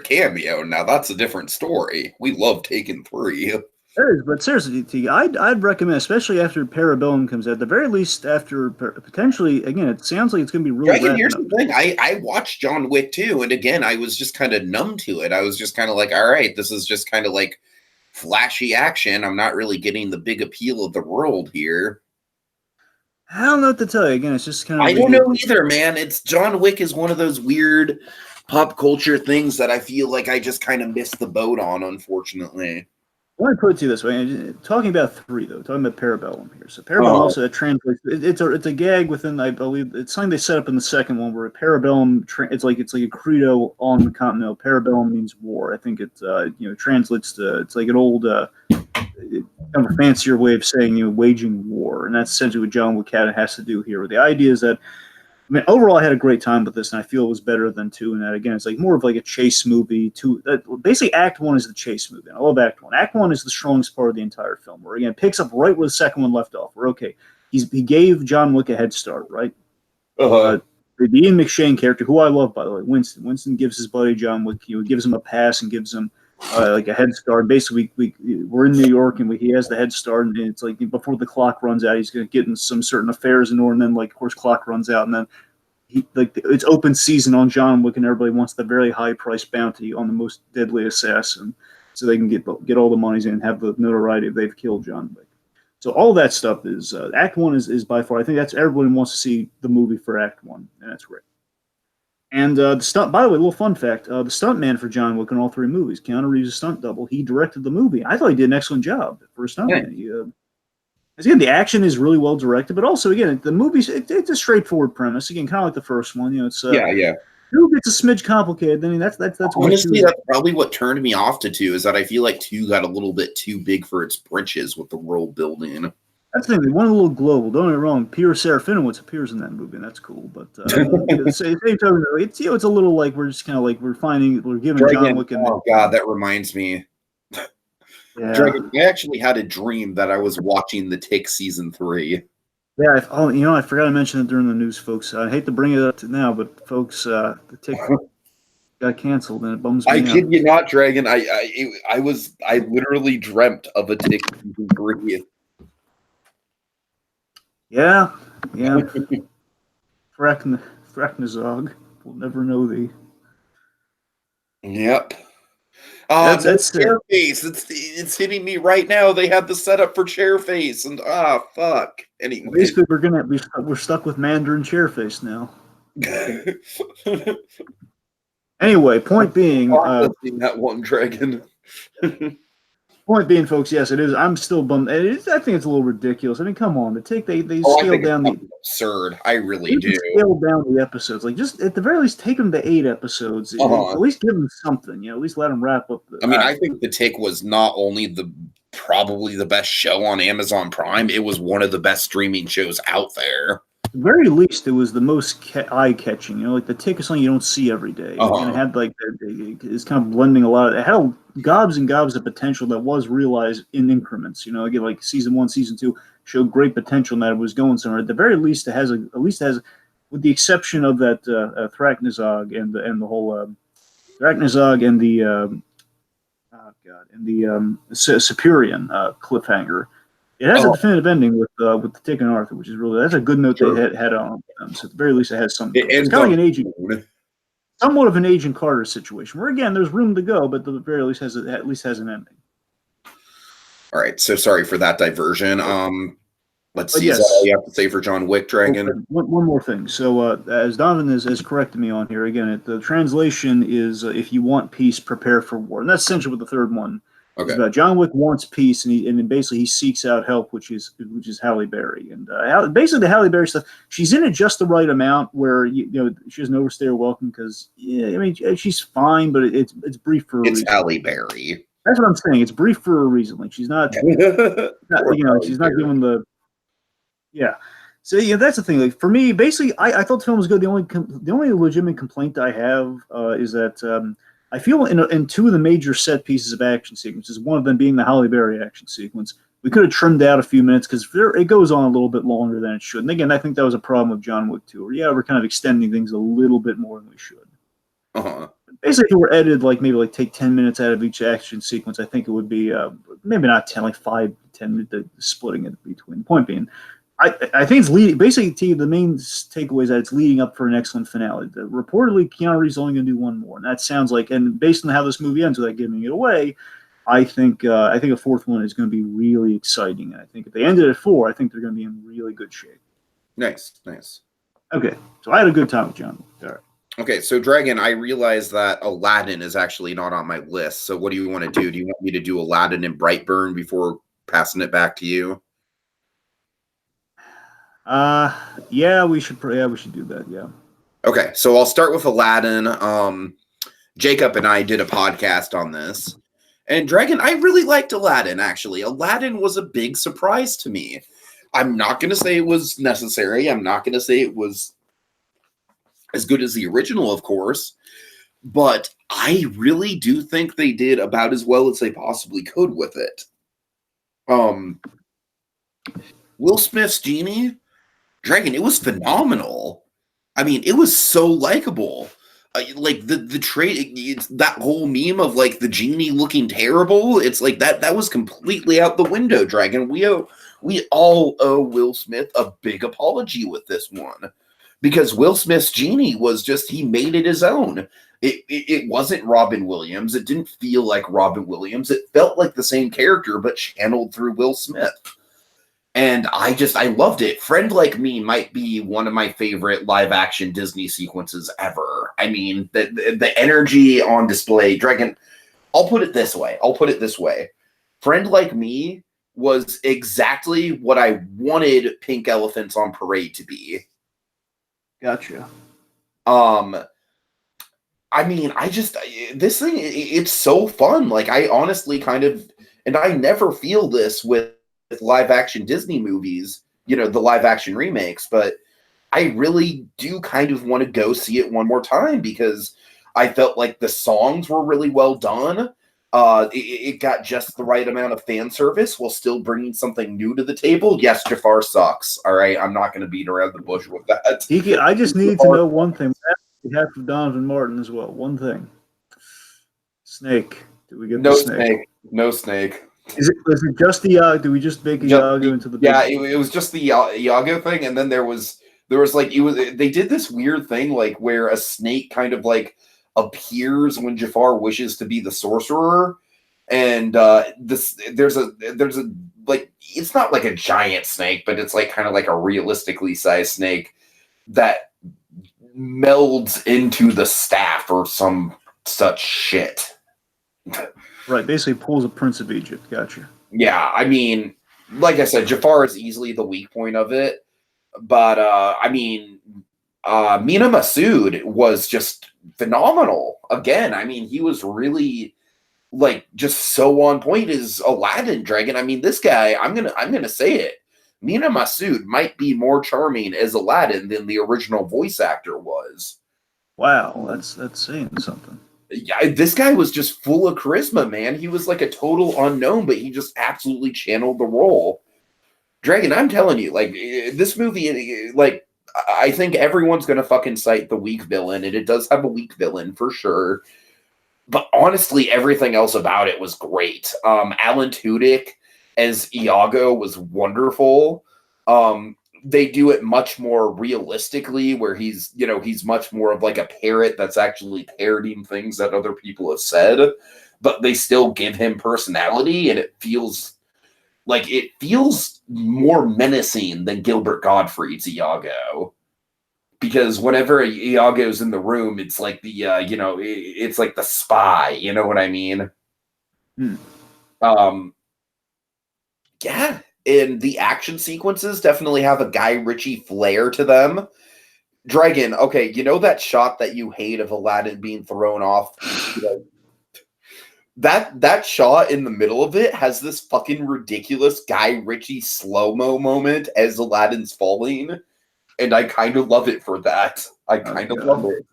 cameo. Now that's a different story. We love Taken 3. There is, but seriously, I'd recommend, especially after Parabellum comes out, at the very least after potentially, again, it sounds like it's going to be really. Dragon, here's the thing: I watched John Wick 2, and again, I was just kind of numb to it. I was just kind of like, all right, this is just kind of like flashy action. I'm not really getting the big appeal of the world here. I don't know what to tell you. Again, it's just kind of. I don't know either, man. It's John Wick is one of those weird pop culture things that I feel like I just kind of missed the boat on, unfortunately. Let me put it to you this way: talking about 3, though, talking about Parabellum here. So Parabellum also translates. It's a gag within, I believe, it's something they set up in the second one where Parabellum. It's like a credo on the Continental. Parabellum means war. I think it translates to. It's like an old, kind of a fancier way of saying waging war, and that's essentially what John Wick has to do here. The idea is that I mean, overall, I had a great time with this, and I feel it was better than 2. And that again, it's like more of like a chase movie. Basically, Act 1 is the chase movie. I love Act 1. Act 1 is the strongest part of the entire film. Where again, it picks up right where the second one left off. We're okay. He gave John Wick a head start, right? The Ian McShane character, who I love, by the way, Winston. Winston gives his buddy John Wick, gives him a pass and gives him like a head start. Basically, we're in New York and he has the head start, and it's like before the clock runs out, he's going to get in some certain affairs in order, and then of course, clock runs out, and then it's open season on John Wick, and everybody wants the very high price bounty on the most deadly assassin, so they can get all the monies in and have the notoriety if they've killed John Wick. So all that stuff is Act 1 is by far. I think that's everyone wants to see the movie for Act 1, and that's great. And the stunt. By the way, a little fun fact: the stuntman for John Wick in all 3 movies, Keanu Reeves' stunt double. He directed the movie. I thought he did an excellent job for a stuntman. Yeah. Again, the action is really well directed, but also again, the movie's it's a straightforward premise. Again, kind of like the first one. It's yeah. Two gets a smidge complicated. I mean, that's honestly, that's probably what turned me off to 2 is that I feel like 2 got a little bit too big for its britches with the world building. That's the thing. They went a little global. Don't get me wrong. Peter Serafinowicz appears in that movie, and that's cool. But at the same time, it's a little like we're just kind of like we're giving John Wick. Oh God, that reminds me. Yeah. Dragon, I actually had a dream that I was watching The Tick season 3. Yeah, I forgot to mention it during the news, folks. I hate to bring it up now, but folks, The Tick got canceled, and it bums me out. I kid you not, Dragon. I literally dreamt of a Tick season 3. Yeah. Fraknazog will never know thee. Yep. That's Chairface. It's hitting me right now. They had the setup for Chairface, and fuck. Anyway, basically, we're stuck with Mandarin Chairface now. Anyway, point being, that one Dragon. Point being, folks, yes, it is. I'm still bummed. I think it's a little ridiculous. I mean, come on, they scale down the absurd. I really do scale down the episodes. Like, just at the very least, take them to 8 episodes. At least give them something. At least let them wrap up. I think The Tick was not only probably the best show on Amazon Prime. It was one of the best streaming shows out there. At the very least, it was the most eye-catching. Like The Tick is something you don't see every day. And it had it's kind of blending a lot. It had gobs and gobs of potential that was realized in increments. Again, like season 1, season 2 showed great potential and that it was going somewhere. At the very least, it has with the exception of that Thracnazog and the whole Thracnazog and the Superior cliffhanger. It has a definitive ending with the Tick and Arthur, which is that's a good note they had on them. So at the very least, it has something. It's kind of like somewhat of an Agent Carter situation, where again, there's room to go, but at the very least has an ending. All right, so sorry for that diversion. Let's see. Yes. Is that all you have to say for John Wick, Dragon? One more thing. So as Donovan has corrected me on here, again, the translation is if you want peace, prepare for war. And that's essentially what the third one. Okay. John Wick wants peace, and then basically he seeks out help, which is Halle Berry, and basically the Halle Berry stuff. She's in it just the right amount where she doesn't overstay her welcome because she's fine, but it's brief for a reason. It's Halle Berry. That's what I'm saying. It's brief for a reason. Like she's not, she's not giving the. Yeah. So that's the thing. Like for me, basically, I thought the film was good. The only legitimate complaint I have is that. I feel in 2 of the major set pieces of action sequences, one of them being the Halle Berry action sequence, we could have trimmed out a few minutes because it goes on a little bit longer than it should. And again, I think that was a problem with John Wick 2. We're kind of extending things a little bit more than we should. Basically, if it were edited, maybe take 10 minutes out of each action sequence, I think it would be maybe not 10, like 5 to 10 minutes, splitting it between. The point being, I think it's leading. Basically, the main takeaway is that it's leading up for an excellent finale. Reportedly, Keanu Reeves is only going to do one more, and that sounds like. And based on how this movie ends, without giving it away, I think a fourth one is going to be really exciting. And I think if they ended at 4, I think they're going to be in really good shape. Nice. Okay, so I had a good time with John. All right. Okay, so Dragon, I realize that Aladdin is actually not on my list. So what do you want to do? Do you want me to do Aladdin and Brightburn before passing it back to you? Yeah, we should do that. Yeah. Okay, so I'll start with Aladdin. Jacob and I did a podcast on this, and Dragon, I really liked Aladdin. Actually, Aladdin was a big surprise to me. I'm not going to say it was necessary. I'm not going to say it was as good as the original, of course, but I really do think they did about as well as they possibly could with it. Will Smith's Genie, Dragon, it was phenomenal. I mean, it was so likable. Like the trait, it's that whole meme of like the genie looking terrible. It's like that was completely out the window, Dragon. We all owe Will Smith a big apology with this one, because Will Smith's Genie was just, he made it his own. It wasn't Robin Williams. It didn't feel like Robin Williams. It felt like the same character, but channeled through Will Smith. And I loved it. Friend Like Me might be one of my favorite live action Disney sequences ever. I mean, the energy on display, Dragon, I'll put it this way. Friend Like Me was exactly what I wanted Pink Elephants on Parade to be. Gotcha. I mean, this thing, it's so fun. Like, I honestly and I never feel this with live action Disney movies, the live action remakes, but I really do kind of want to go see it one more time because I felt like the songs were really well done. It got just the right amount of fan service while still bringing something new to the table. Yes, Jafar sucks. All right, I'm not going to beat around the bush with that. Tiki, I just need to know one thing. We have from Donovan Martin as well. One thing. Snake. Did we get no the snake? No snake. Is it just the Iago? Do we just make Iago into the big... Yeah, it was just the Iago thing, and then there was like they did this weird thing like where a snake kind of like appears when Jafar wishes to be the sorcerer, and there's a like, it's not like a giant snake, but it's like kind of like a realistically sized snake that melds into the staff or some such shit. Right, basically pulls a Prince of Egypt. Gotcha. Yeah, I mean, like I said, Jafar is easily the weak point of it, but I mean, Mina Masood was just phenomenal. Again, I mean, he was really like just so on point as Aladdin, Dragon. I mean, this guy, I'm gonna say it. Mina Masood might be more charming as Aladdin than the original voice actor was. Wow, that's saying something. Yeah, this guy was just full of charisma, man. He was like a total unknown, but he just absolutely channeled the role. Dragon, I'm telling you, like, this movie, like, I think everyone's gonna fucking cite the weak villain, and it does have a weak villain for sure. But honestly, everything else about it was great. Alan Tudyk as Iago was wonderful. They do it much more realistically, where he's much more of like a parrot that's actually parroting things that other people have said, but they still give him personality, and it feels more menacing than Gilbert Gottfried's Iago. Because whenever Iago's in the room, it's like it's like the spy, you know what I mean? Yeah. And the action sequences definitely have a Guy Ritchie flair to them. Dragon, okay, you know that shot that you hate of Aladdin being thrown off? That shot in the middle of it has this fucking ridiculous Guy Ritchie slow-mo moment as Aladdin's falling, and I kind of love it for that. I kind of love it.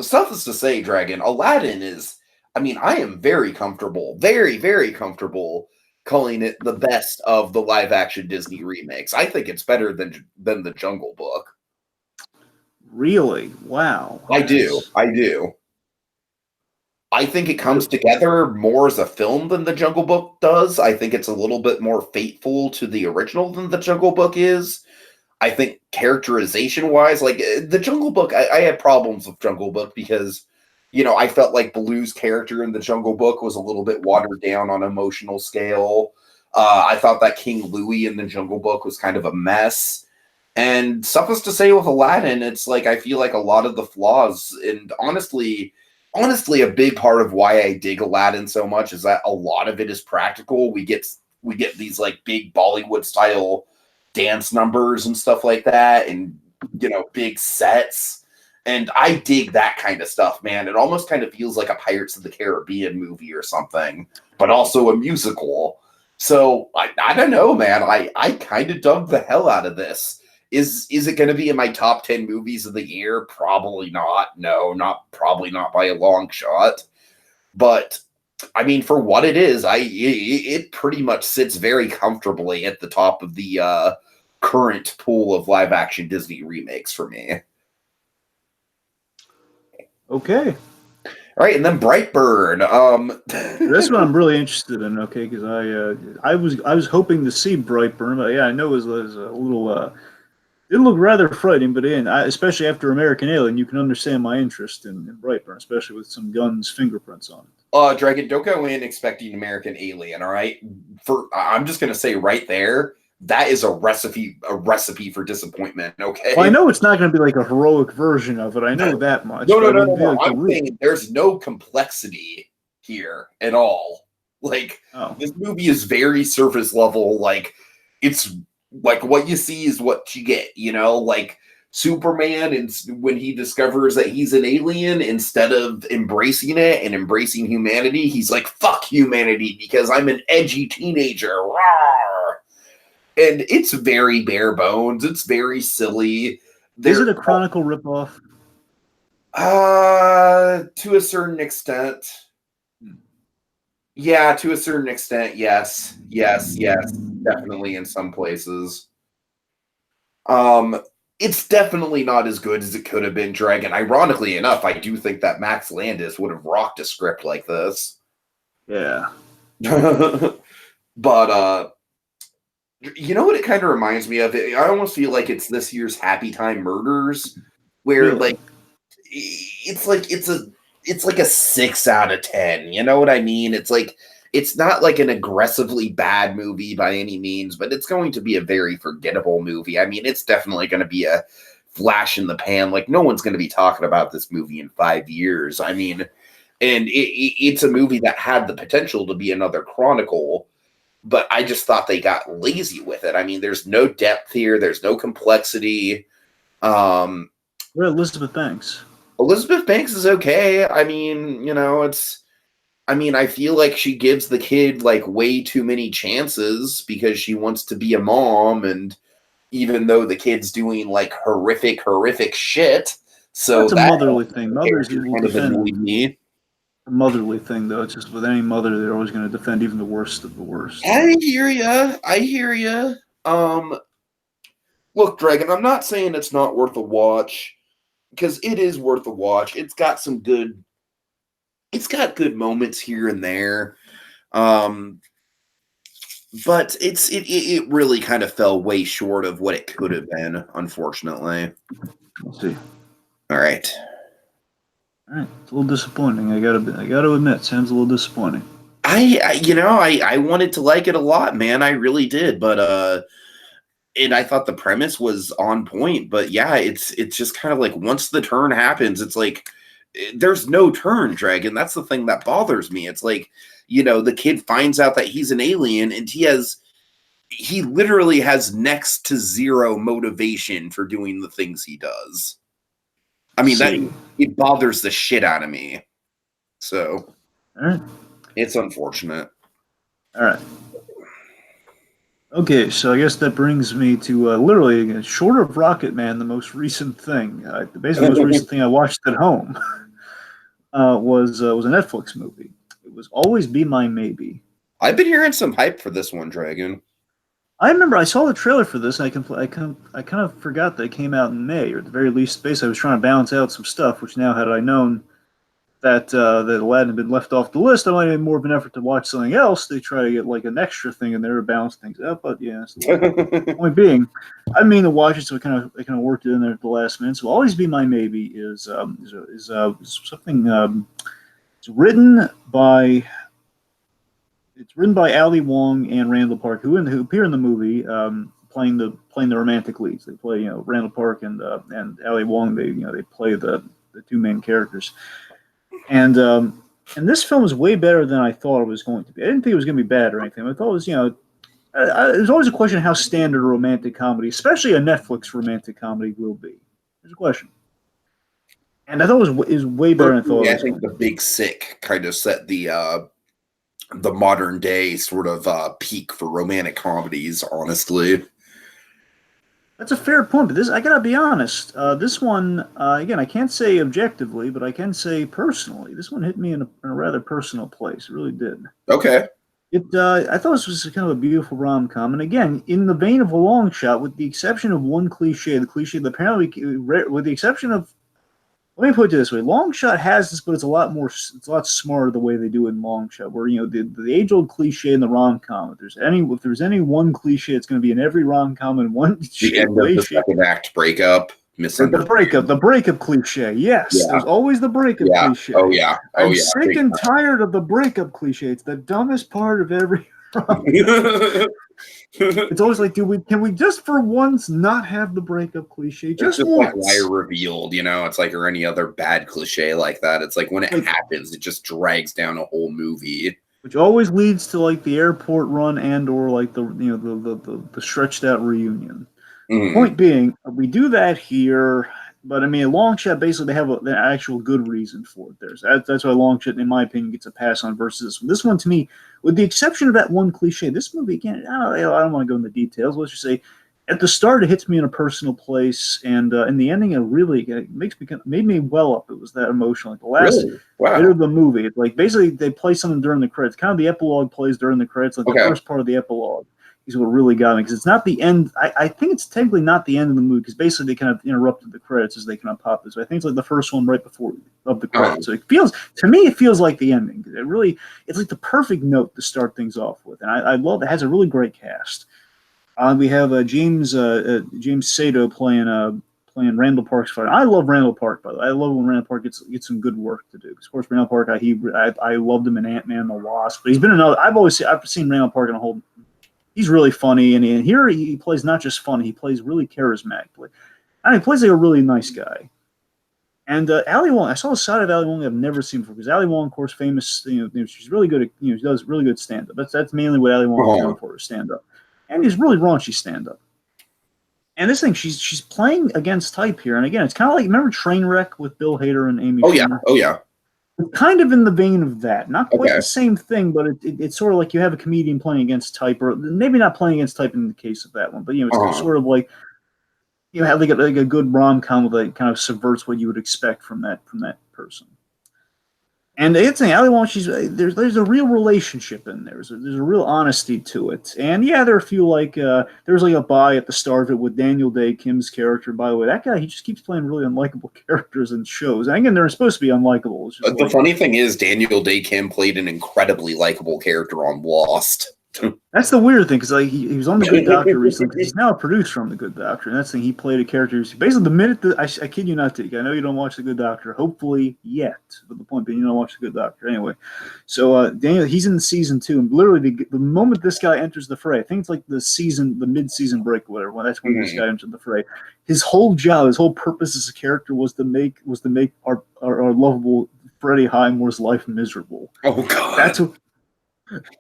Suffice to say, Dragon, Aladdin is, I mean, I am very comfortable, very, very comfortable calling it the best of the live-action Disney remakes. I think it's better than The Jungle Book. Really? Wow. I do. I think it comes together more as a film than The Jungle Book does. I think it's a little bit more faithful to the original than The Jungle Book is. I think characterization-wise, like, The Jungle Book, I had problems with Jungle Book because, I felt like Baloo's character in The Jungle Book was a little bit watered down on emotional scale. I thought that King Louie in The Jungle Book was kind of a mess. And suffice to say with Aladdin, it's like, I feel like a lot of the flaws, and honestly, a big part of why I dig Aladdin so much is that a lot of it is practical. We get these like big Bollywood style dance numbers and stuff like that, and big sets. And I dig that kind of stuff, man. It almost kind of feels like a Pirates of the Caribbean movie or something, but also a musical. So I don't know, man. I kind of dug the hell out of this. Is it going to be in my top 10 movies of the year? Probably not. No, probably not by a long shot. But I mean, for what it is, it pretty much sits very comfortably at the top of the current pool of live action Disney remakes for me. Okay. All right, and then Brightburn. That's what I'm really interested in. Okay, because I was hoping to see Brightburn, but yeah, I know it was a little. It looked rather frightening, but especially after American Alien, you can understand my interest in Brightburn, especially with some guns' fingerprints on it. Dragon, don't go in expecting American Alien. All right, I'm just gonna say right there, that is a recipe for disappointment. Okay. Well, I know it's not going to be like a heroic version of it. I know that much. No. I'm saying there's no complexity here at all. Like, this movie is very surface level. Like, it's like what you see is what you get, you know? Like, Superman, and when he discovers that he's an alien, instead of embracing it and embracing humanity, he's like, fuck humanity because I'm an edgy teenager. Rawr! And it's very bare bones. It's very silly. Is it a Chronicle ripoff? To a certain extent. Yeah, to a certain extent, yes. Definitely in some places. It's definitely not as good as it could have been, Dragon. Ironically enough, I do think that Max Landis would have rocked a script like this. Yeah. But, you know what it kind of reminds me of? I almost feel like it's this year's Happy Time Murders, where, like, it's like a 6 out of 10. You know what I mean? It's like, it's not like an aggressively bad movie by any means, but it's going to be a very forgettable movie. I mean, it's definitely going to be a flash in the pan. Like, no one's going to be talking about this movie in 5 years. I mean, and it's a movie that had the potential to be another Chronicle, but I just thought they got lazy with it. I mean, there's no depth here. There's no complexity. What Elizabeth Banks? Elizabeth Banks is okay. I mean, you know, I feel like she gives the kid like way too many chances because she wants to be a mom, and even though the kid's doing like horrific shit. So that's a motherly thing. Mothers kind of annoyed me. A motherly thing, though. It's just with any mother, they're always going to defend even the worst of the worst. I hear ya. Look, Dragon, I'm not saying it's not worth a watch, because it is worth a watch. It's got good moments here and there. But it really kind of fell way short of what it could have been, unfortunately. We'll see. All right. It's a little disappointing. I gotta admit, sounds a little disappointing. I wanted to like it a lot, man. I really did, but and I thought the premise was on point, but yeah, it's just kind of like once the turn happens, it's like there's no turn, Dragon. That's the thing that bothers me. It's like, you know, the kid finds out that he's an alien, and he literally has next to zero motivation for doing the things he does. I mean, it bothers the shit out of me. So, it's unfortunate. All right. Okay, so I guess that brings me to literally, short of Rocketman, the most recent thing. Basically, the most recent thing I watched at home was a Netflix movie. It was Always Be My Maybe. I've been hearing some hype for this one, Dragon. I remember I saw the trailer for this, and I kind of forgot that it came out in May, or at the very least, basically I was trying to balance out some stuff, which now, had I known that Aladdin had been left off the list, I might have made more of an effort to watch something else. They try to get like an extra thing in there to balance things out, but yeah. Point being, I didn't mean to watch it, so I kind of worked it in there at the last minute. So Always Be My Maybe is something. It's written by Ali Wong and Randall Park, who appear in the movie, playing the romantic leads. They play, Randall Park and Ali Wong. They play the two main characters. And this film is way better than I thought it was going to be. I didn't think it was going to be bad or anything. I thought it was, there's always a question of how standard a romantic comedy, especially a Netflix romantic comedy, will be. There's a question. And I thought it was way better than I thought. I think The Big Sick kind of set the modern day sort of peak for romantic comedies, honestly. That's a fair point, but this I gotta be honest. This one, again, I can't say objectively, but I can say personally. This one hit me in a rather personal place. It really did. Okay. I thought this was kind of a beautiful rom com, and again, in the vein of a long shot, with the exception of one cliche, the cliche that apparently, with the exception of, let me put it this way: Long Shot has this, but it's a lot more, it's a lot smarter the way they do it in Long Shot. Where the age old cliche in the rom com, if there's any one cliche, it's going to be in every rom com in one The end of the second act breakup. The breakup cliche. Yes, Yeah. there's always the breakup cliche. Oh yeah. Oh I'm yeah. sick and tired of the breakup cliche. It's the dumbest part of every rom. It's always like, can we just for once not have the breakup cliche? Just once. Like why revealed, it's like, or any other bad cliche like that. It's like when it happens, it just drags down a whole movie. Which always leads to like the airport run and or like the stretched out reunion. Mm. Point being, we do that here, but I mean, Long Shot basically they have an actual good reason for it. That's why Long Shot, in my opinion, gets a pass on versus this one. This one, to me, with the exception of that one cliche, this movie again, I don't want to go into the details. Let's just say, at the start, it hits me in a personal place, and in the ending, it made me well up. It was that emotional. Like the last bit of the movie, it's like basically they play something during the credits. Kind of the epilogue plays during the credits, like the first part of the epilogue. Is what really got me, because it's not the end. I think it's technically not the end of the movie, because basically they kind of interrupted the credits as they kind of pop this. I think it's like the first one right before of the credits. So it feels like the ending. It's like the perfect note to start things off with, and I love it. It has a really great cast. We have James Sato playing Randall Park's father. I love Randall Park, by the way. I love when Randall Park gets some good work to do. Of course, Randall Park, I loved him in Ant-Man and the Wasp, but he's been another. I've seen Randall Park in a whole. He's really funny, and here he plays not just funny, he plays really charismatically. He plays like a really nice guy. And Ali Wong, I saw a side of Ali Wong I've never seen before, because Ali Wong, of course, famous, she's really good at, she does really good stand-up. That's mainly what Ali Wong is known for, stand-up. And he's really raunchy stand-up. And this thing, she's playing against type here, and again, it's kind of like, remember Trainwreck with Bill Hader and Amy Schumer? Oh, yeah. Kind of in the vein of that. Not quite the same thing, but it's sort of like you have a comedian playing against type, or maybe not playing against type in the case of that one, but it's sort of like you have like a good rom-com that kind of subverts what you would expect from that person. And it's Ali Wong, there's a real relationship in there. There's a real honesty to it. And yeah, there are a few there's like a buy at the start of it with Daniel Day Kim's character. By the way, that guy, he just keeps playing really unlikable characters in shows. And again, they're supposed to be unlikable. The funny thing is, Daniel Day Kim played an incredibly likable character on Lost. That's the weird thing, because he was on The Good Doctor recently, because he's now a producer on The Good Doctor, and that's the thing, he played a character basically the minute that I kid you not, I know you don't watch The Good Doctor, hopefully yet, but the point being you don't watch The Good Doctor anyway. So Daniel, he's in season 2, and literally the moment this guy enters the fray, I think it's like the mid-season break or whatever, that's when this guy entered the fray. His whole job, his whole purpose as a character was to make our lovable Freddie Highmore's life miserable. Oh God.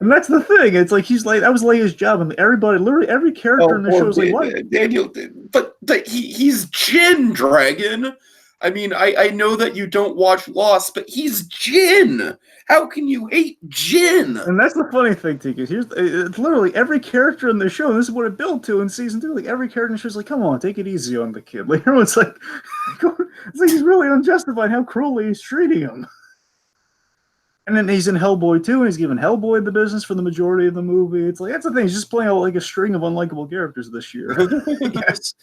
And that's the thing. It's like that was like his job, and everybody, literally every character in the show is like, "What?" Daniel, but he's Jin, Dragon. I mean, I know that you don't watch Lost, but he's Jin. How can you hate Jin? And that's the funny thing, Tiki. It's literally every character in the show, and this is what it built to in season 2. Like every character in the show is like, "Come on, take it easy on the kid." Like everyone's like, it's like he's really unjustified how cruelly he's treating him. And then he's in Hellboy 2, and he's giving Hellboy the business for the majority of the movie. It's like, that's the thing. He's just playing like a string of unlikable characters this year. I guess.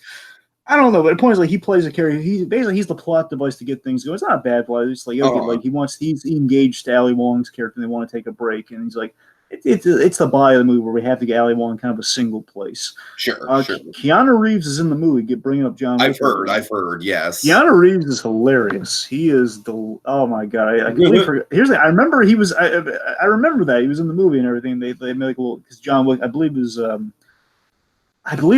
I don't know, but the point is, like, he plays a character. He's the plot device to get things going. It's not a bad plot. It's like, okay, like he's engaged to Ali Wong's character, and they want to take a break, and he's like, it's the buy of the movie where we have to get Ali Wong in kind of a single place. Sure. Keanu Reeves is in the movie. Bringing up John Wick. I've heard, yes. Keanu Reeves is hilarious. He is oh my god! I completely forgot. Here's the, I remember he was. I remember that he was in the movie and everything. They made like a little, because John Wick, I believe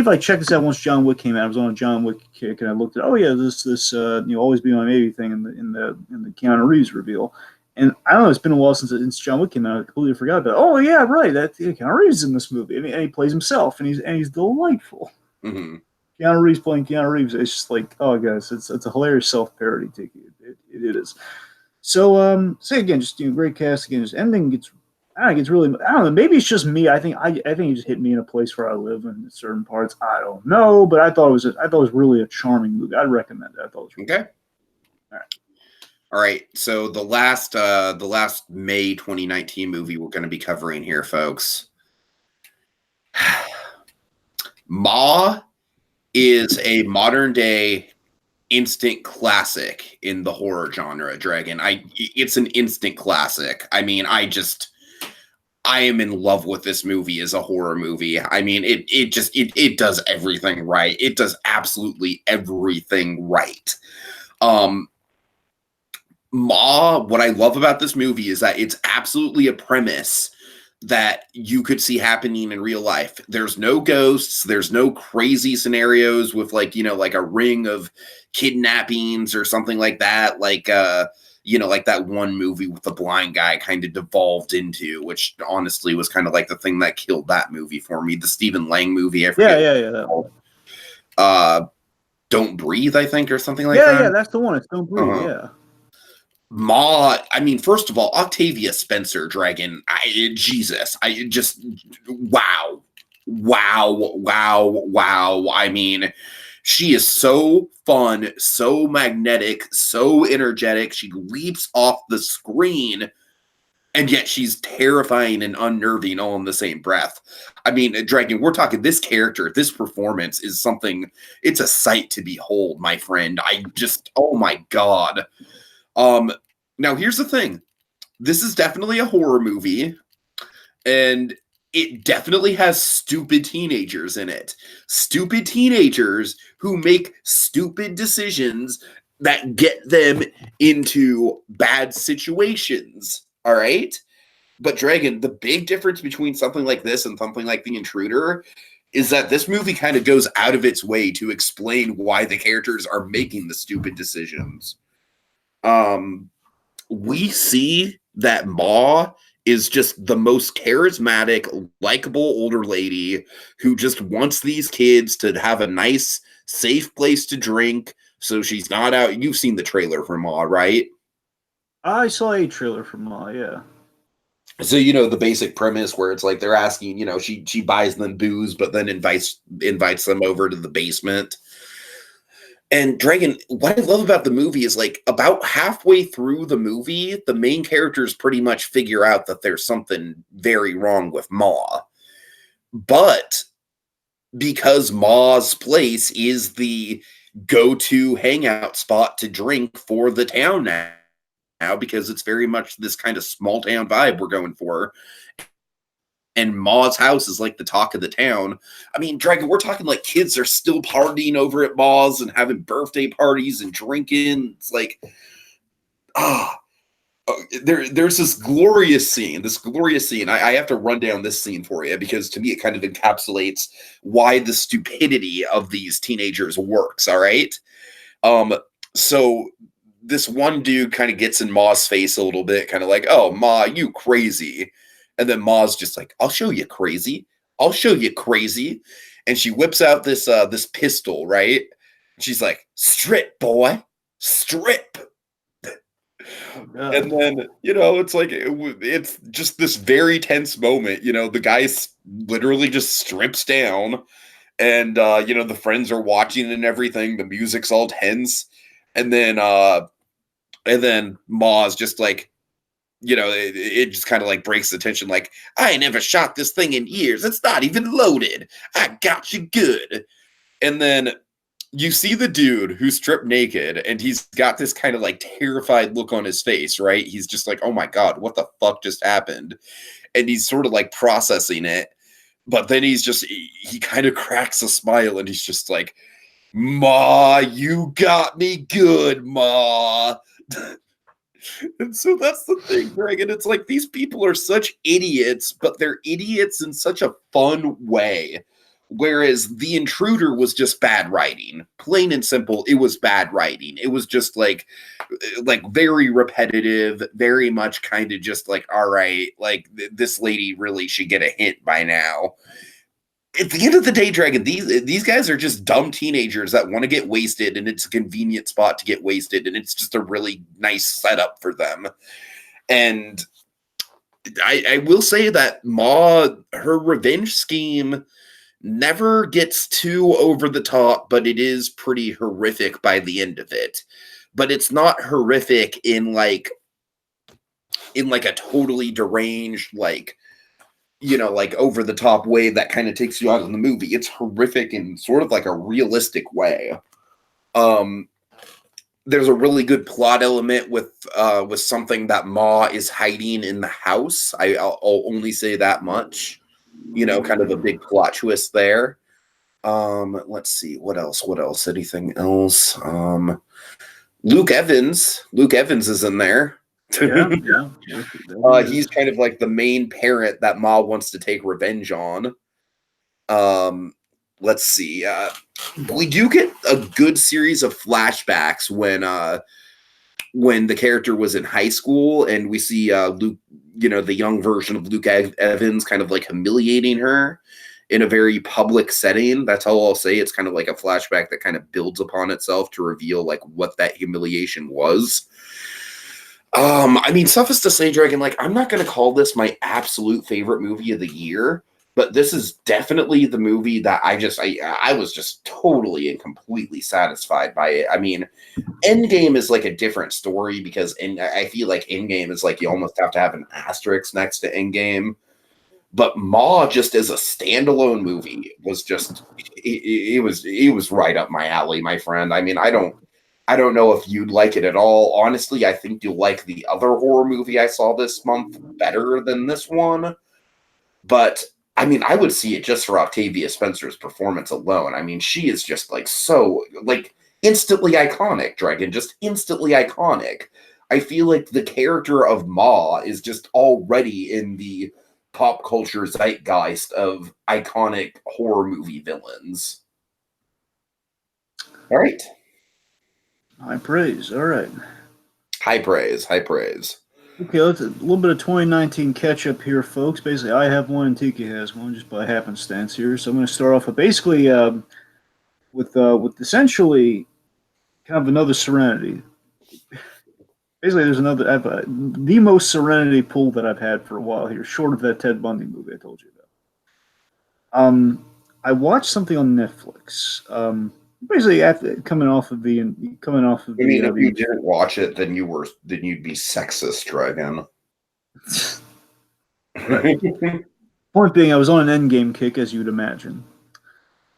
I checked this out once John Wick came out. I was on a John Wick kick, and I looked at, oh yeah, this always be my maybe thing in the Keanu Reeves reveal. And I don't know, it's been a while since John Wick came out. I completely forgot about it. Oh yeah, right. Keanu Reeves is in this movie, and he plays himself, and he's delightful. Mm-hmm. Keanu Reeves playing Keanu Reeves. It's just like, oh guys, it's a hilarious self-parody. Tiki, it is. So again, just great cast again. Just ending gets I think it's really. I don't know. Maybe it's just me. I think it just hit me in a place where I live in certain parts. I don't know, but I thought it was really a charming movie. I'd recommend it. I thought it was really Okay. All right. So the last May 2019 movie we're going to be covering here, folks. Ma is a modern day instant classic in the horror genre, Dragon. It's an instant classic. I mean, I am in love with this movie as a horror movie. I mean, it does everything right. It does absolutely everything right. Ma, what I love about this movie is that it's absolutely a premise that you could see happening in real life. There's no ghosts, there's no crazy scenarios with like a ring of kidnappings or something like that, like like that one movie with the blind guy kind of devolved into, which honestly was kind of like the thing that killed that movie for me. The Stephen Lang movie, I forget. Yeah. That one. Don't Breathe, I think, or something like that. Yeah, that's the one. It's Don't Breathe. Yeah. Ma, I mean, first of all, Octavia Spencer, Dragon, wow. I mean, she is so fun, so magnetic, so energetic. She leaps off the screen, and yet she's terrifying and unnerving all in the same breath. I mean, Dragon, we're talking this character, this performance is something, it's a sight to behold, my friend. Oh my God. Now here's the thing. This is definitely a horror movie, and it definitely has stupid teenagers in it. Stupid teenagers who make stupid decisions that get them into bad situations. All right? But Dragon, the big difference between something like this and something like The Intruder is that this movie kind of goes out of its way to explain why the characters are making the stupid decisions. We see that Ma is just the most charismatic, likable older lady who just wants these kids to have a nice, safe place to drink so she's not out. You've seen the trailer for Ma, right? I saw a trailer for Ma, yeah. So the basic premise where it's like they're asking, she buys them booze, but then invites them over to the basement. And Dragon, what I love about the movie is like about halfway through the movie, the main characters pretty much figure out that there's something very wrong with Ma. But because Ma's place is the go-to hangout spot to drink for the town now, because it's very much this kind of small town vibe we're going for. And Ma's house is like the talk of the town. I mean, Dragon, we're talking like kids are still partying over at Ma's and having birthday parties and drinking. It's like, there's this glorious scene. I have to run down this scene for you because to me it kind of encapsulates why the stupidity of these teenagers works. All right. So this one dude kind of gets in Ma's face a little bit, kind of like, "Oh, Ma, you crazy." And then Ma's just like, "I'll show you crazy. I'll show you crazy." And she whips out this pistol, right? She's like, "Strip, boy, strip." And then, it's like, it's just this very tense moment. The guy literally just strips down and, the friends are watching and everything. The music's all tense. And then Ma's just like, it just kind of like breaks the tension. Like, "I ain't never shot this thing in years. It's not even loaded. I got you good." And then you see the dude who's stripped naked and he's got this kind of like terrified look on his face, right? He's just like, "Oh my God, what the fuck just happened?" And he's sort of like processing it. But then he kind of cracks a smile and he's just like, "Ma, you got me good, Ma." And so that's the thing, Greg. And it's like these people are such idiots, but they're idiots in such a fun way. Whereas The Intruder was just bad writing. Plain and simple, it was bad writing. It was just like very repetitive, very much kind of just like, all right, like this lady really should get a hint by now. At the end of the day, Dragon, these guys are just dumb teenagers that want to get wasted, and it's a convenient spot to get wasted, and it's just a really nice setup for them. And I will say that Ma, her revenge scheme never gets too over the top, but it is pretty horrific by the end of it. But it's not horrific in like a totally deranged, like, like over the top way that kind of takes you out of the movie. It's horrific in sort of like a realistic way. There's a really good plot element with something that Ma is hiding in the house. I'll only say that much. Kind of a big plot twist there. Let's see, what else? Anything else? Luke Evans is in there. Yeah. He's kind of like the main parent that Ma wants to take revenge on. Let's see. We do get a good series of flashbacks when the character was in high school, and we see Luke, the young version of Luke Evans, kind of like humiliating her in a very public setting. That's all I'll say. It's kind of like a flashback that kind of builds upon itself to reveal like what that humiliation was. I mean, suffice to say, Dragon, like, I'm not going to call this my absolute favorite movie of the year, but this is definitely the movie that I was just totally and completely satisfied by it. I mean, Endgame is like a different story because I feel like Endgame is like you almost have to have an asterisk next to Endgame. But Ma, just as a standalone movie, was just it was right up my alley, my friend. I mean, I don't know if you'd like it at all. Honestly, I think you'll like the other horror movie I saw this month better than this one. But I mean, I would see it just for Octavia Spencer's performance alone. I mean, she is just like so like instantly iconic, Dragon, just instantly iconic. I feel like the character of Ma is just already in the pop culture zeitgeist of iconic horror movie villains. All right. High praise. All right. High praise. Okay, let's a little bit of 2019 catch up here, folks. Basically, I have one and Tiki has one, just by happenstance here. So I'm going to start off with basically with essentially kind of another Serenity. Basically, there's another. I have the most Serenity pull that I've had for a while here, short of that Ted Bundy movie I told you about. I watched something on Netflix. Basically, after coming off of the. I mean, if you didn't watch it, then you'd be sexist, Dragon. Point being, I was on an Endgame kick, as you'd imagine,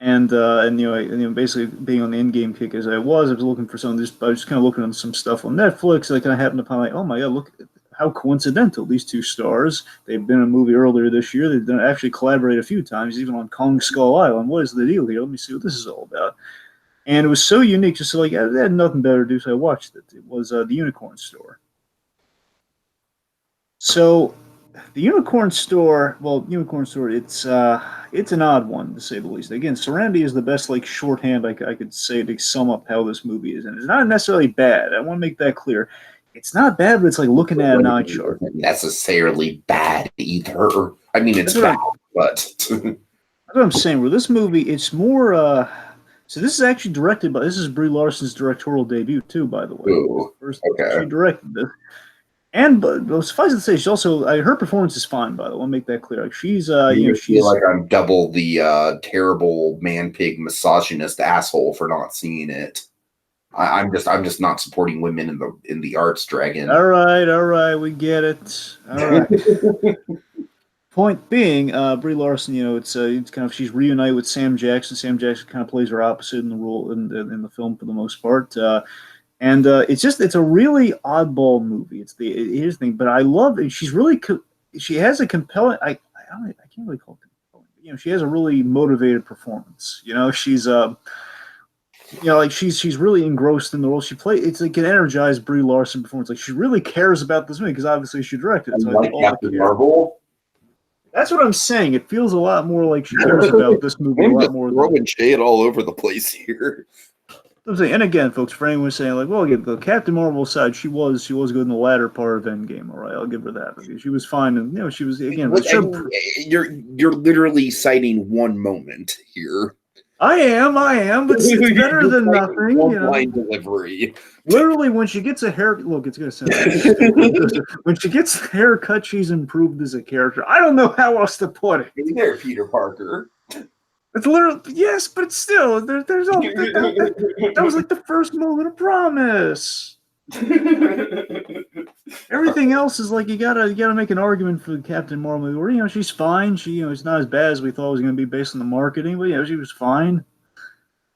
and basically being on the Endgame kick as I was looking for something. I was just kind of looking at some stuff on Netflix. And I kind of happened upon like, oh my god, look how coincidental these two stars. They've been in a movie earlier this year. They've actually collaborated a few times, even on Kong Skull Island. What is the deal here? Let me see what this is all about. And it was so unique, just like I had nothing better to do, so I watched it. It was the Unicorn Store. So, the Unicorn Store, it's an odd one to say the least. Again, Serenity is the best like shorthand I could say to sum up how this movie is, and it's not necessarily bad. I want to make that clear. It's not bad, but it's like looking at an eye chart. Necessarily bad either. I mean, it's bad, but that's what I'm saying. With this movie, it's more. So this is actually directed by. This is Brie Larson's directorial debut too, by the way. Ooh, okay. She directed this, and but suffice it to say, she also her performance is fine. By the way, I'll make that clear. Like she's feel like I'm double the terrible man pig misogynist asshole for not seeing it. I'm just not supporting women in the arts, Dragon. All right, we get it. All right. Point being, Brie Larson, it's kind of she's reunited with Sam Jackson. Sam Jackson kind of plays her opposite in the role in the film for the most part, and it's a really oddball movie. Here's the thing, but I love it. She has a compelling. I can't really call it compelling. She has a really motivated performance. She's she's really engrossed in the role. It's like an energized Brie Larson performance. Like she really cares about this movie because obviously she directed it. So like Captain Marvel. That's what I'm saying. It feels a lot more like she cares about this movie a lot more. Throwing shade all over the place here. I'm saying, and again, folks, for anyone saying like, well, the Captain Marvel aside, she was good in the latter part of Endgame. All right, I'll give her that. She was fine, and she was again. You're literally citing one moment here. I am, but it's better than nothing. One You know, line delivery. literally when she gets a hair, look, it's gonna sound stupid. When she gets a haircut, she's improved as a character. I don't know how else to put it. Hey there, Peter Parker. It's literally yes, but still, there's all that was like the first moment of promise. Everything else is like you gotta make an argument for Captain Marvel. Where she's fine. It's not as bad as we thought it was gonna be based on the marketing, but she was fine.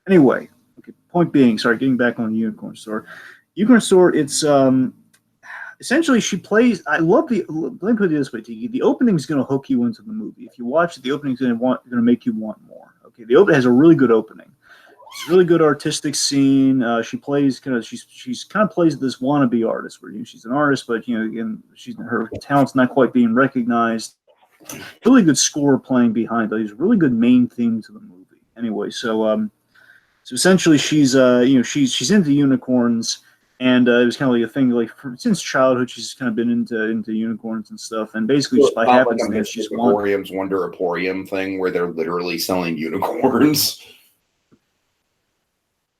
Anyway, okay, point being, sorry, getting back on the Unicorn Store. Unicorn Store, it's essentially she plays. I love the. Let me put it this way, Tiki. The opening is going to hook you into the movie. If you watch it, the opening is going to make you want more. Okay, the opening has a really good opening. It's a really good artistic scene. She plays she's kind of plays this wannabe artist where she's an artist, but again, her talent's not quite being recognized. Really good score playing behind those. Really good main theme to the movie. Anyway, so essentially she's she's into unicorns. And it was kind of like a thing, like since childhood, she's kind of been into unicorns and stuff. And basically, just by happenstance, she's Emporium's Wonder Emporium thing where they're literally selling unicorns.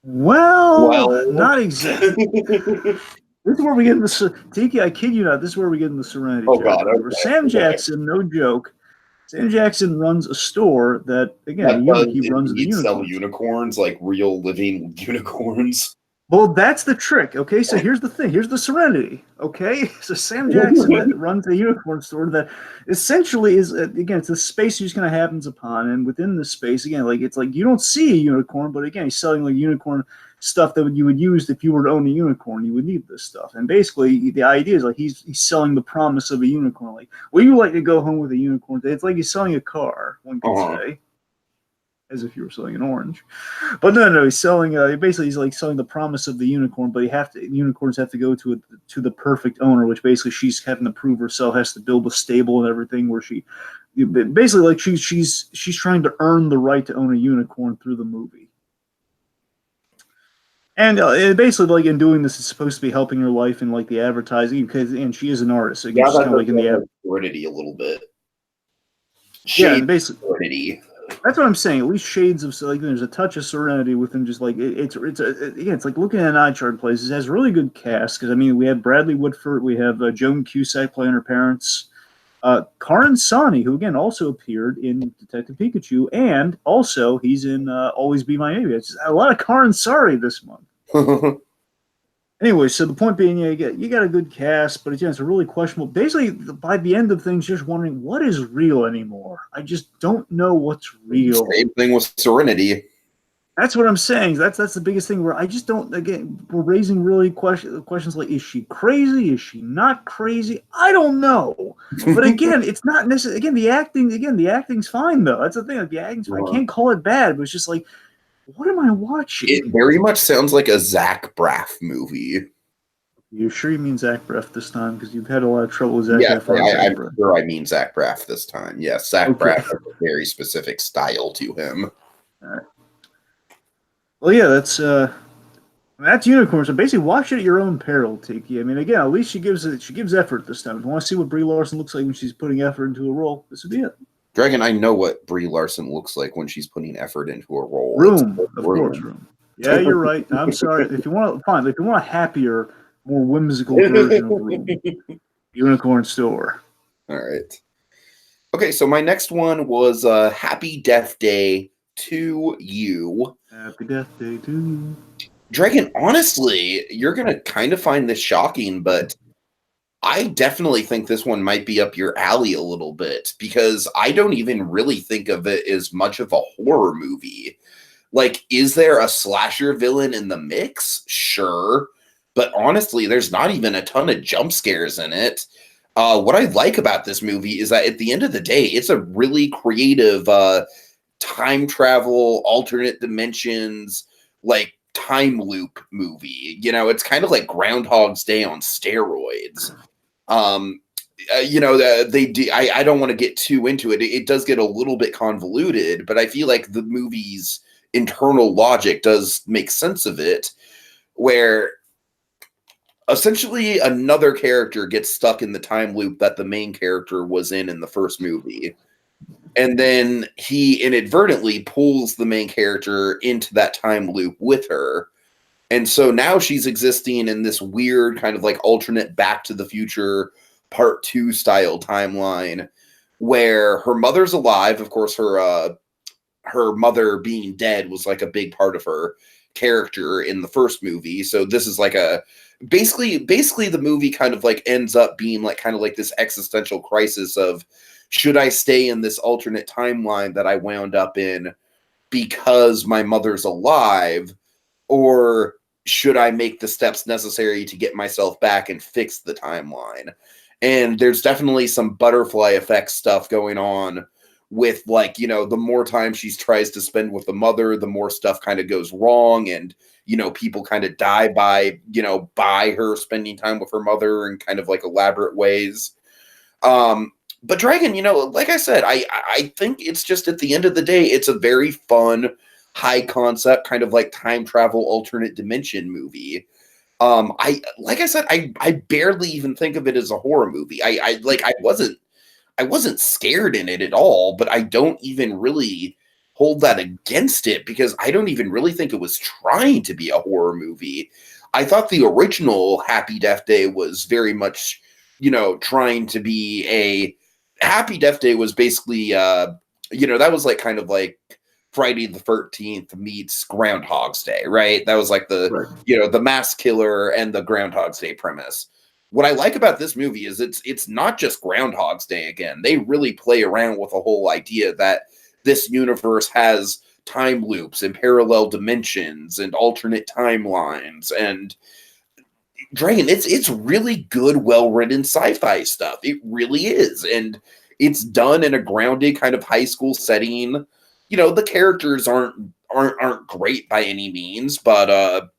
Well, not exactly. This is where we get into Tiki. I kid you not. This is where we get into the Serenity. Oh God! Okay. Sam Jackson, no joke. Sam Jackson runs a store that again, he runs the unicorns. Sell unicorns, like real living unicorns. Well, that's the trick. Okay, so here's the thing. Here's the Serenity. Okay, so Sam Jackson runs a unicorn store that essentially is again, it's the space he just kind of happens upon, and within the space, again, like it's like you don't see a unicorn, but again, he's selling like unicorn stuff that you would use if you were to own a unicorn. You would need this stuff, and basically the idea is like he's selling the promise of a unicorn. Like, well, you like to go home with a unicorn? It's like he's selling a car. One could say. As if you were selling an orange, but no, he's selling. He's like selling the promise of the unicorn, but unicorns have to go to the perfect owner, which basically she's having to prove herself, has to build a stable and everything. Where she basically like she's trying to earn the right to own a unicorn through the movie, and basically like in doing this, it's supposed to be helping her life in like the advertising and she is an artist. So she's kind of like in the Serenity a little bit. Basically. Serenity. That's what I'm saying. At least shades of like, there's a touch of Serenity within. Just like it's like looking at an eye chart places. It has a really good cast because I mean we have Bradley Whitford, we have Joan Cusack playing her parents, Karan Soni, who again also appeared in Detective Pikachu, and also he's in Always Be My Maybe. It's just a lot of Karan Soni this month. Anyway, so the point being, you got a good cast, but it's a really questionable. Basically, by the end of things, you're just wondering what is real anymore. I just don't know what's real. Same thing with Serenity. That's what I'm saying. That's the biggest thing where I just don't. Again, we're raising really questions like: is she crazy? Is she not crazy? I don't know. But again, it's not necessarily. Again, the acting's fine though. That's the thing. Like the acting's fine. I can't call it bad, but it's just like. What am I watching? It very much sounds like a Zach Braff movie. You sure you mean Zach Braff this time? Because you've had a lot of trouble with Zach Braff. I'm sure I mean Zach Braff this time. Yes, Zach Braff has a very specific style to him. All right. Well, yeah, that's Unicorn. So basically, watch it at your own peril, Tiki. I mean, again, at least she gives effort this time. If you want to see what Brie Larson looks like when she's putting effort into a role, this would be it. Dragon, I know what Brie Larson looks like when she's putting effort into a role. Room. Yeah, you're right. I'm sorry. If you want a happier, more whimsical version of Room, Unicorn Store. All right. Okay, so my next one was Happy Death Day to You. Happy Death Day to You. Dragon, honestly, you're going to kind of find this shocking, but I definitely think this one might be up your alley a little bit because I don't even really think of it as much of a horror movie. Like, is there a slasher villain in the mix? Sure. But honestly, there's not even a ton of jump scares in it. What I like about this movie is that at the end of the day, it's a really creative time travel, alternate dimensions, like time loop movie. It's kind of like Groundhog's Day on steroids. They do. I don't want to get too into it. It does get a little bit convoluted, but I feel like the movie's internal logic does make sense of it, where essentially another character gets stuck in the time loop that the main character was in the first movie. And then he inadvertently pulls the main character into that time loop with her. And so now she's existing in this weird kind of like alternate Back to the Future Part 2 style timeline where her mother's alive. Of course, her mother being dead was like a big part of her character in the first movie. So this is like a basically the movie kind of like ends up being like kind of like this existential crisis of, should I stay in this alternate timeline that I wound up in because my mother's alive, or should I make the steps necessary to get myself back and fix the timeline? And there's definitely some butterfly effect stuff going on with, like, you know, the more time she tries to spend with the mother, the more stuff kind of goes wrong, and, you know, people kind of die by, you know, by her spending time with her mother in kind of like elaborate ways. But Dragon, you know, like I said, I think it's just, at the end of the day, it's a very fun, high concept kind of like time travel alternate dimension movie. Like I said, I barely even think of it as a horror movie. I wasn't scared in it at all, but I don't even really hold that against it because I don't even really think it was trying to be a horror movie. I thought the original Happy Death Day was very much, you know, trying to be a Happy Death Day was basically, you know, that was like kind of like Friday the 13th meets Groundhog's Day, right? That was like the, Right. you know, the mass killer and the Groundhog's Day premise. What I like about this movie is it's not just Groundhog's Day again. They really play around with the whole idea that this universe has time loops and parallel dimensions and alternate timelines. And Dragon, it's really good, well-written sci-fi stuff. It really is. And it's done in a grounded kind of high school setting. You know, the characters aren't great by any means, but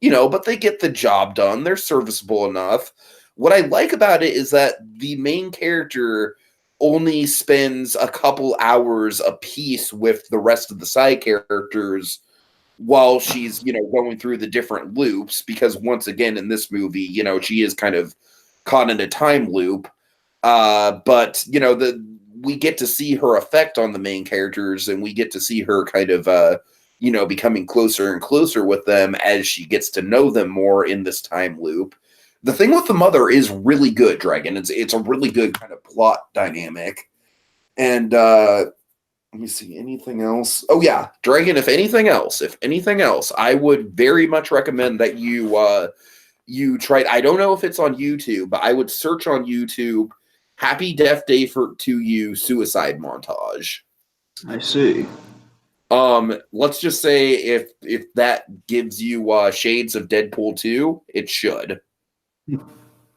you know, but they get the job done. They're serviceable enough. What I like about it is that the main character only spends a couple hours a piece with the rest of the side characters while she's, you know, going through the different loops, because once again in this movie, you know, she is kind of caught in a time loop. But you know, we get to see her effect on the main characters, and we get to see her kind of you know, becoming closer and closer with them as she gets to know them more in this time loop. The thing with the mother is really good, Dragon. It's a really good kind of plot dynamic. And let me see, anything else? Oh yeah, Dragon, if anything else, I would very much recommend that you try it. I don't know if it's on YouTube, but I would search on YouTube Happy Death Day to You Suicide Montage. I see. Let's just say if that gives you shades of Deadpool 2, it should.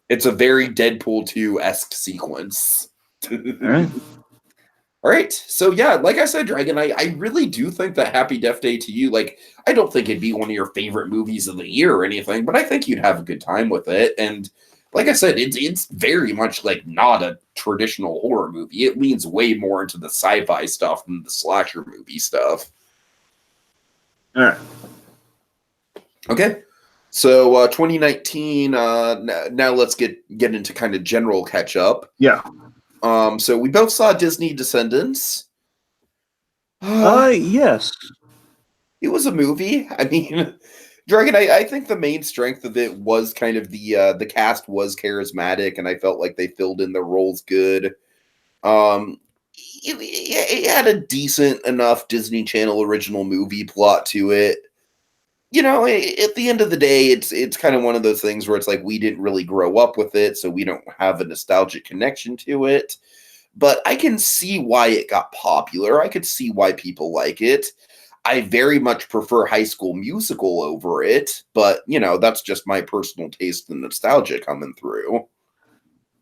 It's a very Deadpool 2-esque sequence. All right. All right. So yeah, like I said, Dragon, I really do think that Happy Death Day to You, like, I don't think it'd be one of your favorite movies of the year or anything, but I think you'd have a good time with it. And like I said, it's very much like not a traditional horror movie. It leans way more into the sci-fi stuff than the slasher movie stuff. All right. Okay. So 2019, now let's get into kind of general catch up. Yeah. So we both saw Disney Descendants. Yes. It was a movie. I mean, Dragon, I think the main strength of it was kind of the cast was charismatic, and I felt like they filled in their roles good. It had a decent enough Disney Channel original movie plot to it. You know, at the end of the day, it's kind of one of those things where it's like we didn't really grow up with it, so we don't have a nostalgic connection to it. But I can see why it got popular. I could see why people like it. I very much prefer High School Musical over it, but you know, that's just my personal taste and nostalgia coming through.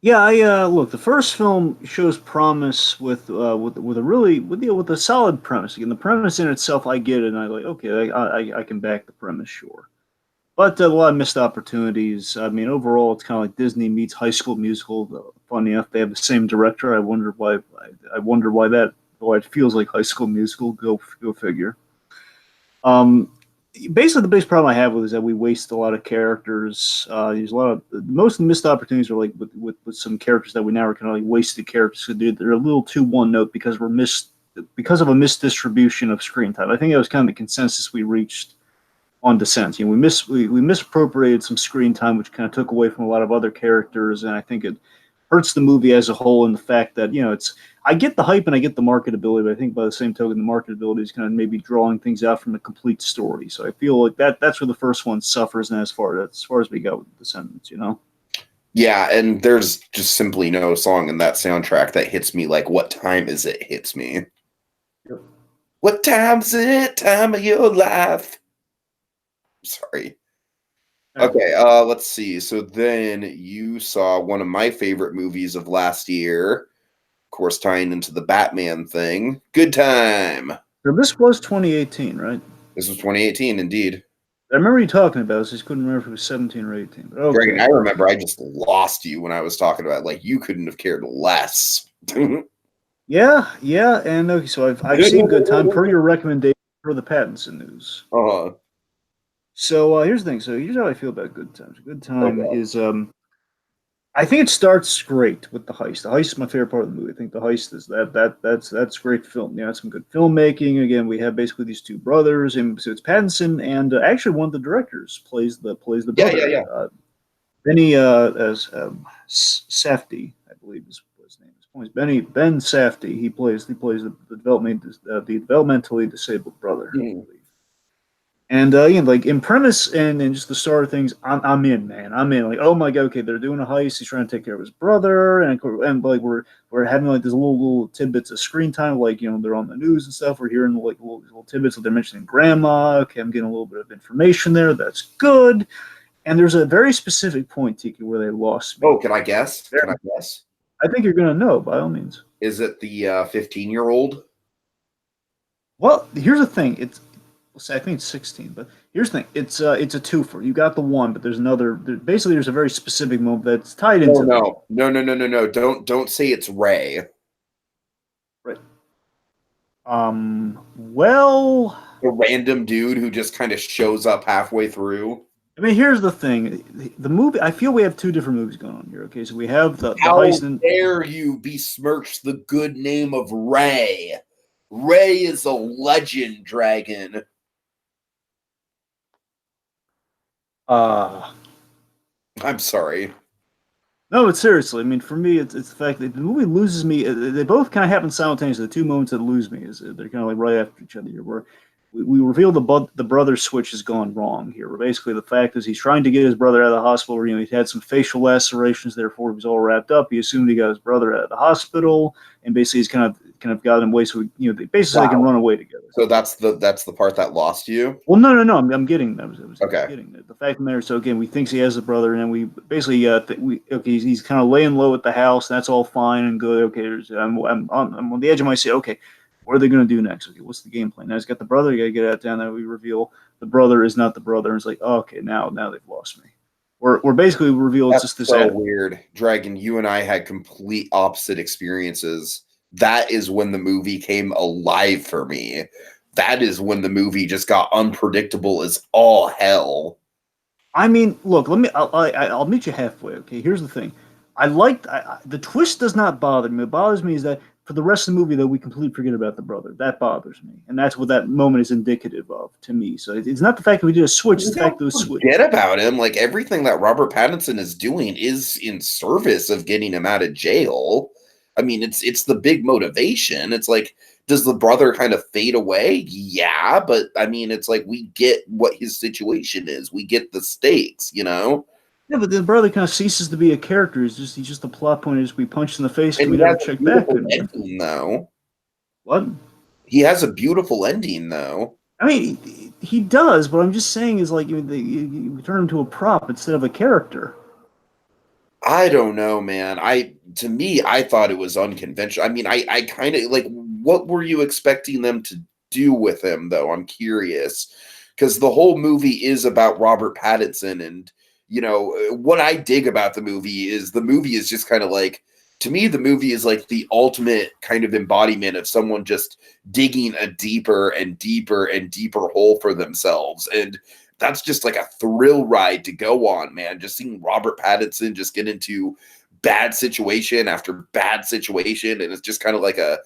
Yeah, I look. The first film shows promise with a solid premise. Again, the premise in itself, I get it, and I like. Okay, I can back the premise, sure. But a lot of missed opportunities. I mean, overall, it's kind of like Disney meets High School Musical. Funny enough, they have the same director. I wonder why. I wonder why it feels like High School Musical. Go figure. basically the biggest problem I have with it is that we waste a lot of characters. There's a lot of most of the missed opportunities are like with some characters that we now are kind of like wasted characters. So they're a little too one note because because of a misdistribution of screen time. I think that was kind of the consensus we reached on Descent. You know, we misappropriated some screen time, which kind of took away from a lot of other characters, and I think it hurts the movie as a whole. And the fact that I get the hype and I get the marketability, but I think by the same token, the marketability is kind of maybe drawing things out from a complete story. So I feel like that's where the first one suffers, and as far as we go with Descendants, Yeah, and there's just simply no song in that soundtrack that hits me like "What Time Is It" hits me. Yep. What time's it? Time of your life. Sorry. Okay, let's see. So then you saw one of my favorite movies of last year, of course, tying into the Batman thing. Good Time. So this was 2018, right? This was 2018, indeed. I remember you talking about this. I just couldn't remember if it was 17 or 18. But okay. Dragon, I remember I just lost you when I was talking about it. Like, you couldn't have cared less. Yeah, and okay, so I've seen Good Time per your recommendation for the Pattinson news. Uh-huh. So here's the thing. So here's how I feel about Good Time. Good Time is I think it starts great with the heist. The heist is my favorite part of the movie. I think the heist is that's great film. Yeah, it's some good filmmaking. Again, we have basically these two brothers, and so it's Pattinson and actually one of the directors plays the brother. Yeah. Benny as Safdie, I believe is what his name is. Ben Safdie. He plays the developmentally disabled brother. I believe. And like in premise and just the start of things, I'm in, man. I'm in. Like, oh my god, okay, they're doing a heist. He's trying to take care of his brother, and like we're having like these little tidbits of screen time, like they're on the news and stuff. We're hearing like little tidbits that they're mentioning grandma. Okay, I'm getting a little bit of information there. That's good. And there's a very specific point, Tiki, where they lost me. Oh, can I guess? I think you're gonna know by all means. Is it the 15-year-old? Well, here's the thing. I think it's 16, but here's the thing. It's a twofer. You got the one, but there's another. Basically, there's a very specific moment that's tied into. No. Don't say it's Ray. Right. Well, a random dude who just kind of shows up halfway through. I mean, here's the thing. The movie. I feel we have two different movies going on here. Okay, so we have the heist. How dare you besmirch the good name of Ray? Ray is a legend, Dragon. I'm sorry. No, but seriously, I mean, for me, it's the fact that the movie loses me. They both kind of happen simultaneously. The two moments that lose me is they're kind of like right after each other. Where we reveal the brother switch has gone wrong here. Where basically the fact is he's trying to get his brother out of the hospital. Where, he had some facial lacerations, therefore he was all wrapped up. He assumed he got his brother out of the hospital, and basically he's kind of got him away. So they basically can run away together. So that's the part that lost you. Well, no. I'm getting that. Okay. Getting that. The fact of the matter. So again, we think he has a brother, and then we basically he's kind of laying low at the house. And that's all fine and good. Okay, I'm on the edge of my seat. Okay, what are they going to do next? Okay, what's the game plan? Now he's got the brother. You got to get out down there. We reveal the brother is not the brother. And it's like, oh, okay, now they've lost me. We're basically reveal it's just this. So weird, Dragon. You and I had complete opposite experiences. That is when the movie came alive for me. That is when the movie just got unpredictable as all hell. I mean, look, I'll meet you halfway. Okay, here's the thing. The twist does not bother me. What bothers me is that for the rest of the movie, though, we completely forget about the brother. That bothers me, and that's what that moment is indicative of to me. So it's not the fact that we did a switch; it's the fact that it was switched. Forget about him. Like everything that Robert Pattinson is doing is in service of getting him out of jail. I mean, it's the big motivation. It's like, does the brother kind of fade away? Yeah, but I mean, it's like we get what his situation is. We get the stakes, Yeah, but the brother kind of ceases to be a character. He's just a plot point. Just be punched in the face and we never check back. Ending, though. What? He has a beautiful ending, though. I mean, he does, but I'm just saying is like you turn him to a prop instead of a character. I don't know, man. To me, I thought it was unconventional. I mean, I kind of like, what were you expecting them to do with him, though? I'm curious, because the whole movie is about Robert Pattinson, and what I dig about the movie is just kind of like to me, the movie is like the ultimate kind of embodiment of someone just digging a deeper and deeper and deeper hole for themselves. And that's just like a thrill ride to go on, man. Just seeing Robert Pattinson just get into bad situation after bad situation. And it's just kind of like a,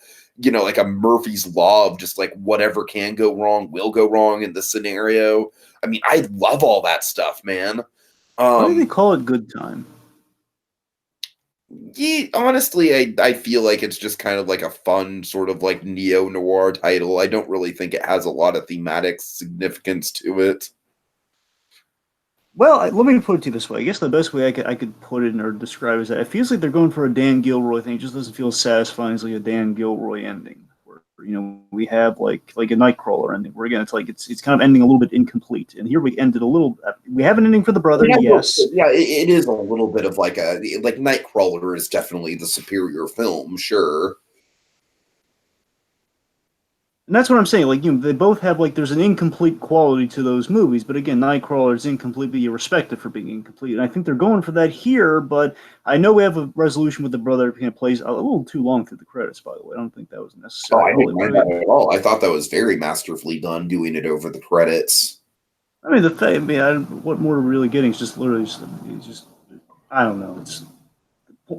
like a Murphy's Law of just like whatever can go wrong will go wrong in this scenario. I mean, I love all that stuff, man. Why do they call it Good Time? Yeah, honestly, I feel like it's just kind of like a fun sort of like neo-noir title. I don't really think it has a lot of thematic significance to it. Well, let me put it to you this way. I guess the best way I could put it or describe it is that it feels like they're going for a Dan Gilroy thing. It just doesn't feel satisfying as like a Dan Gilroy ending. Where, we have like a Nightcrawler ending. Where again, it's like it's kind of ending a little bit incomplete. And here we ended a little. We have an ending for the brother, yes. Yeah, it is a little bit of like Nightcrawler is definitely the superior film, sure. And that's what I'm saying. Like, they both have there's an incomplete quality to those movies. But again, Nightcrawler is incomplete, but you respect it for being incomplete. And I think they're going for that here. But I know we have a resolution with the brother who plays a little too long through the credits. By the way, I don't think that was necessary. I didn't mind that at all. I thought that was very masterfully done, doing it over the credits. I mean, the thing. I mean, what more are we really getting? It's just literally just I don't know. It's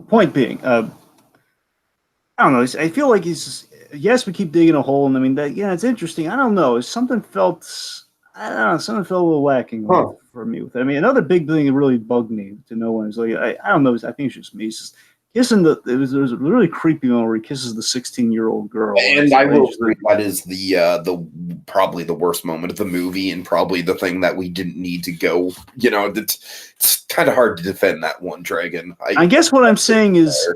point being. I don't know. I feel like yes, we keep digging a hole, and I mean it's interesting. I don't know. Something felt a little lacking for me with it. I mean, another big thing that really bugged me to no one is like I don't know. I think it's just me. It's just kissing there was a really creepy moment where he kisses the 16-year-old girl. And I will agree that is the probably the worst moment of the movie, and probably the thing that we didn't need to go. It's kind of hard to defend that one, Dragon. I guess what I'm saying is.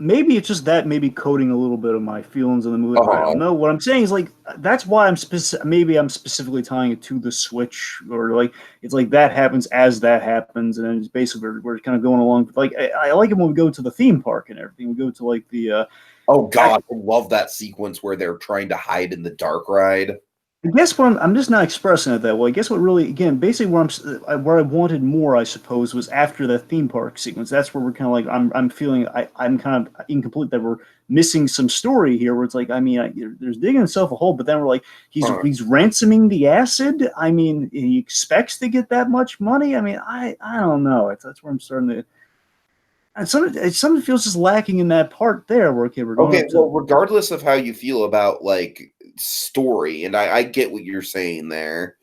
Maybe it's just that maybe coding a little bit of my feelings in the movie. I don't know. What I'm saying is that's why I'm specifically tying it to the Switch, or it's like that happens as that happens, and then it's basically we're kind of going along. I like it when we go to the theme park and everything. We go to the. Oh God, I love that sequence where they're trying to hide in the dark ride. I guess what I'm just not expressing it that way. I guess what really, again, basically where I wanted more, I suppose, was after the theme park sequence. That's where we're kind of I'm feeling I'm kind of incomplete, that we're missing some story here. Where it's like, I mean, there's digging himself a hole, but then we're like, he's ransoming the acid. I mean, he expects to get that much money. I mean, I don't know. That's where I'm starting to. And something feels just lacking in that part there. Where we're going well, regardless of how you feel about story, and I get what you're saying there.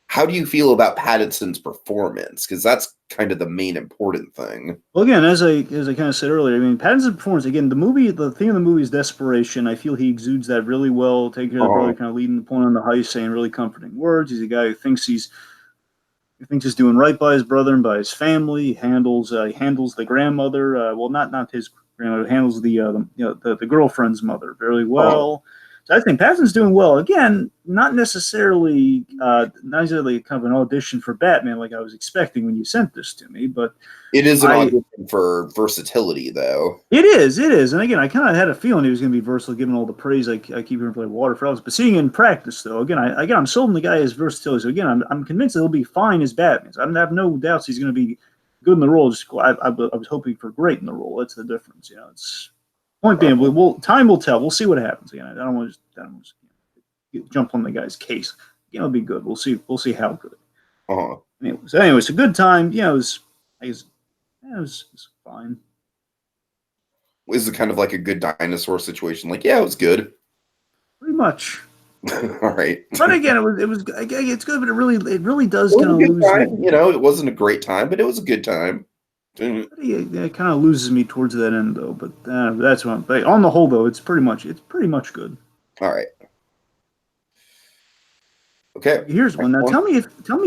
How do you feel about Pattinson's performance? Because that's kind of the main important thing. Well, again, as I kind of said earlier, I mean, Pattinson's performance, again, the theme of the movie is desperation. I feel he exudes that really well, taking care of the brother, kind of leading the point on the heist, saying really comforting words. He's a guy who thinks he's doing right by his brother and by his family. He handles the grandmother, well, not his grandmother, handles the girlfriend's mother very well. So I think Pattinson's doing well. Again, not necessarily kind of an audition for Batman like I was expecting when you sent this to me, but it is an audition for versatility, though. It is. And again, I kind of had a feeling he was going to be versatile, given all the praise I keep hearing for Waterfalls. But seeing it in practice, though, I'm sold on the guy as versatility. So again, I'm convinced that he'll be fine as Batman. So I have no doubts he's going to be good in the role. I was hoping for great in the role. That's the difference. It's. Point being, time will tell. We'll see what happens. Again, I don't want to jump on the guy's case. It'll be good. We'll see how good. Anyway, it's a good time. It was fine. Is it kind of like a good dinosaur situation? It was good. Pretty much. All right. But again, it's good, but it really does kind of lose me. It wasn't a great time, but it was a good time. It kind of loses me towards that end, though. But that's what. But on the whole, though, it's pretty much good. All right. Okay. Here's one. Now, tell me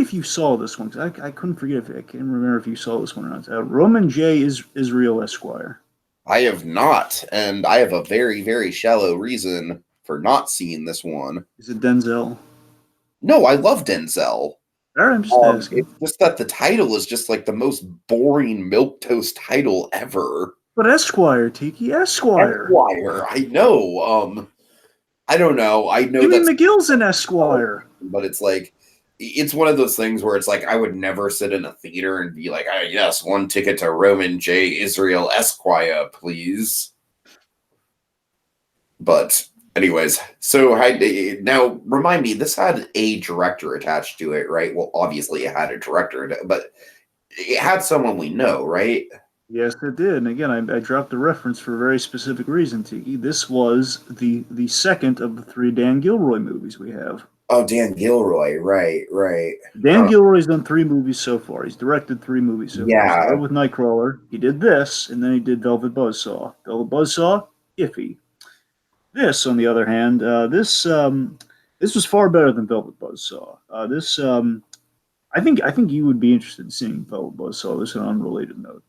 if you saw this one, because I couldn't forget. I can't remember if you saw this one or not. Roman J. Israel Esquire. I have not, and I have a very, very shallow reason for not seeing this one. Is it Denzel? No, I love Denzel. I'm just asking. It's just that the title is just the most boring milquetoast title ever. But Esquire, Tiki, Esquire. I know. I don't know. I know Jimmy McGill's an Esquire. But it's it's one of those things where it's like I would never sit in a theater and be like, "Ah, yes, one ticket to Roman J. Israel Esquire, please." But anyways, so now remind me, this had a director attached to it, right? Well, obviously it had a director, but it had someone we know, right? Yes, it did. And again, I dropped the reference for a very specific reason, Tiki. This was the second of the three Dan Gilroy movies we have. Oh, Dan Gilroy, right. Dan Gilroy's done three movies so far. He's directed three movies so far. He Yeah. started with Nightcrawler. He did this, and then he did Velvet Buzzsaw. Velvet Buzzsaw, iffy. This, on the other hand, this was far better than Velvet Buzzsaw. I think you would be interested in seeing Velvet Buzzsaw. This is an unrelated note,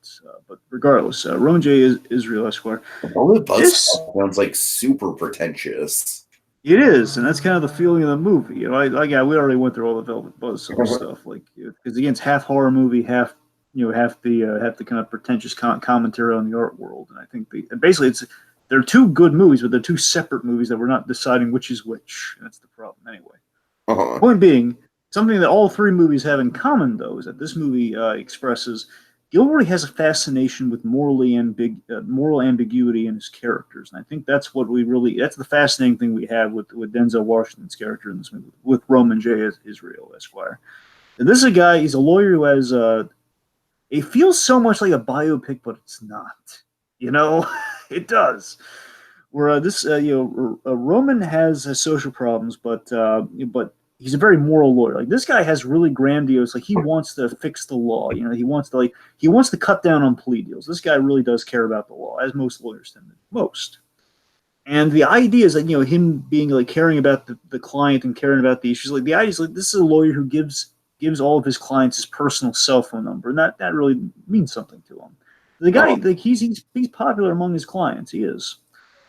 but regardless, Roman J. Israel Esquire. Velvet Buzzsaw sounds like super pretentious. It is, and that's kind of the feeling of the movie. You know, we already went through all the Velvet Buzzsaw stuff, like because again, it's half horror movie, half the kind of pretentious commentary on the art world. And I think basically they're two good movies, but they're two separate movies that we're not deciding which is which. And that's the problem, anyway. Point being, something that all three movies have in common, though, is that this movie expresses Gilroy has a fascination with moral ambiguity in his characters, and I think that's that's the fascinating thing we have with Denzel Washington's character in this movie, with Roman J. Israel Esquire. And this is a guy, he's a lawyer who has it feels so much like a biopic, but it's not. You know, it does. Where Roman has social problems, but he's a very moral lawyer. Like this guy has really grandiose, like he wants to fix the law. You know, he wants to cut down on plea deals. This guy really does care about the law, as most lawyers tend to. Most. And the idea is that, you know, him being like caring about the client and caring about the issues, like the idea is like this is a lawyer who gives all of his clients his personal cell phone number, and that really means something to him. The guy, like he's popular among his clients. He is.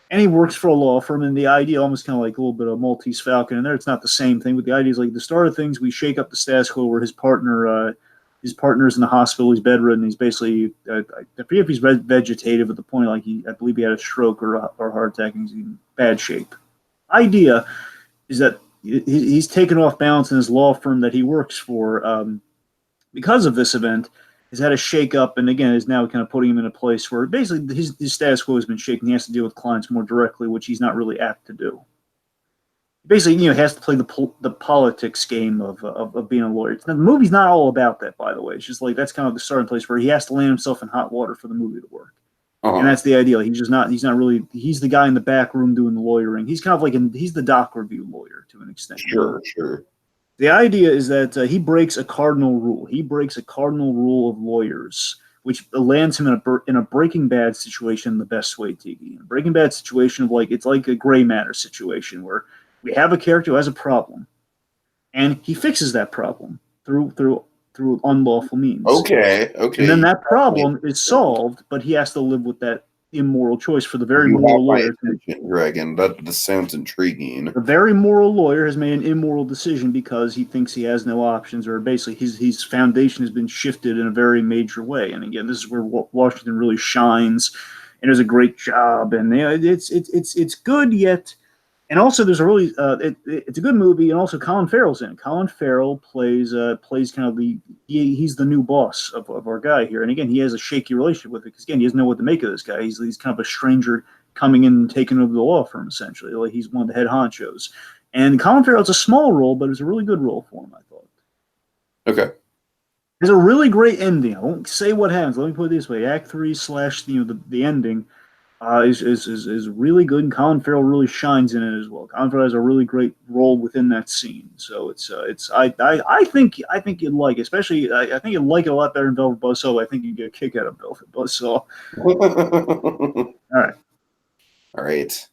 And he works for a law firm, and the idea, almost kind of like a little bit of Maltese Falcon in there, it's not the same thing, but the idea is like the start of things, we shake up the status quo where his partner's in the hospital, he's bedridden, he's basically, I forget if he's vegetative at the point, like I believe he had a stroke or a heart attack, and he's in bad shape. Idea is that he's taken off balance in his law firm that he works for because of this event. Has had a shake-up, and again is now kind of putting him in a place where basically his status quo has been shaken. He has to deal with clients more directly, which he's not really apt to do. Basically, you know, he has to play the politics game of being a lawyer. The movie's not all about that, by the way. It's just like that's kind of the starting place where he has to land himself in hot water for the movie to work. And that's the idea. He's not really. He's the guy in the back room doing the lawyering. He's kind of like he's the doc review lawyer to an extent. Sure. The idea is that he breaks a cardinal rule. He breaks a cardinal rule of lawyers, which lands him in a Breaking Bad situation in the best way, Tiki. A Breaking Bad situation of it's like a gray matter situation where we have a character who has a problem, and he fixes that problem through unlawful means. Okay. And then that problem is solved, but he has to live with that immoral choice for the very moral lawyer. Dragon, that sounds intriguing. The very moral lawyer has made an immoral decision because he thinks he has no options, or basically his foundation has been shifted in a very major way. And again, this is where Washington really shines and does a great job. And it's good yet. And also, there's a really it's a good movie, and also Colin Farrell's in it. Colin Farrell plays kind of he's the new boss of our guy here, and again, he has a shaky relationship with it because again, he doesn't know what to make of this guy. He's kind of a stranger coming in and taking over the law firm essentially. Like he's one of the head honchos, and Colin Farrell's a small role, but it's a really good role for him, I thought. Okay. There's a really great ending. I won't say what happens. Let me put it this way: Act 3 / the ending. Is really good, and Colin Farrell really shines in it as well. Colin Farrell has a really great role within that scene, so I think you'd like it. Especially I think you'd like it a lot better than Velvet Buzzsaw. I think you'd get a kick out of Velvet Buzzsaw. All right.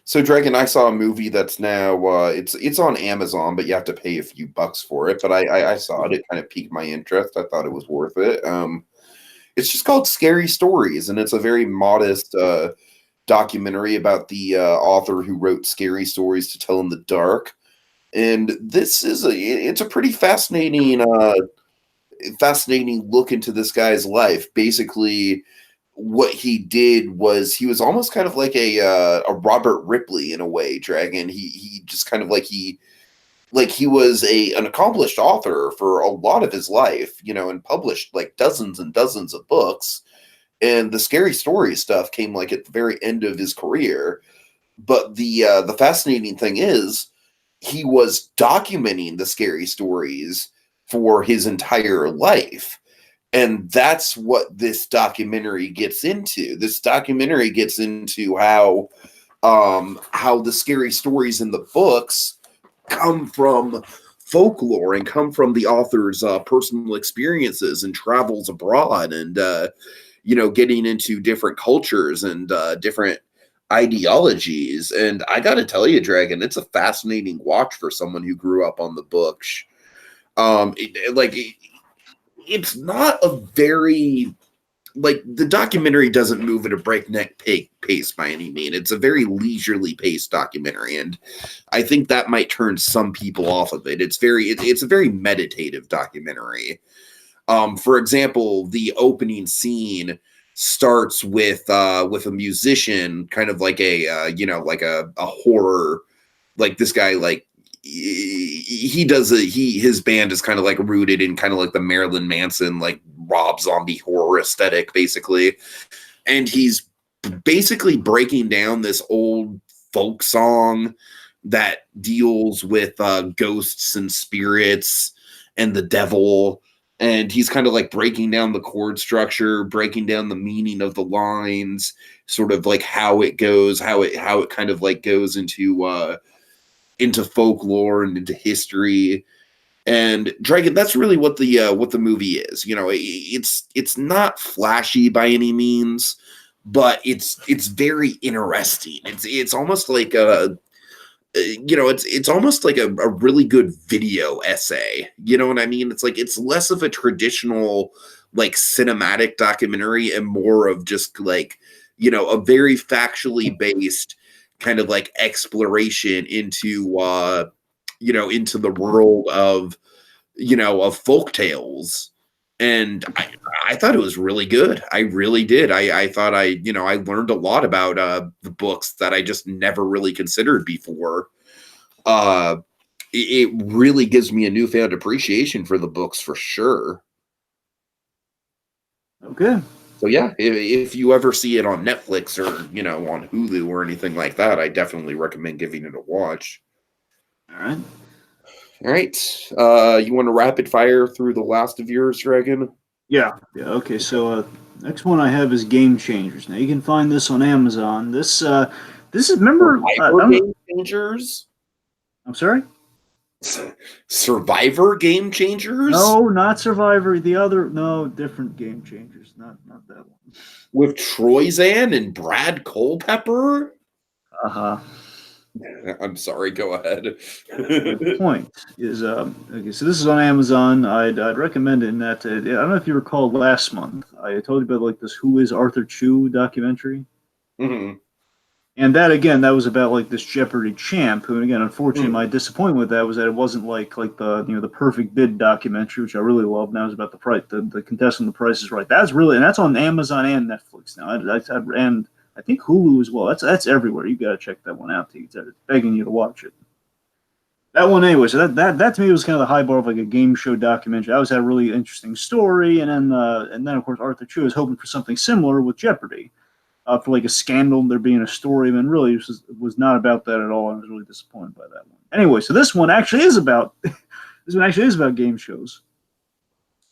So Dragon, I saw a movie that's now it's on Amazon, but you have to pay a few bucks for it. But I saw it; it kind of piqued my interest. I thought it was worth it. It's just called Scary Stories, and it's a very modest documentary about the author who wrote Scary Stories to Tell in the Dark. And this is it's a pretty fascinating look into this guy's life. Basically, what he did was he was almost kind of like a Robert Ripley in a way, Dragon. He just kind of like he like he was an accomplished author for a lot of his life, and published like dozens and dozens of books. And the scary story stuff came like at the very end of his career. But the fascinating thing is he was documenting the scary stories for his entire life. And that's what this documentary gets into. This documentary gets into how the scary stories in the books come from folklore and come from the author's personal experiences and travels abroad, and getting into different cultures and different ideologies. And I gotta tell you, Dragon, it's a fascinating watch for someone who grew up on the books. It's not a very, like, the documentary doesn't move at a breakneck pace by any means. It's a very leisurely paced documentary, and I think that might turn some people off of it. It's a very meditative documentary. For example, the opening scene starts with a musician, kind of like a horror, like this guy, like his band is kind of like rooted in kind of like the Marilyn Manson, like Rob Zombie horror aesthetic, basically. And he's basically breaking down this old folk song that deals with ghosts and spirits and the devil. And he's kind of like breaking down the chord structure, breaking down the meaning of the lines, sort of like how it goes, how it kind of like goes into folklore and into history. And Dragon, that's really what the movie is. It's not flashy by any means, but it's very interesting. It's almost like it's almost like a really good video essay. You know what I mean? It's like, it's less of a traditional like cinematic documentary and more of just like, a very factually based kind of like exploration into into the world of folk tales. And I thought it was really good. I really did. I thought I learned a lot about the books that I just never really considered before. It really gives me a newfound appreciation for the books, for sure. Okay. So yeah, if you ever see it on Netflix or on Hulu or anything like that, I definitely recommend giving it a watch. All right. All right. You want to rapid fire through the last of yours, Dragon? Yeah. Okay. So next one I have is Game Changers. Now you can find this on Amazon. This is, remember, Game Changers. I'm sorry. Survivor Game Changers? No, not Survivor. Different Game Changers. Not that one. With Troyzan and Brad Culpepper? Uh-huh. I'm sorry, go ahead. The point is, okay, so this is on Amazon. I'd recommend it in that, I don't know if you recall last month, I told you about like this Who is Arthur Chu documentary. Mm-hmm. And that was about like this Jeopardy champ who, and again, unfortunately, my disappointment with that was that it wasn't like the the Perfect Bid documentary, which I really love. Now is about the contestant, The Price is Right. That's on Amazon and Netflix now. And I think Hulu as well. That's everywhere. You got to check that one out. It's begging you to watch it. That one anyway. So that to me was kind of the high bar of like a game show documentary. I always had a really interesting story, and then of course Arthur Chu was hoping for something similar with Jeopardy. For like a scandal, there being a story, and really it was not about that at all. I was really disappointed by that one. Anyway, so this one actually is about game shows.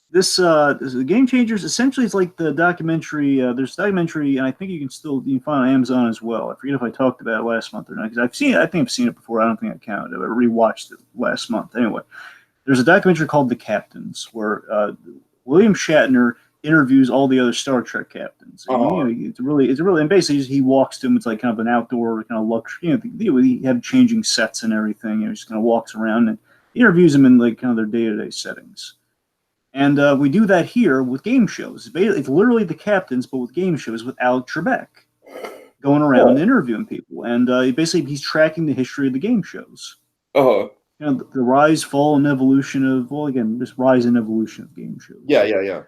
This Game Changers essentially is like the documentary. There's a documentary, and I think you can find it on Amazon as well. I forget if I talked about it last month or not, because I think I've seen it before. I don't think I counted it. I rewatched it last month. Anyway, there's a documentary called The Captains, where William Shatner interviews all the other Star Trek captains. And, it's really, and basically he walks to them. It's like kind of an outdoor kind of luxury. He had changing sets and everything. He just kind of walks around and interviews them in like kind of their day-to-day settings. And we do that here with game shows. It's literally The Captains, but with game shows with Alec Trebek going around and interviewing people. And basically he's tracking the history of the game shows. The rise, fall, and evolution of, just rise and evolution of game shows. Yeah.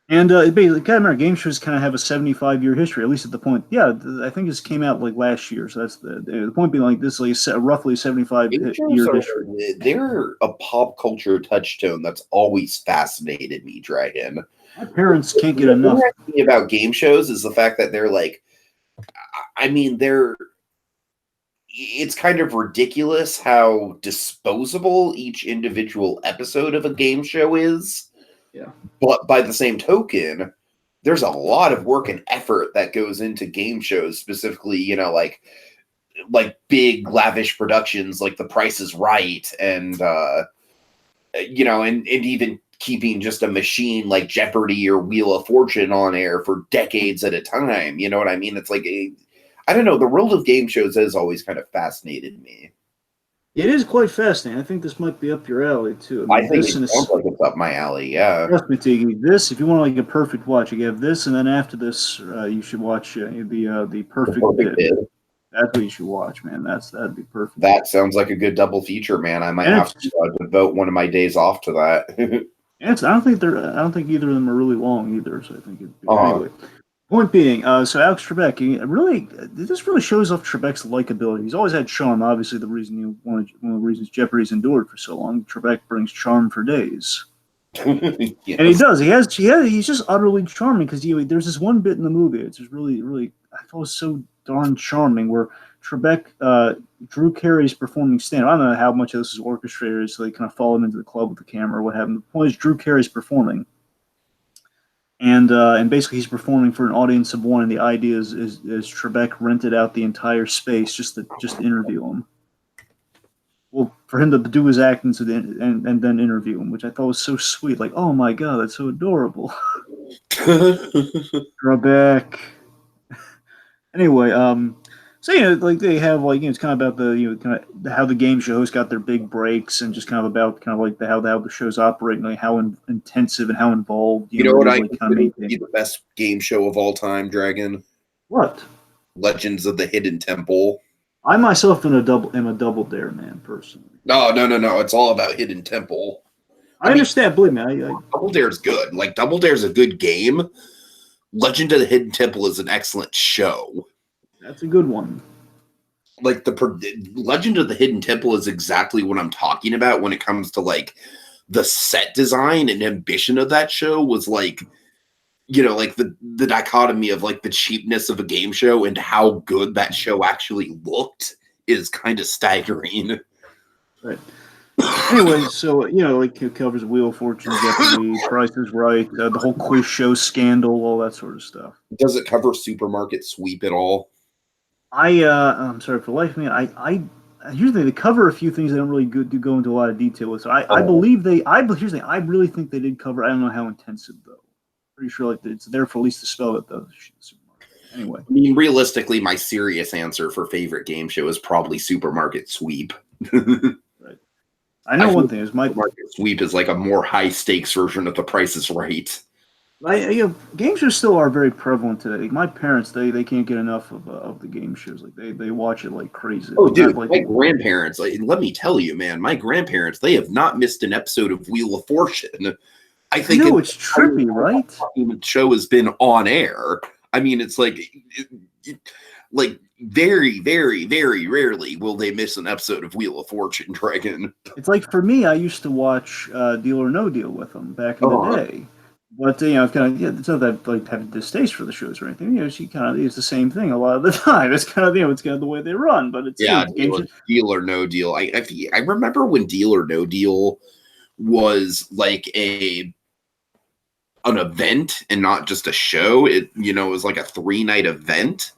And basically, kind of remember, game shows kind of have a 75-year history, at least at the point. Yeah, I think this came out like last year, so that's the point being like this, like roughly 75 Game shows year are history. they're a pop culture touchstone that's always fascinated me, Dragon. My parents can't get The enough. interesting thing about game shows is the fact that they're like, I mean, it's kind of ridiculous how disposable each individual episode of a game show is. Yeah. But by the same token, there's a lot of work and effort that goes into game shows, specifically, like big lavish productions like The Price is Right, and and even keeping just a machine like Jeopardy or Wheel of Fortune on air for decades at a time. You know what I mean? It's like I don't know. The world of game shows has always kind of fascinated me. It is quite fascinating. I think this might be up your alley too. I think this it sounds like it's up my alley. Yeah. Trust me, Tiki. This, if you want like a perfect watch, you have this, and then after this, you should watch the perfect bid. That's what you should watch, man. That'd be perfect. That sounds like a good double feature, man. I might have to devote one of my days off to that. I don't think either of them are really long either. So I think anyway. Point being, so Alex Trebek, this really shows off Trebek's likability. He's always had charm. Obviously, one of the reasons Jeopardy's endured for so long. Trebek brings charm for days, yes. And he does. He's just utterly charming because there's this one bit in the movie. It's just really, really. I thought it was so darn charming where Trebek, Drew Carey's performing stand. I don't know how much of this is orchestrated, so they kind of follow him into the club with the camera or what have you. The point is, Drew Carey's performing. And basically he's performing for an audience of one, and the idea is Trebek rented out the entire space just to interview him. Well, for him to do his act and then interview him, which I thought was so sweet. Like, oh my god, that's so adorable. Trebek. Anyway, so like they have it's kind of about the kind of how the game shows got their big breaks, and just kind of about like how the shows operate, and like how intensive and how involved. You know what I consider to be the best game show of all time, Dragon? What? Legends of the Hidden Temple. I myself am a Double Dare man, personally. No. It's all about Hidden Temple. I understand. Believe me, Double Dare's good. Like Double Dare's a good game. Legend of the Hidden Temple is an excellent show. That's a good one. Like the Legend of the Hidden Temple is exactly what I'm talking about when it comes to like the set design and ambition of that show was like, like the dichotomy of like the cheapness of a game show and how good that show actually looked is kind of staggering. Right. Anyway, so like it covers Wheel of Fortune, Jeopardy, Price is Right, the whole quiz show scandal, all that sort of stuff. Does it cover Supermarket Sweep at all? I'm sorry for the life of me. I usually they cover a few things they don't really go into a lot of detail with. So I believe here's the thing, I really think they did cover. I don't know how intensive though. Pretty sure like it's there for at least to spell it though. Anyway, I mean, realistically, my serious answer for favorite game show is probably Supermarket Sweep. Right. I know one thing is Supermarket Sweep is like a more high stakes version of The Price is Right. Game shows still are very prevalent today. Like my parents, they can't get enough of the game shows. Like they watch it like crazy. Oh, dude, my grandparents. Let me tell you, man, my grandparents, they have not missed an episode of Wheel of Fortune. I think it's trippy, right? The show has been on air. I mean, it's like very, very, very rarely will they miss an episode of Wheel of Fortune, Dragon. It's like for me, I used to watch Deal or No Deal with them back in the day. But I've kind of it's not that I like have distaste for the shows or anything. She kind of is the same thing a lot of the time. It's kind of it's kind of the way they run. But it's Deal or No Deal. I remember when Deal or No Deal was like an event and not just a show. It was like a 3-night event.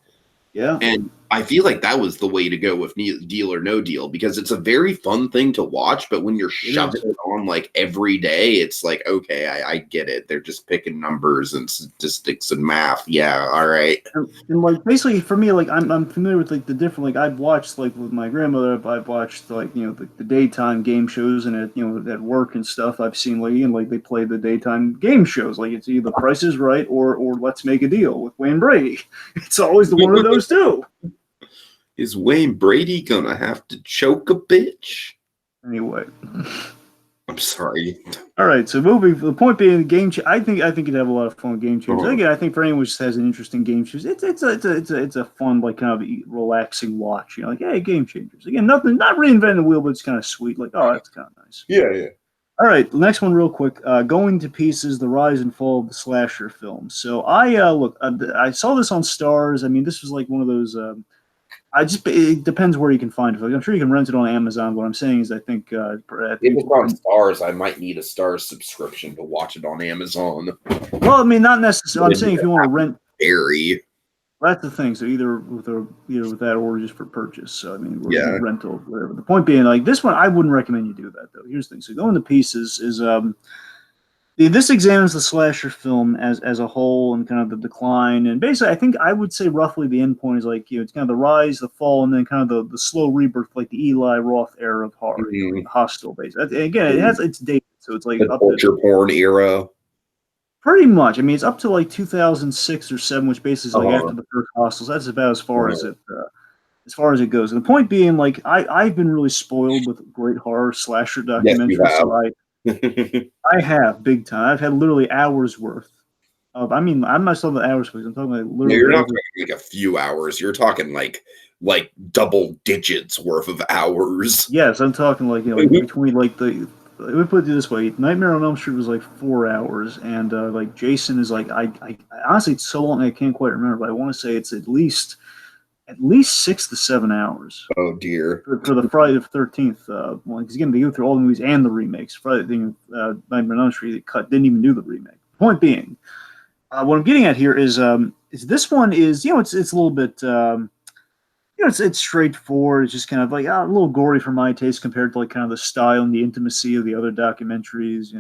Yeah, and I feel like that was the way to go with Deal or No Deal because it's a very fun thing to watch. But when you're shoving it on like every day, it's like, okay, I get it. They're just picking numbers and statistics and math. Yeah, all right. And like basically for me, like I'm familiar with like the different like I've watched like with my grandmother. I've watched like the daytime game shows and at work and stuff. I've seen like they play the daytime game shows. Like it's either Price is Right or Let's Make a Deal with Wayne Brady. It's always the one of those two. Is Wayne Brady gonna have to choke a bitch? Anyway, I'm sorry. All right, so the point being, I think you'd have a lot of fun with Game Changers. Again, I think for anyone who just has an interest in Game Changers, it's a fun, like, kind of relaxing watch. You know, like, hey, Game Changers. Again, nothing, not reinventing the wheel, but it's kind of sweet. Like, oh, that's kind of nice. Yeah. All right, the next one, real quick. Going to Pieces: The Rise and Fall of the Slasher Film. So I saw this on Stars. I mean, this was like one of those. It depends where you can find it. Like, I'm sure you can rent it on Amazon. What I'm saying is, I think If it's on Stars, I might need a Stars subscription to watch it on Amazon. Well, I mean, not necessarily. I'm saying if you want to rent. Very. That's the thing. So either with that or just for purchase. So I mean, Yeah. rental, whatever. The point being, like, this one, I wouldn't recommend you do that though. Here's the thing. So Going to Pieces is this examines the slasher film as a whole and kind of the decline. And basically, I think I would say roughly the end point is like, it's kind of the rise, the fall, and then kind of the slow rebirth, like the Eli Roth era of horror, Hostel base. Again, it's dated, so it's like the up torture porn era. pretty much. I mean, it's up to like 2006 or 7, which basically is like after the first Hostels. That's about as far as it goes. And the point being, like, I've been really spoiled with great horror slasher documentaries. Yes, you So I have big time. I've had literally hours worth of. I mean, I'm not talking about hours, please. I'm talking like literally. You're not talking like a few hours. You're talking like double digits worth of hours. Yes, I'm talking like, like between like the. Let me put it this way: Nightmare on Elm Street was like 4 hours, and like Jason is like I honestly, it's so long I can't quite remember, but I want to say it's at least 6 to 7 hours. Oh dear! For the Friday the 13th one, because again, they go through all the movies and the remakes. Nightmare on Elm Street didn't even do the remake. Point being, what I'm getting at here is this one is, it's a little bit it's straightforward. It's just kind of like a little gory for my taste compared to like kind of the style and the intimacy of the other documentaries.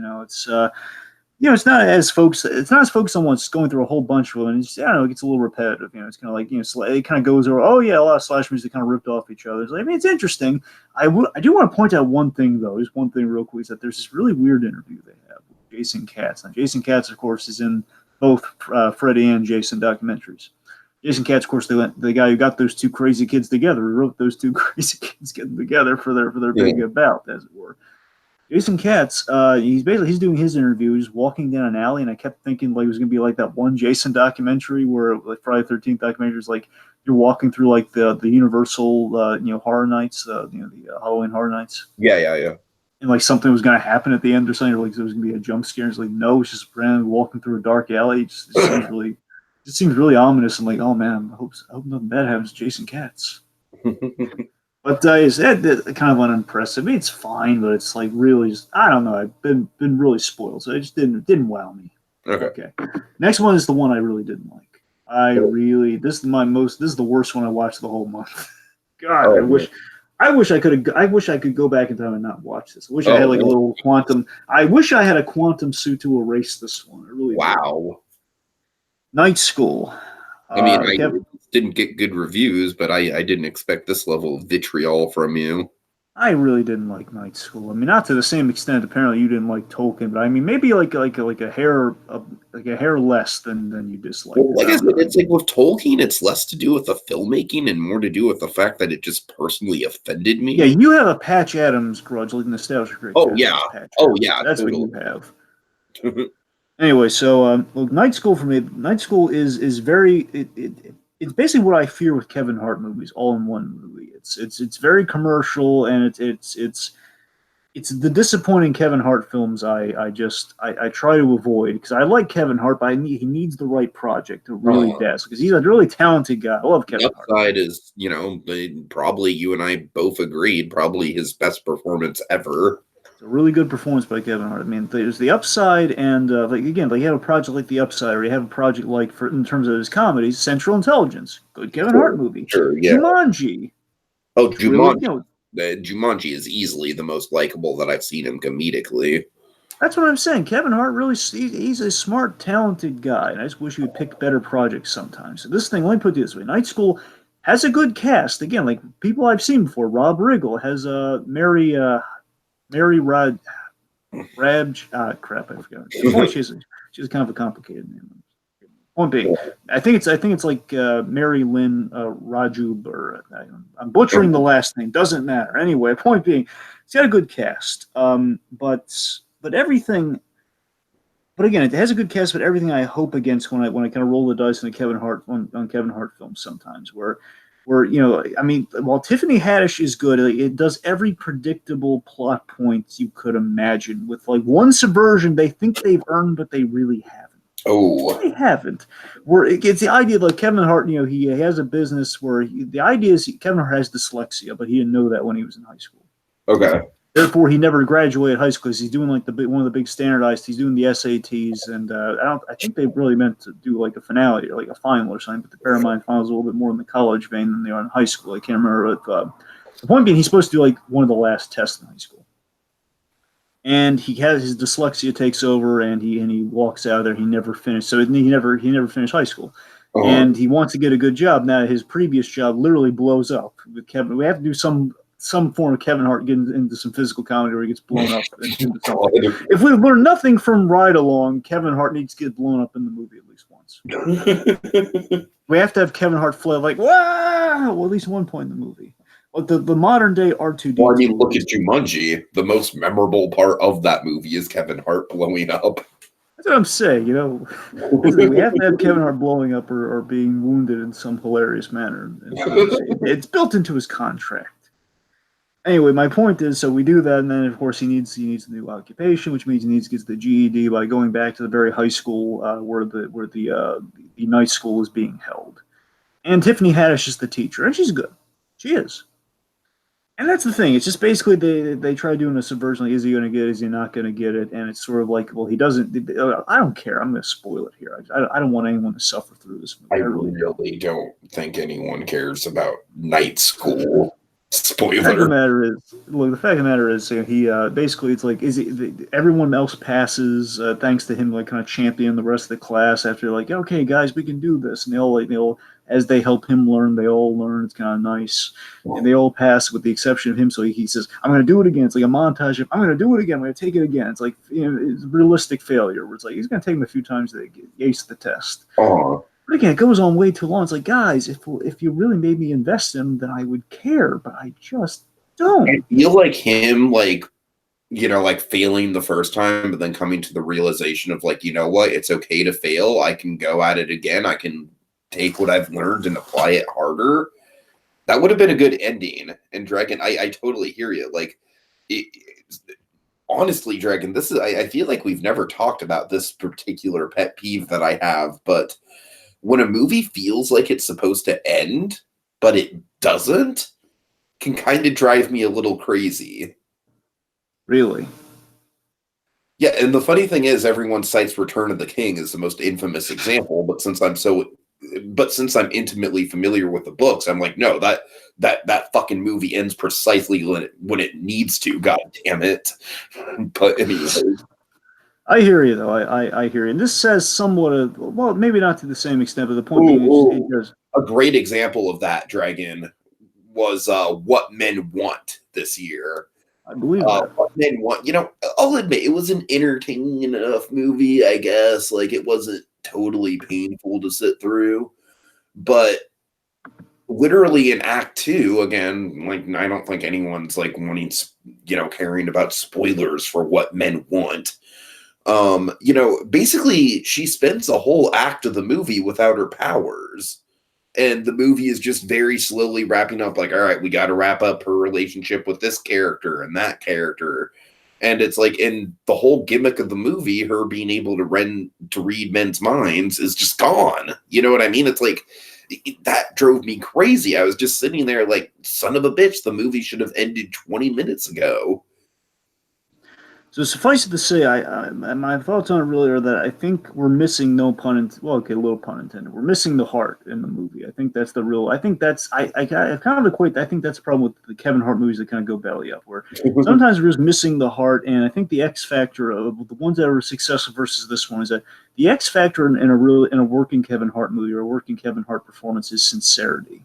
It's not as focused on what's going through a whole bunch of them. And I don't know, it gets a little repetitive. It's kind of like, it kind of goes over, oh yeah, a lot of slash movies that kind of ripped off each other. I mean, it's interesting. I do want to point out one thing though, just one thing real quick, is that there's this really weird interview they have with Jason Katz. Now, Jason Katz, of course, is in both Freddy and Jason documentaries. Jason Katz, of course, the guy who got those two crazy kids together, who wrote those two crazy kids getting together for their big bout, as it were. Jason Katz, he's doing his interview, just walking down an alley, and I kept thinking like it was gonna be like that one Jason documentary where like Friday the 13th documentary is like you're walking through like the Universal Horror Nights, the Halloween Horror Nights. Yeah. And like something was gonna happen at the end or something, or like there was gonna be a jump scare. It's like, no, it's just randomly walking through a dark alley. It seems really ominous. I'm like, oh man, I hope nothing bad happens to Jason Katz. But it's kind of unimpressive. I mean, it's fine, but it's like really just, I don't know. I've been really spoiled, so it just didn't wow me. Okay. Next one is the one I really didn't like. This is the worst one I watched the whole month. God, I wish I could go back in time and not watch this. I wish I had like a little quantum. I wish I had a quantum suit to erase this one. I really wow. Night School. I mean, I didn't get good reviews, but I didn't expect this level of vitriol from you. I really didn't like Night School. I mean, not to the same extent. Apparently, you didn't like Tolkien, but I mean, maybe like a hair less than you disliked. Well, like I said, it's like with Tolkien, it's less to do with the filmmaking and more to do with the fact that it just personally offended me. Yeah, you have a Patch Adams grudge, like nostalgia. Oh yeah, that's totally. what you have. Anyway, so look, Night School for me. Night School is very. It's basically what I fear with Kevin Hart movies, all in one movie. It's very commercial, and it's the disappointing Kevin Hart films. I try to avoid because I like Kevin Hart, but he needs the right project to really does because he's a really talented guy. I love Kevin Hart. The upside is, probably you and I both agreed, probably his best performance ever. It's a really good performance by Kevin Hart. I mean, there's the upside, and like you have a project like The Upside, or you have a project like, in terms of his comedies, Central Intelligence, good Kevin Hart movie. Sure, yeah. Jumanji. Oh, Jumanji. Jumanji is easily the most likable that I've seen him comedically. That's what I'm saying. Kevin Hart he's a smart, talented guy, and I just wish he would pick better projects sometimes. So this thing, let me put it this way: Night School has a good cast. Again, like people I've seen before. Rob Riggle has Mary Raj, crap, I forgot. She's kind of a complicated name. Point being, I think it's like Mary Lynn Rajub, or I'm butchering the last name. Doesn't matter. Anyway, point being, It's got a good cast, but everything. But again, it has a good cast, but everything I hope against when I kind of roll the dice on Kevin Hart on Kevin Hart films sometimes, where I mean, while Tiffany Haddish is good, it does every predictable plot point you could imagine, with like one subversion they think they've earned, but they really haven't. Oh, They haven't. Where it's the idea that Kevin Hart, he has a business where the idea is Kevin Hart has dyslexia, but he didn't know that when he was in high school. okay. Therefore, he never graduated high school because he's doing like one of the big standardized. He's doing the SATs, and I think they really meant to do like a finale or like a final or something. But bear in mind, finals a little bit more in the college vein than they are in high school. I can't remember. But, the point being, he's supposed to do like one of the last tests in high school, and he has his dyslexia takes over, and he walks out of there. He never finished, so he never finished high school. And he wants to get a good job. Now his previous job literally blows up with Kevin. We have to do some form of Kevin Hart getting into some physical comedy where he gets blown up into something. If we've learned nothing from Ride Along, Kevin Hart needs to get blown up in the movie at least once. We have to have Kevin Hart flail like, wow, well, at least one point in the movie. But the modern day R2D2. Well, I mean, look at Jumanji. The most memorable part of that movie is Kevin Hart blowing up. That's what I'm saying, we have to have Kevin Hart blowing up or being wounded in some hilarious manner. It's built into his contract. Anyway, my point is, so we do that, and then of course he needs a new occupation, which means he needs to get the GED by going back to the very high school where the night school is being held. And Tiffany Haddish is the teacher, and she's good. She is. And that's the thing. It's just basically they try doing a subversion, like, is he going to get it? Is he not going to get it? And it's sort of like, well, he doesn't. I don't care. I'm going to spoil it here. I don't want anyone to suffer through this movie. I really don't think anyone cares about night school. Spoiler. The fact of the matter is, he basically it's like everyone else passes thanks to him, like kind of champion the rest of the class after like, okay guys, we can do this, and they all as they help him learn, they all learn. It's kind of nice, and they all pass with the exception of him. So he says, I'm going to do it again. It's like a montage of I'm going to do it again. I'm going to take it again. It's like it's realistic failure where it's like he's going to take him a few times to ace the test. But again, it goes on way too long. It's like, guys, if you really made me invest in him, then I would care, but I just don't. I feel like him, like failing the first time, but then coming to the realization of like, you know what, it's okay to fail. I can go at it again. I can take what I've learned and apply it harder. That would have been a good ending. And Dragon, I totally hear you. Like, honestly, Dragon, I feel like we've never talked about this particular pet peeve that I have, but when a movie feels like it's supposed to end, but it doesn't, can kind of drive me a little crazy. Really? Yeah, and the funny thing is, everyone cites Return of the King as the most infamous example, but since I'm intimately familiar with the books, I'm like, no, that fucking movie ends precisely when it needs to. God damn it! But anyway. I hear you, though. I hear you. And this says somewhat of, well, maybe not to the same extent, but the point being is a great example of that, Dragon, was What Men Want this year. I believe that. What Men Want, I'll admit, it was an entertaining enough movie, I guess. Like, it wasn't totally painful to sit through. But literally in Act 2, again, like, I don't think anyone's, like, wanting, caring about spoilers for What Men Want. Basically she spends a whole act of the movie without her powers, and the movie is just very slowly wrapping up, like, all right, we got to wrap up her relationship with this character and that character. And it's like, in the whole gimmick of the movie, her being able to read men's minds is just gone. You know what I mean? It's like, that drove me crazy. I was just sitting there like, son of a bitch, the movie should have ended 20 minutes ago. So suffice it to say, my thoughts on it really are that I think we're missing, no pun intended, well, okay, a little pun intended, we're missing the heart in the movie. I think that's I kind of equate, I think that's the problem with the Kevin Hart movies that kind of go belly up, where sometimes we're just missing the heart, and I think the X factor of the ones that are successful versus this one is that the X factor in a working Kevin Hart movie or a working Kevin Hart performance is sincerity.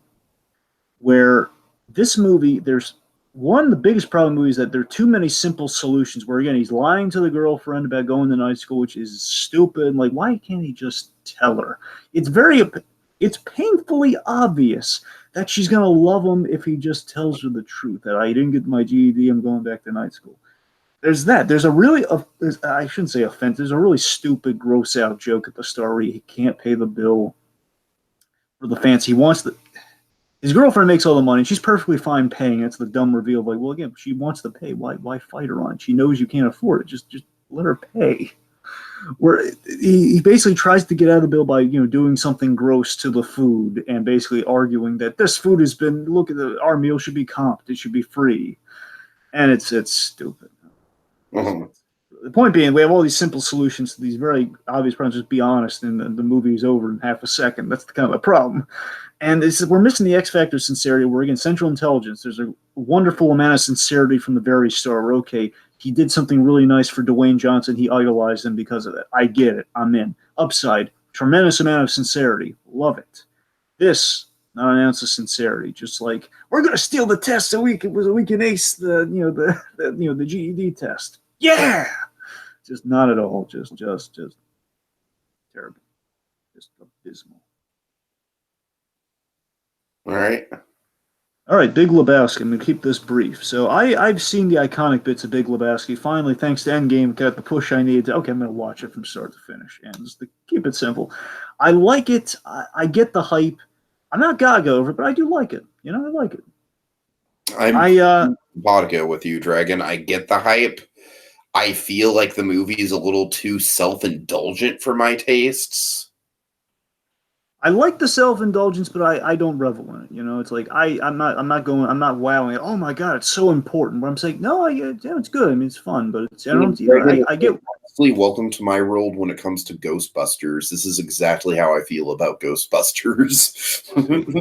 Where this movie, the biggest problem with the movie is that there are too many simple solutions where, again, he's lying to the girlfriend about going to night school, which is stupid. Like, why can't he just tell her? It's it's painfully obvious that she's going to love him if he just tells her the truth, that I didn't get my GED, I'm going back to night school. There's that. There's a really, I shouldn't say offense, there's a really stupid, gross out joke at the start where he can't pay the bill for the fancy. He wants his girlfriend makes all the money. She's perfectly fine paying. It's the dumb reveal of like, well, again, she wants to pay. Why fight her on it? She knows you can't afford it. Just let her pay. Where he basically tries to get out of the bill by doing something gross to the food and basically arguing that this food has been our meal should be comped. It should be free, and it's stupid. Uh-huh. The point being, we have all these simple solutions to these very obvious problems. Just be honest, and the movie's over in half a second. That's kind of a problem. And we're missing the X factor of sincerity. Where again, Central Intelligence. There's a wonderful amount of sincerity from the very start. Where, okay, he did something really nice for Dwayne Johnson. He idolized him because of that. I get it. I'm in. Upside, tremendous amount of sincerity. Love it. This, not an ounce of sincerity. Just like, we're gonna steal the test so we can ace the GED test. Yeah. Just not at all. Just terrible. Just abysmal. All right, Big Lebowski. I'm going to keep this brief. So I've seen the iconic bits of Big Lebowski. Finally, thanks to Endgame, got the push I needed. Okay, I'm going to watch it from start to finish. And just to keep it simple, I like it. I get the hype. I'm not gaga over it, but I do like it. I like it. I'm vodka with you, Dragon. I get the hype. I feel like the movie is a little too self-indulgent for my tastes. I like the self-indulgence, but I don't revel in it. It's like I'm not wowing it. Oh my god, it's so important. But I'm saying no, it's good. I mean, it's fun, but I get. Welcome to my world when it comes to Ghostbusters. This is exactly how I feel about Ghostbusters.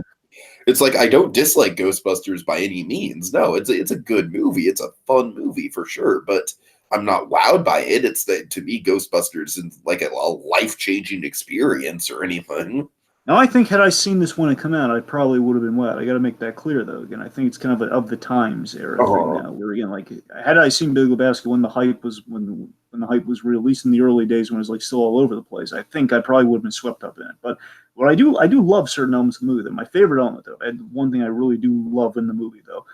It's like I don't dislike Ghostbusters by any means. No, it's a good movie. It's a fun movie for sure, but I'm not wowed by it. It's that to me, Ghostbusters is like a life-changing experience or anything. Now, I think had I seen this when it came out, I probably would have been wowed. I got to make that clear, though. Again, I think it's kind of the times era thing now. Where again, like, had I seen Big Lebowski when the hype was when the hype was released in the early days when it was like still all over the place, I think I probably would have been swept up in it. But what I do love certain elements of the movie. My favorite element, though, and one thing I really do love in the movie, though,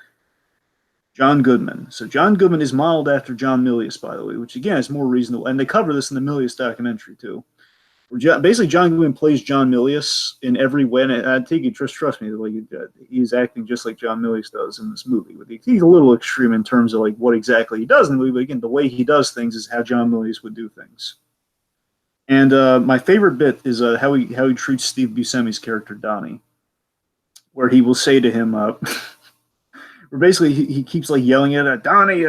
John Goodman. So John Goodman is modeled after John Milius, by the way, which again is more reasonable. And they cover this in the Milius documentary too. Basically, John Goodman plays John Milius in every way. And I take you, trust me, like he's acting just like John Milius does in this movie. He's a little extreme in terms of like what exactly he does in the movie, but again, the way he does things is how John Milius would do things. And my favorite bit is how he treats Steve Buscemi's character Donnie, where he will say to him, where basically he keeps like yelling at Donnie,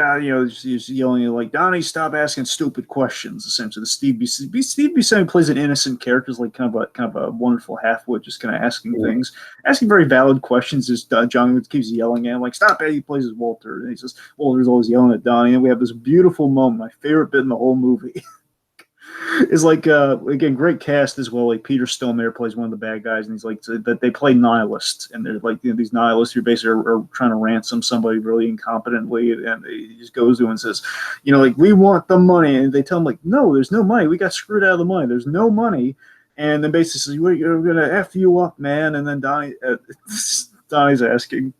he's yelling at like Donnie, stop asking stupid questions. Essentially, Steve Buscemi plays an innocent character, is like kind of a wonderful half-wit, just kind of asking things, asking very valid questions. As John keeps yelling at him, like stop it. He plays as Walter, and he says Walter's always yelling at Donnie, and we have this beautiful moment, my favorite bit in the whole movie. Is like again, great cast as well. Like Peter Stormare plays one of the bad guys, and he's like that they play nihilists, and they're like these nihilists who basically are trying to ransom somebody really incompetently, and he just goes to him and says, like we want the money, and they tell him like no, there's no money. We got screwed out of the money. There's no money, and then basically says we're gonna F you up, man. And then Donnie's asking,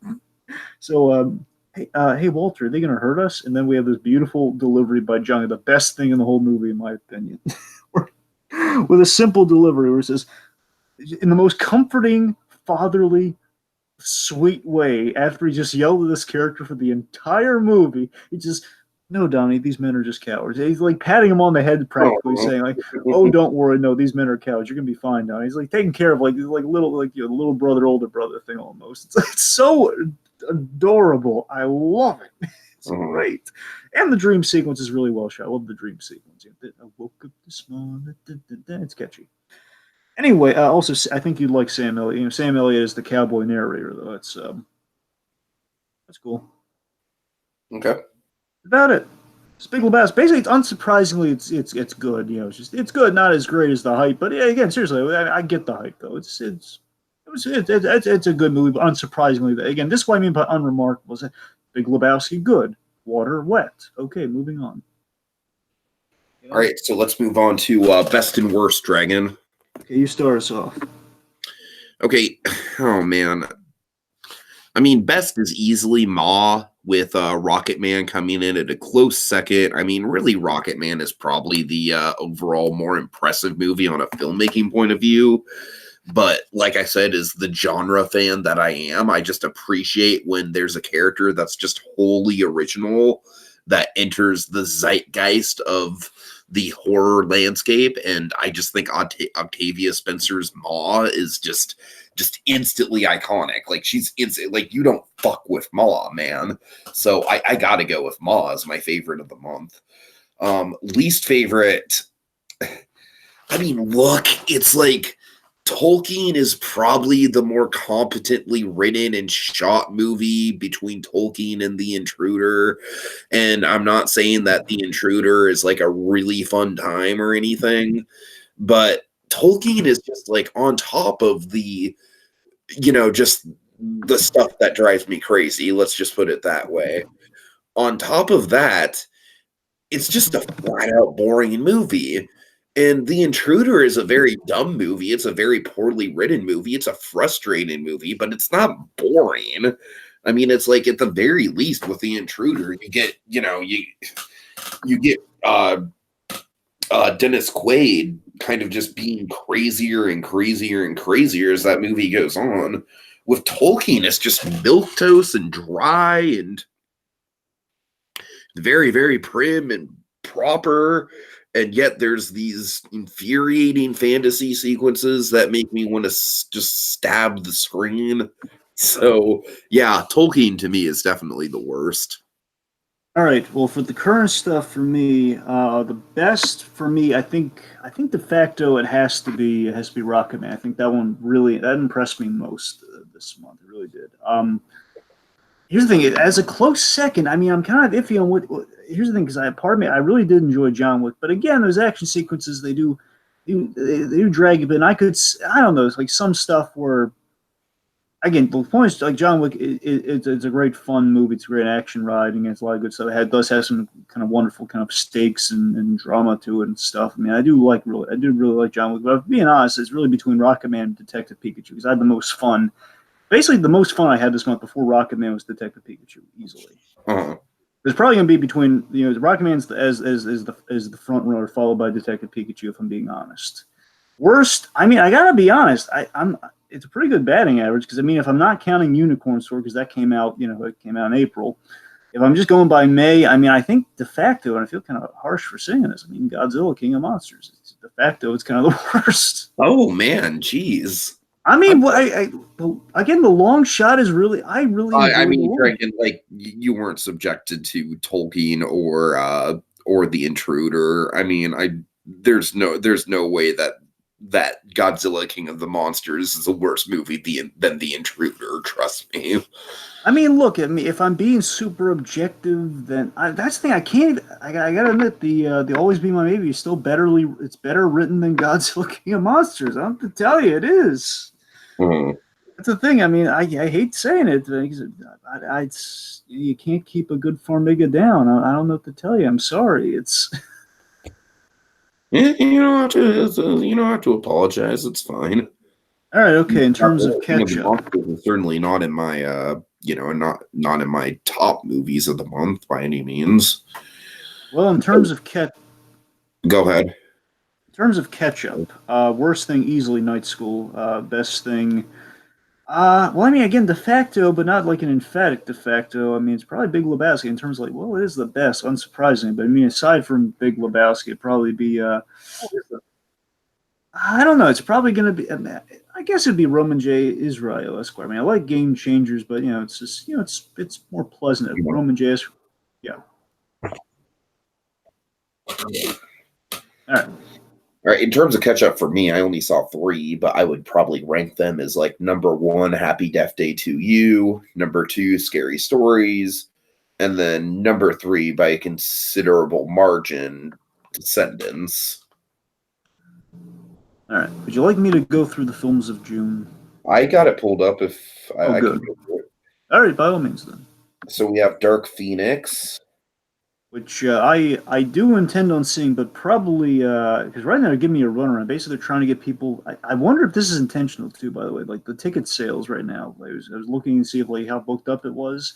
so hey Walter, are they going to hurt us? And then we have this beautiful delivery by Johnny, the best thing in the whole movie, in my opinion, with a simple delivery where it says, in the most comforting, fatherly, sweet way, after he just yelled at this character for the entire movie, he just, no, Donnie, these men are just cowards. He's like patting him on the head, practically saying like, "Oh, don't worry, no, these men are cowards. You're gonna be fine, Donnie." He's like taking care of like little brother, older brother thing almost. It's so adorable. I love it. It's great. And the dream sequence is really well shot. I love the dream sequence. I woke up this morning. It's catchy. Anyway, also, I think you'd like Sam Elliott. Sam Elliott is the cowboy narrator, though. That's cool. Okay. About it. It's Big Lebowski. Basically, unsurprisingly, it's good. It's good, not as great as the hype. But yeah, again, seriously, I get the hype though. It's a good movie, but unsurprisingly, again, this is what I mean by unremarkable. Is Big Lebowski, good. Water, wet. Okay, moving on. All right, so let's move on to best and worst, Dragon. Okay, you start us off. Okay. Oh man. I mean, best is easily Ma with Rocketman coming in at a close second. I mean, really, Rocketman is probably the overall more impressive movie on a filmmaking point of view. But like I said, as the genre fan that I am, I just appreciate when there's a character that's just wholly original that enters the zeitgeist of the horror landscape. And I just think Octavia Spencer's Ma is just instantly iconic. Like she's instant. Like you don't fuck with Ma, man. So I gotta go with Ma as my favorite of the month. Least favorite. I mean, look, it's like Tolkien is probably the more competently written and shot movie between Tolkien and The Intruder. And I'm not saying that The Intruder is like a really fun time or anything, but Tolkien is just like on top of the, just the stuff that drives me crazy. Let's just put it that way. On top of that, it's just a flat out boring movie. And The Intruder is a very dumb movie. It's a very poorly written movie. It's a frustrating movie, but it's not boring. I mean, it's like at the very least with The Intruder, you get, you get Dennis Quaid kind of just being crazier and crazier and crazier as that movie goes on. With Tolkien, it's just milquetoast and dry and very, very prim and proper. And yet there's these infuriating fantasy sequences that make me want to just stab the screen. So, yeah, Tolkien to me is definitely the worst. All right. Well, for the current stuff, for me, the best for me, I think de facto it has to be Rocketman. I think that impressed me most this month. It really did. Here's the thing: as a close second, I mean, I'm kind of iffy on what. Here's the thing, because I really did enjoy John Wick, but again, those action sequences they do drag a bit. And I don't know, it's like some stuff where, again, the point is like John Wick, it's a great fun movie. It's a great action ride, and it's a lot of good stuff. It does have some kind of wonderful kind of stakes and drama to it and stuff. I mean, I do really like John Wick, but being honest, it's really between Rocketman and Detective Pikachu because I had the most fun. Basically, the most fun I had this month before Rocketman was Detective Pikachu, easily. Uh-huh. There's probably going to be between Rocketman's as the front runner, followed by Detective Pikachu. If I'm being honest, worst. I mean, I gotta be honest. It's a pretty good batting average because I mean, if I'm not counting Unicorn Sword because that came out, it came out in April. If I'm just going by May, I mean, I think de facto, and I feel kind of harsh for saying this. I mean, Godzilla, King of Monsters. De facto, it's kind of the worst. Oh man, jeez. I mean, again, the long shot is really, I mean, Dragon, like you weren't subjected to Tolkien or The Intruder. I mean, there's no way that Godzilla King of the Monsters is a worse movie than The Intruder. Trust me. I mean, look at me. If I'm being super objective, then that's the thing. I can't. I gotta admit, the Always Be My Maybe is still it's better written than Godzilla King of Monsters. I have to tell you, it is. Mm-hmm. That's the thing. I mean, I hate saying it. You can't keep a good Farmiga down. I don't know what to tell you. I'm sorry. It's you don't have to apologize. It's fine. All right. Okay. In terms of catch-up, certainly not in my not in my top movies of the month by any means. Well, in terms of go ahead. In terms of catch-up, worst thing easily Night School. Best thing, well, I mean, again, de facto, but not like an emphatic de facto. I mean, it's probably Big Lebowski in terms of like, well, it is the best, unsurprisingly. But I mean, aside from Big Lebowski, it'd probably be, I don't know. It's probably going to be, I guess it'd be Roman J. Israel Esquire. I mean, I like Game Changers, but it's just, it's more pleasant. Roman J. Esquire. Yeah. All right. All right, in terms of catch up for me, I only saw 3, but I would probably rank them as like number 1, Happy Death Day to You, number 2, Scary Stories, and then number 3, by a considerable margin, Descendants. All right. Would you like me to go through the films of June? I got it pulled up if I good. can go through it. All right, by all means then. So we have Dark Phoenix, which I do intend on seeing, but probably because right now they're giving me a runaround. Basically, they're trying to get people. I wonder if this is intentional too. By the way, like the ticket sales right now, I was looking to see if like how booked up it was.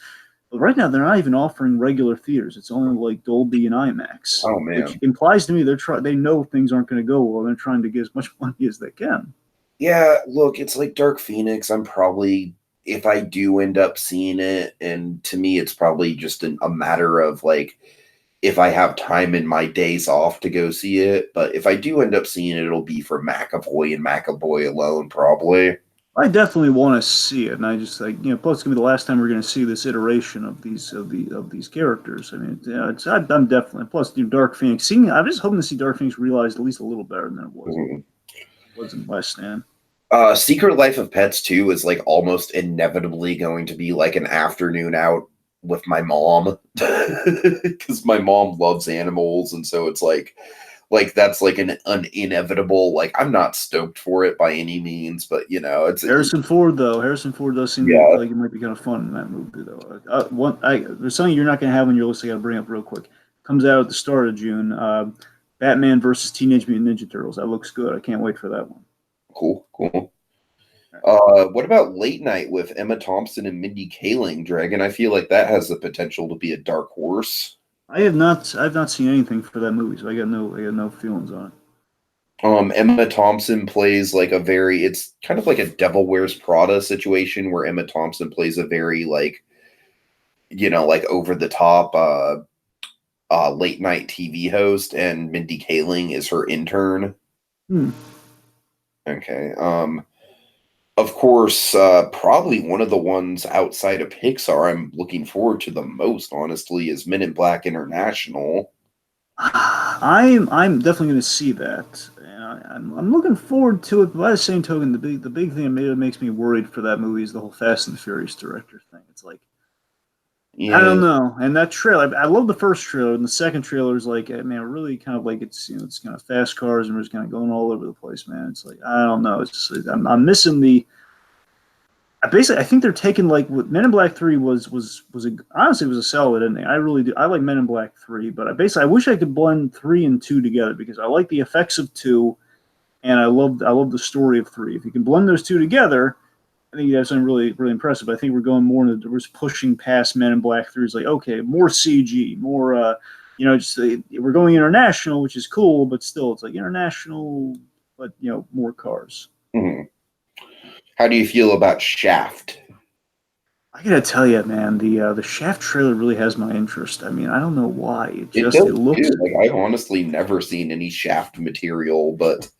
But right now, they're not even offering regular theaters. It's only like Dolby and IMAX, Oh which man. implies to me they know things aren't going to go well. They're trying to get as much money as they can. Yeah, look, it's like Dark Phoenix. I'm probably, if I do end up seeing it, and to me, it's probably just a matter of like if I have time in my days off to go see it. But if I do end up seeing it, it'll be for McAvoy and McAvoy alone, probably. I definitely want to see it, and I just like plus it's gonna be the last time we're gonna see this iteration of these characters. I mean, yeah, I'm definitely plus Dark Phoenix. I'm just hoping to see Dark Phoenix realized at least a little better than it was. Mhm. Was in West Stand. Secret Life of Pets 2 is like almost inevitably going to be like an afternoon out with my mom because my mom loves animals, and so it's like that's like an inevitable. Like I'm not stoked for it by any means, but it's Harrison Ford though. Harrison Ford does seem yeah. like it might be kind of fun in that movie though. There's something you're not gonna have on your list. I got to bring up real quick. Comes out at the start of June. Batman versus Teenage Mutant Ninja Turtles. That looks good. I can't wait for that one. Cool. What about Late Night with Emma Thompson and Mindy Kaling, Dragon? I feel like that has the potential to be a dark horse. I've not seen anything for that movie, so I got no feelings on it. Emma Thompson plays like it's kind of like a Devil Wears Prada situation where Emma Thompson plays a very like, like over the top late night TV host, and Mindy Kaling is her intern. Hmm. Okay. Of course, probably one of the ones outside of Pixar I'm looking forward to the most, honestly, is Men in Black International. I'm definitely going to see that. And I'm looking forward to it. But by the same token, the big thing that makes me worried for that movie is the whole Fast and Furious director thing. It's like I Yeah. don't know. And that trailer, I love the first trailer, and the second trailer is like, man, really kind of like it's kind of fast cars and we're just kind of going all over the place, man. It's like I don't know. It's just, I'm missing the. I think they're taking like what Men in Black 3 honestly was a solid ending. I really do. I like Men in Black 3, but I wish I could blend 3 and 2 together because I like the effects of 2, and I love the story of 3. If you can blend those two together, I think you have something really really impressive. I think we're going more into we're just pushing past Men in Black 3. It's like okay, more CG, more we're going international, which is cool, but still it's like international, but more cars. Mhm. How do you feel about Shaft? I gotta tell you, man, the Shaft trailer really has my interest. I mean, I don't know why. It does It looks. too. Like I've honestly never seen any Shaft material, but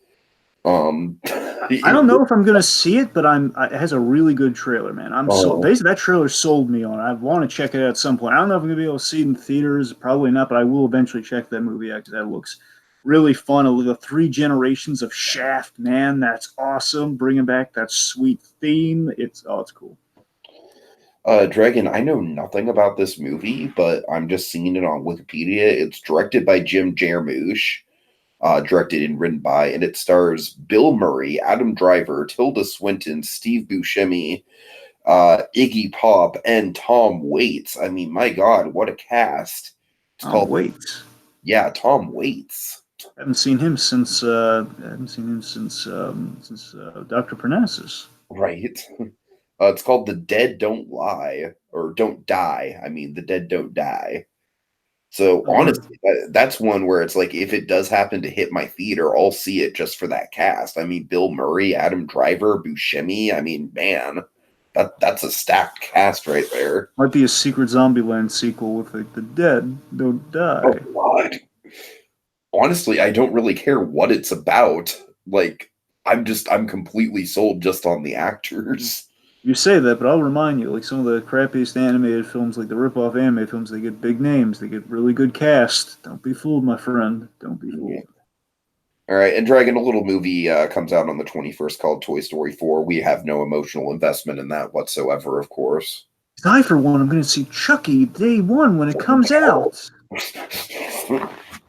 I don't know if I'm gonna see it, but it has a really good trailer, man. Basically that trailer sold me on it. I want to check it out at some point. I don't know if I'm gonna be able to see it in theaters, probably not, but I will eventually check that movie out because that looks really fun. The 3 generations of Shaft, man, that's awesome. Bringing back that sweet theme. It's cool. Dragon, I know nothing about this movie, but I'm just seeing it on Wikipedia. It's directed by Jim Jarmusch, directed and written by, and it stars Bill Murray, Adam Driver, Tilda Swinton, Steve Buscemi, Iggy Pop, and Tom Waits. I mean, my God, what a cast! It's Oh called, wait. yeah, Tom Waits. I haven't seen him since Dr. Parnassus. Right. It's called The Dead Don't Lie, or Don't Die. I mean, The Dead Don't Die. So Oh, word. honestly, that's one where it's like if it does happen to hit my feeder, I'll see it just for that cast. I mean, Bill Murray, Adam Driver, Buscemi. I mean, man, that's a stacked cast right there. Might be a Secret Zombieland sequel with like the dead don't Oh die. God. Honestly, I don't really care what it's about. Like, I'm completely sold just on the actors. You say that, but I'll remind you, like some of the crappiest animated films, like the rip-off anime films, they get big names, they get really good cast. Don't be fooled, my friend. Don't be fooled. All right, and Dragon, a little movie comes out on the 21st called Toy Story 4. We have no emotional investment in that whatsoever, of course. I, for one, I'm going to see Chucky day one when it comes out.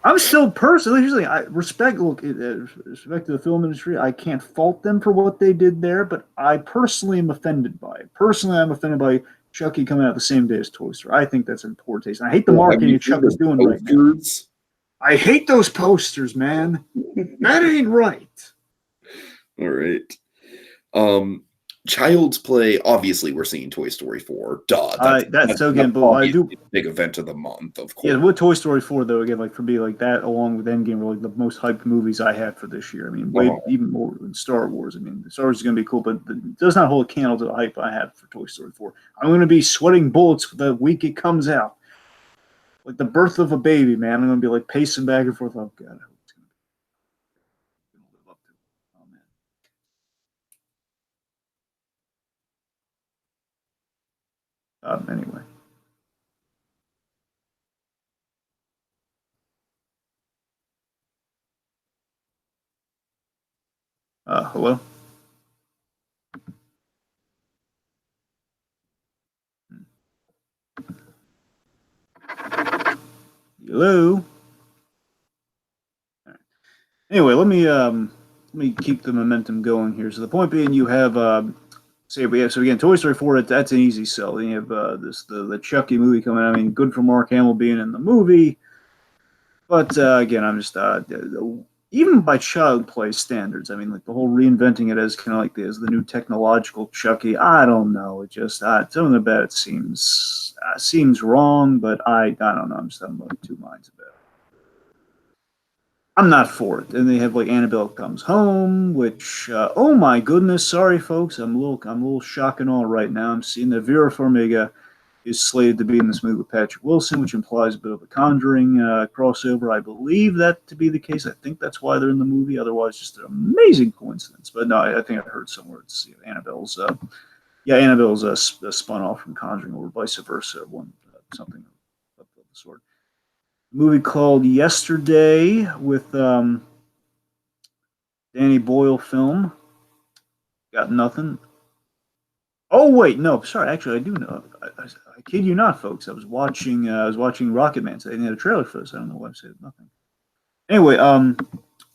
I'm still personally, usually, I respect to the film industry. I can't fault them for what they did there, but I personally am offended by it. Personally, I'm offended by Chucky coming out the same day as Toy Story. I think that's in poor taste. And I hate the Well, have marketing you that seen Chucky's the doing right now. posters? I hate those posters, man. That ain't right. All right. Child's Play. Obviously, we're seeing Toy Story 4. Duh. That's So again, but I do. obviously a big event of the month, of course. Yeah, with Toy Story 4, though, again, like for me, like that along with Endgame were like the most hyped movies I had for this year. I mean, way even more than Star Wars. I mean, Star Wars is going to be cool, but it does not hold a candle to the hype I had for Toy Story 4. I'm going to be sweating bullets the week it comes out. Like the birth of a baby, man. I'm going to be like pacing back and forth. Oh, God, I hope it's going to live up to it. Oh, man. Anyway. Hello? Hello? Right. Anyway, let me keep the momentum going here. So the point being, you have so again, Toy Story 4. That's an easy sell. Then you have the Chucky movie coming out. I mean, good for Mark Hamill being in the movie, but again, I'm just even by Child Play standards. I mean, like the whole reinventing it as kind of like as the new technological Chucky. I don't know. It just something about it seems wrong, but I don't know. I'm just having like two minds about it. I'm not for it. And they have like Annabelle Comes Home, which oh my goodness, sorry folks, I'm a little shock and awe right now. I'm seeing that Vera Farmiga is slated to be in this movie with Patrick Wilson, which implies a bit of a Conjuring crossover. I believe that to be the case. I think that's why they're in the movie. Otherwise, just an amazing coincidence. But no, I think I heard somewhere it's Annabelle's spun off from Conjuring or vice versa. Something of the sort. Movie called Yesterday with Danny Boyle film. Got nothing. Oh wait, no, sorry. Actually, I do know. I kid you not, folks. I was watching Rocketman today. They had a trailer for this. I don't know why I said nothing. Anyway,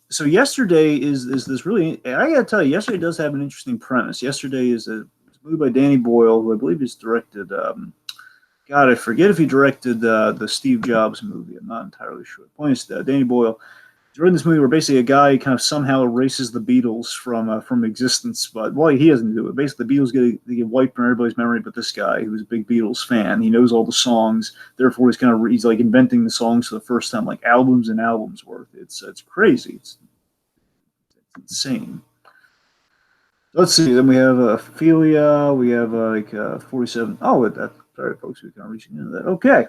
so Yesterday is this really? I gotta tell you, Yesterday does have an interesting premise. Yesterday is a movie by Danny Boyle, who I believe is directed. God, I forget if he directed the Steve Jobs movie. I'm not entirely sure. The point is, Danny Boyle is in this movie where basically a guy kind of somehow erases the Beatles from existence. But well, he doesn't do it. Basically, the Beatles get wiped from everybody's memory, but this guy who's a big Beatles fan, he knows all the songs. Therefore, he's like inventing the songs for the first time, like albums and albums worth. It's crazy. It's insane. Let's see. Then we have Ophelia. We have 47. Oh, sorry, folks. We're kind of reaching into that. Okay.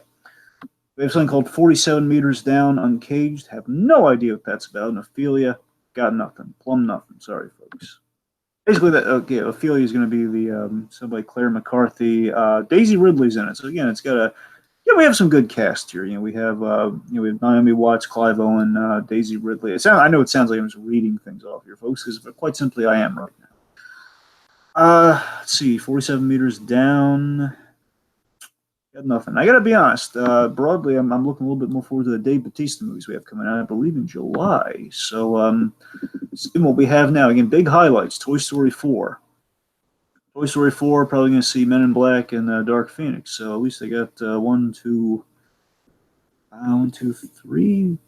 We have something called 47 Meters Down, Uncaged. Have no idea what that's about. And Ophelia, got nothing. Plumb nothing. Sorry, folks. Basically, Ophelia is going to be the somebody Claire McCarthy. Daisy Ridley's in it. So again, it's got we have some good cast here. We have we have Naomi Watts, Clive Owen, Daisy Ridley. I know it sounds like I'm just reading things off here, folks, because quite simply, I am right now. Let's see, 47 Meters Down. Got nothing. I got to be honest. Broadly, I'm looking a little bit more forward to the Dave Bautista movies we have coming out, I believe, in July. So, seeing what we have now. Again, big highlights. Toy Story 4. Toy Story 4, probably going to see Men in Black and Dark Phoenix. So at least I got 1, 2, 3.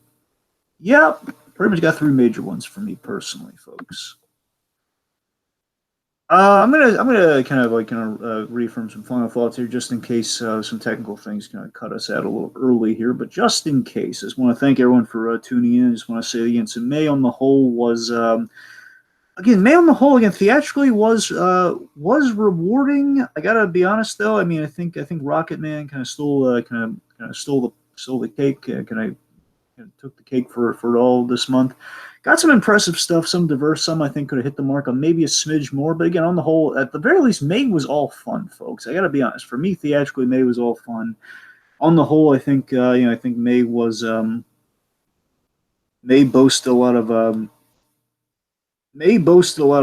Yeah, pretty much got 3 major ones for me personally, folks. I'm gonna kind of reaffirm some final thoughts here, just in case some technical things kind of cut us out a little early here. But just in case, I just want to thank everyone for tuning in. I just want to say again, so May on the whole was theatrically was rewarding. I gotta be honest though. I mean, I think Rocketman kind of stole the cake. Kind of took the cake for all this month. Got some impressive stuff, some diverse, some I think could have hit the mark on maybe a smidge more. But again, on the whole, at the very least, May was all fun, folks. I got to be honest. For me, theatrically, May was all fun. On the whole, I think I think May was May boasted a lot of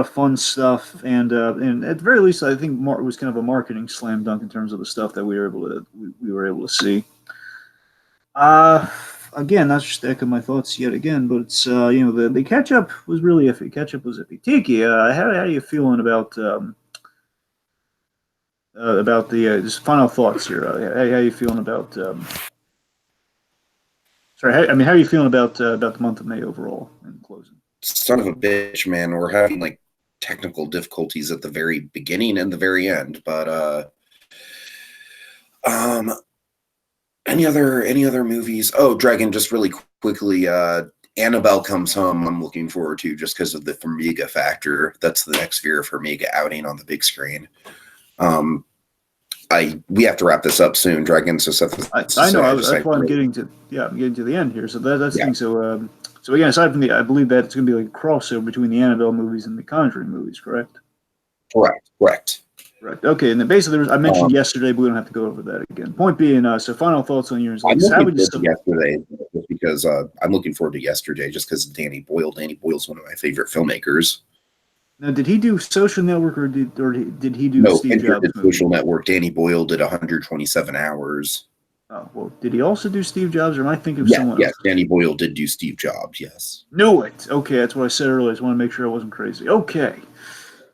fun stuff, and at the very least, I think it was kind of a marketing slam dunk in terms of the stuff that we were able to see. Again, not just to echo my thoughts yet again, but it's the catch up was really iffy. Catch up was iffy. Tiki, how are you feeling about about the just final thoughts here. How you feeling about? Sorry, how are you feeling about the month of May overall in closing? Son of a bitch, man. We're having like technical difficulties at the very beginning and the very end. But um, any other movies? Oh, Dragon, just really quickly. Annabelle Comes Home. I'm looking forward to just because of the Formiga factor. That's the next Vera Formiga outing on the big screen. We have to wrap this up soon, Dragon. So I know. That's why I'm getting to the end here. So that's the thing. So again, aside from I believe that it's going to be like a crossover between the Annabelle movies and the Conjuring movies, correct? Correct. Right. Okay. And then basically, I mentioned yesterday, but we don't have to go over that again. Point being, so final thoughts on yours. I'm looking forward to yesterday just because I'm looking forward to yesterday just because of Danny Boyle. Danny Boyle's one of my favorite filmmakers. Now, did he do Social Network or did he do Steve Jobs? Social Network. Danny Boyle did 127 hours. Oh, well, did he also do Steve Jobs, or am I thinking of someone else? Yes, Danny Boyle did do Steve Jobs, yes. Knew it. Okay, that's what I said earlier. I just want to make sure I wasn't crazy. Okay,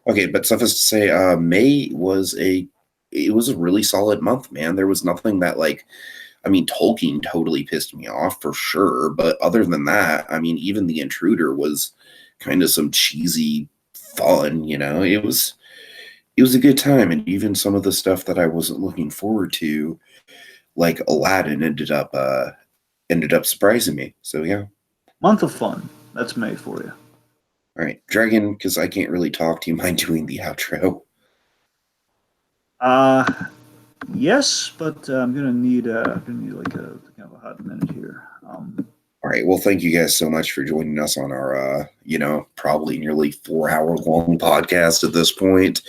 but suffice to say, May was a really solid month, man. There was nothing that Tolkien totally pissed me off for sure, but other than that, even The Intruder was kind of some cheesy fun, It was a good time, and even some of the stuff that I wasn't looking forward to, like Aladdin, ended up surprising me. So yeah, month of fun. That's May for you. All right, Dragon, because I can't really talk. Do you mind doing the outro? Yes, but I'm gonna need like a kind of a hot minute here. All right. Well, thank you guys so much for joining us on our, probably nearly 4-hour long podcast at this point.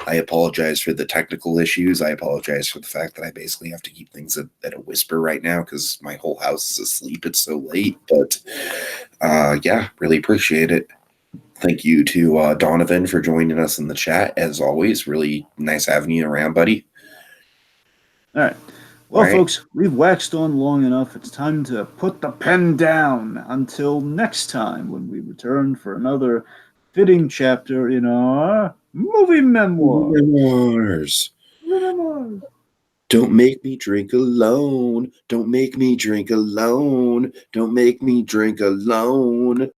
I apologize for the technical issues. I apologize for the fact that I basically have to keep things at a whisper right now because my whole house is asleep. It's so late, but yeah, really appreciate it. Thank you to Donovan for joining us in the chat. As always, really nice having you around, buddy. All right. Well, folks, we've waxed on long enough. It's time to put the pen down until next time when we return for another fitting chapter in our movie memoirs. Memoirs. Don't make me drink alone. Don't make me drink alone. Don't make me drink alone.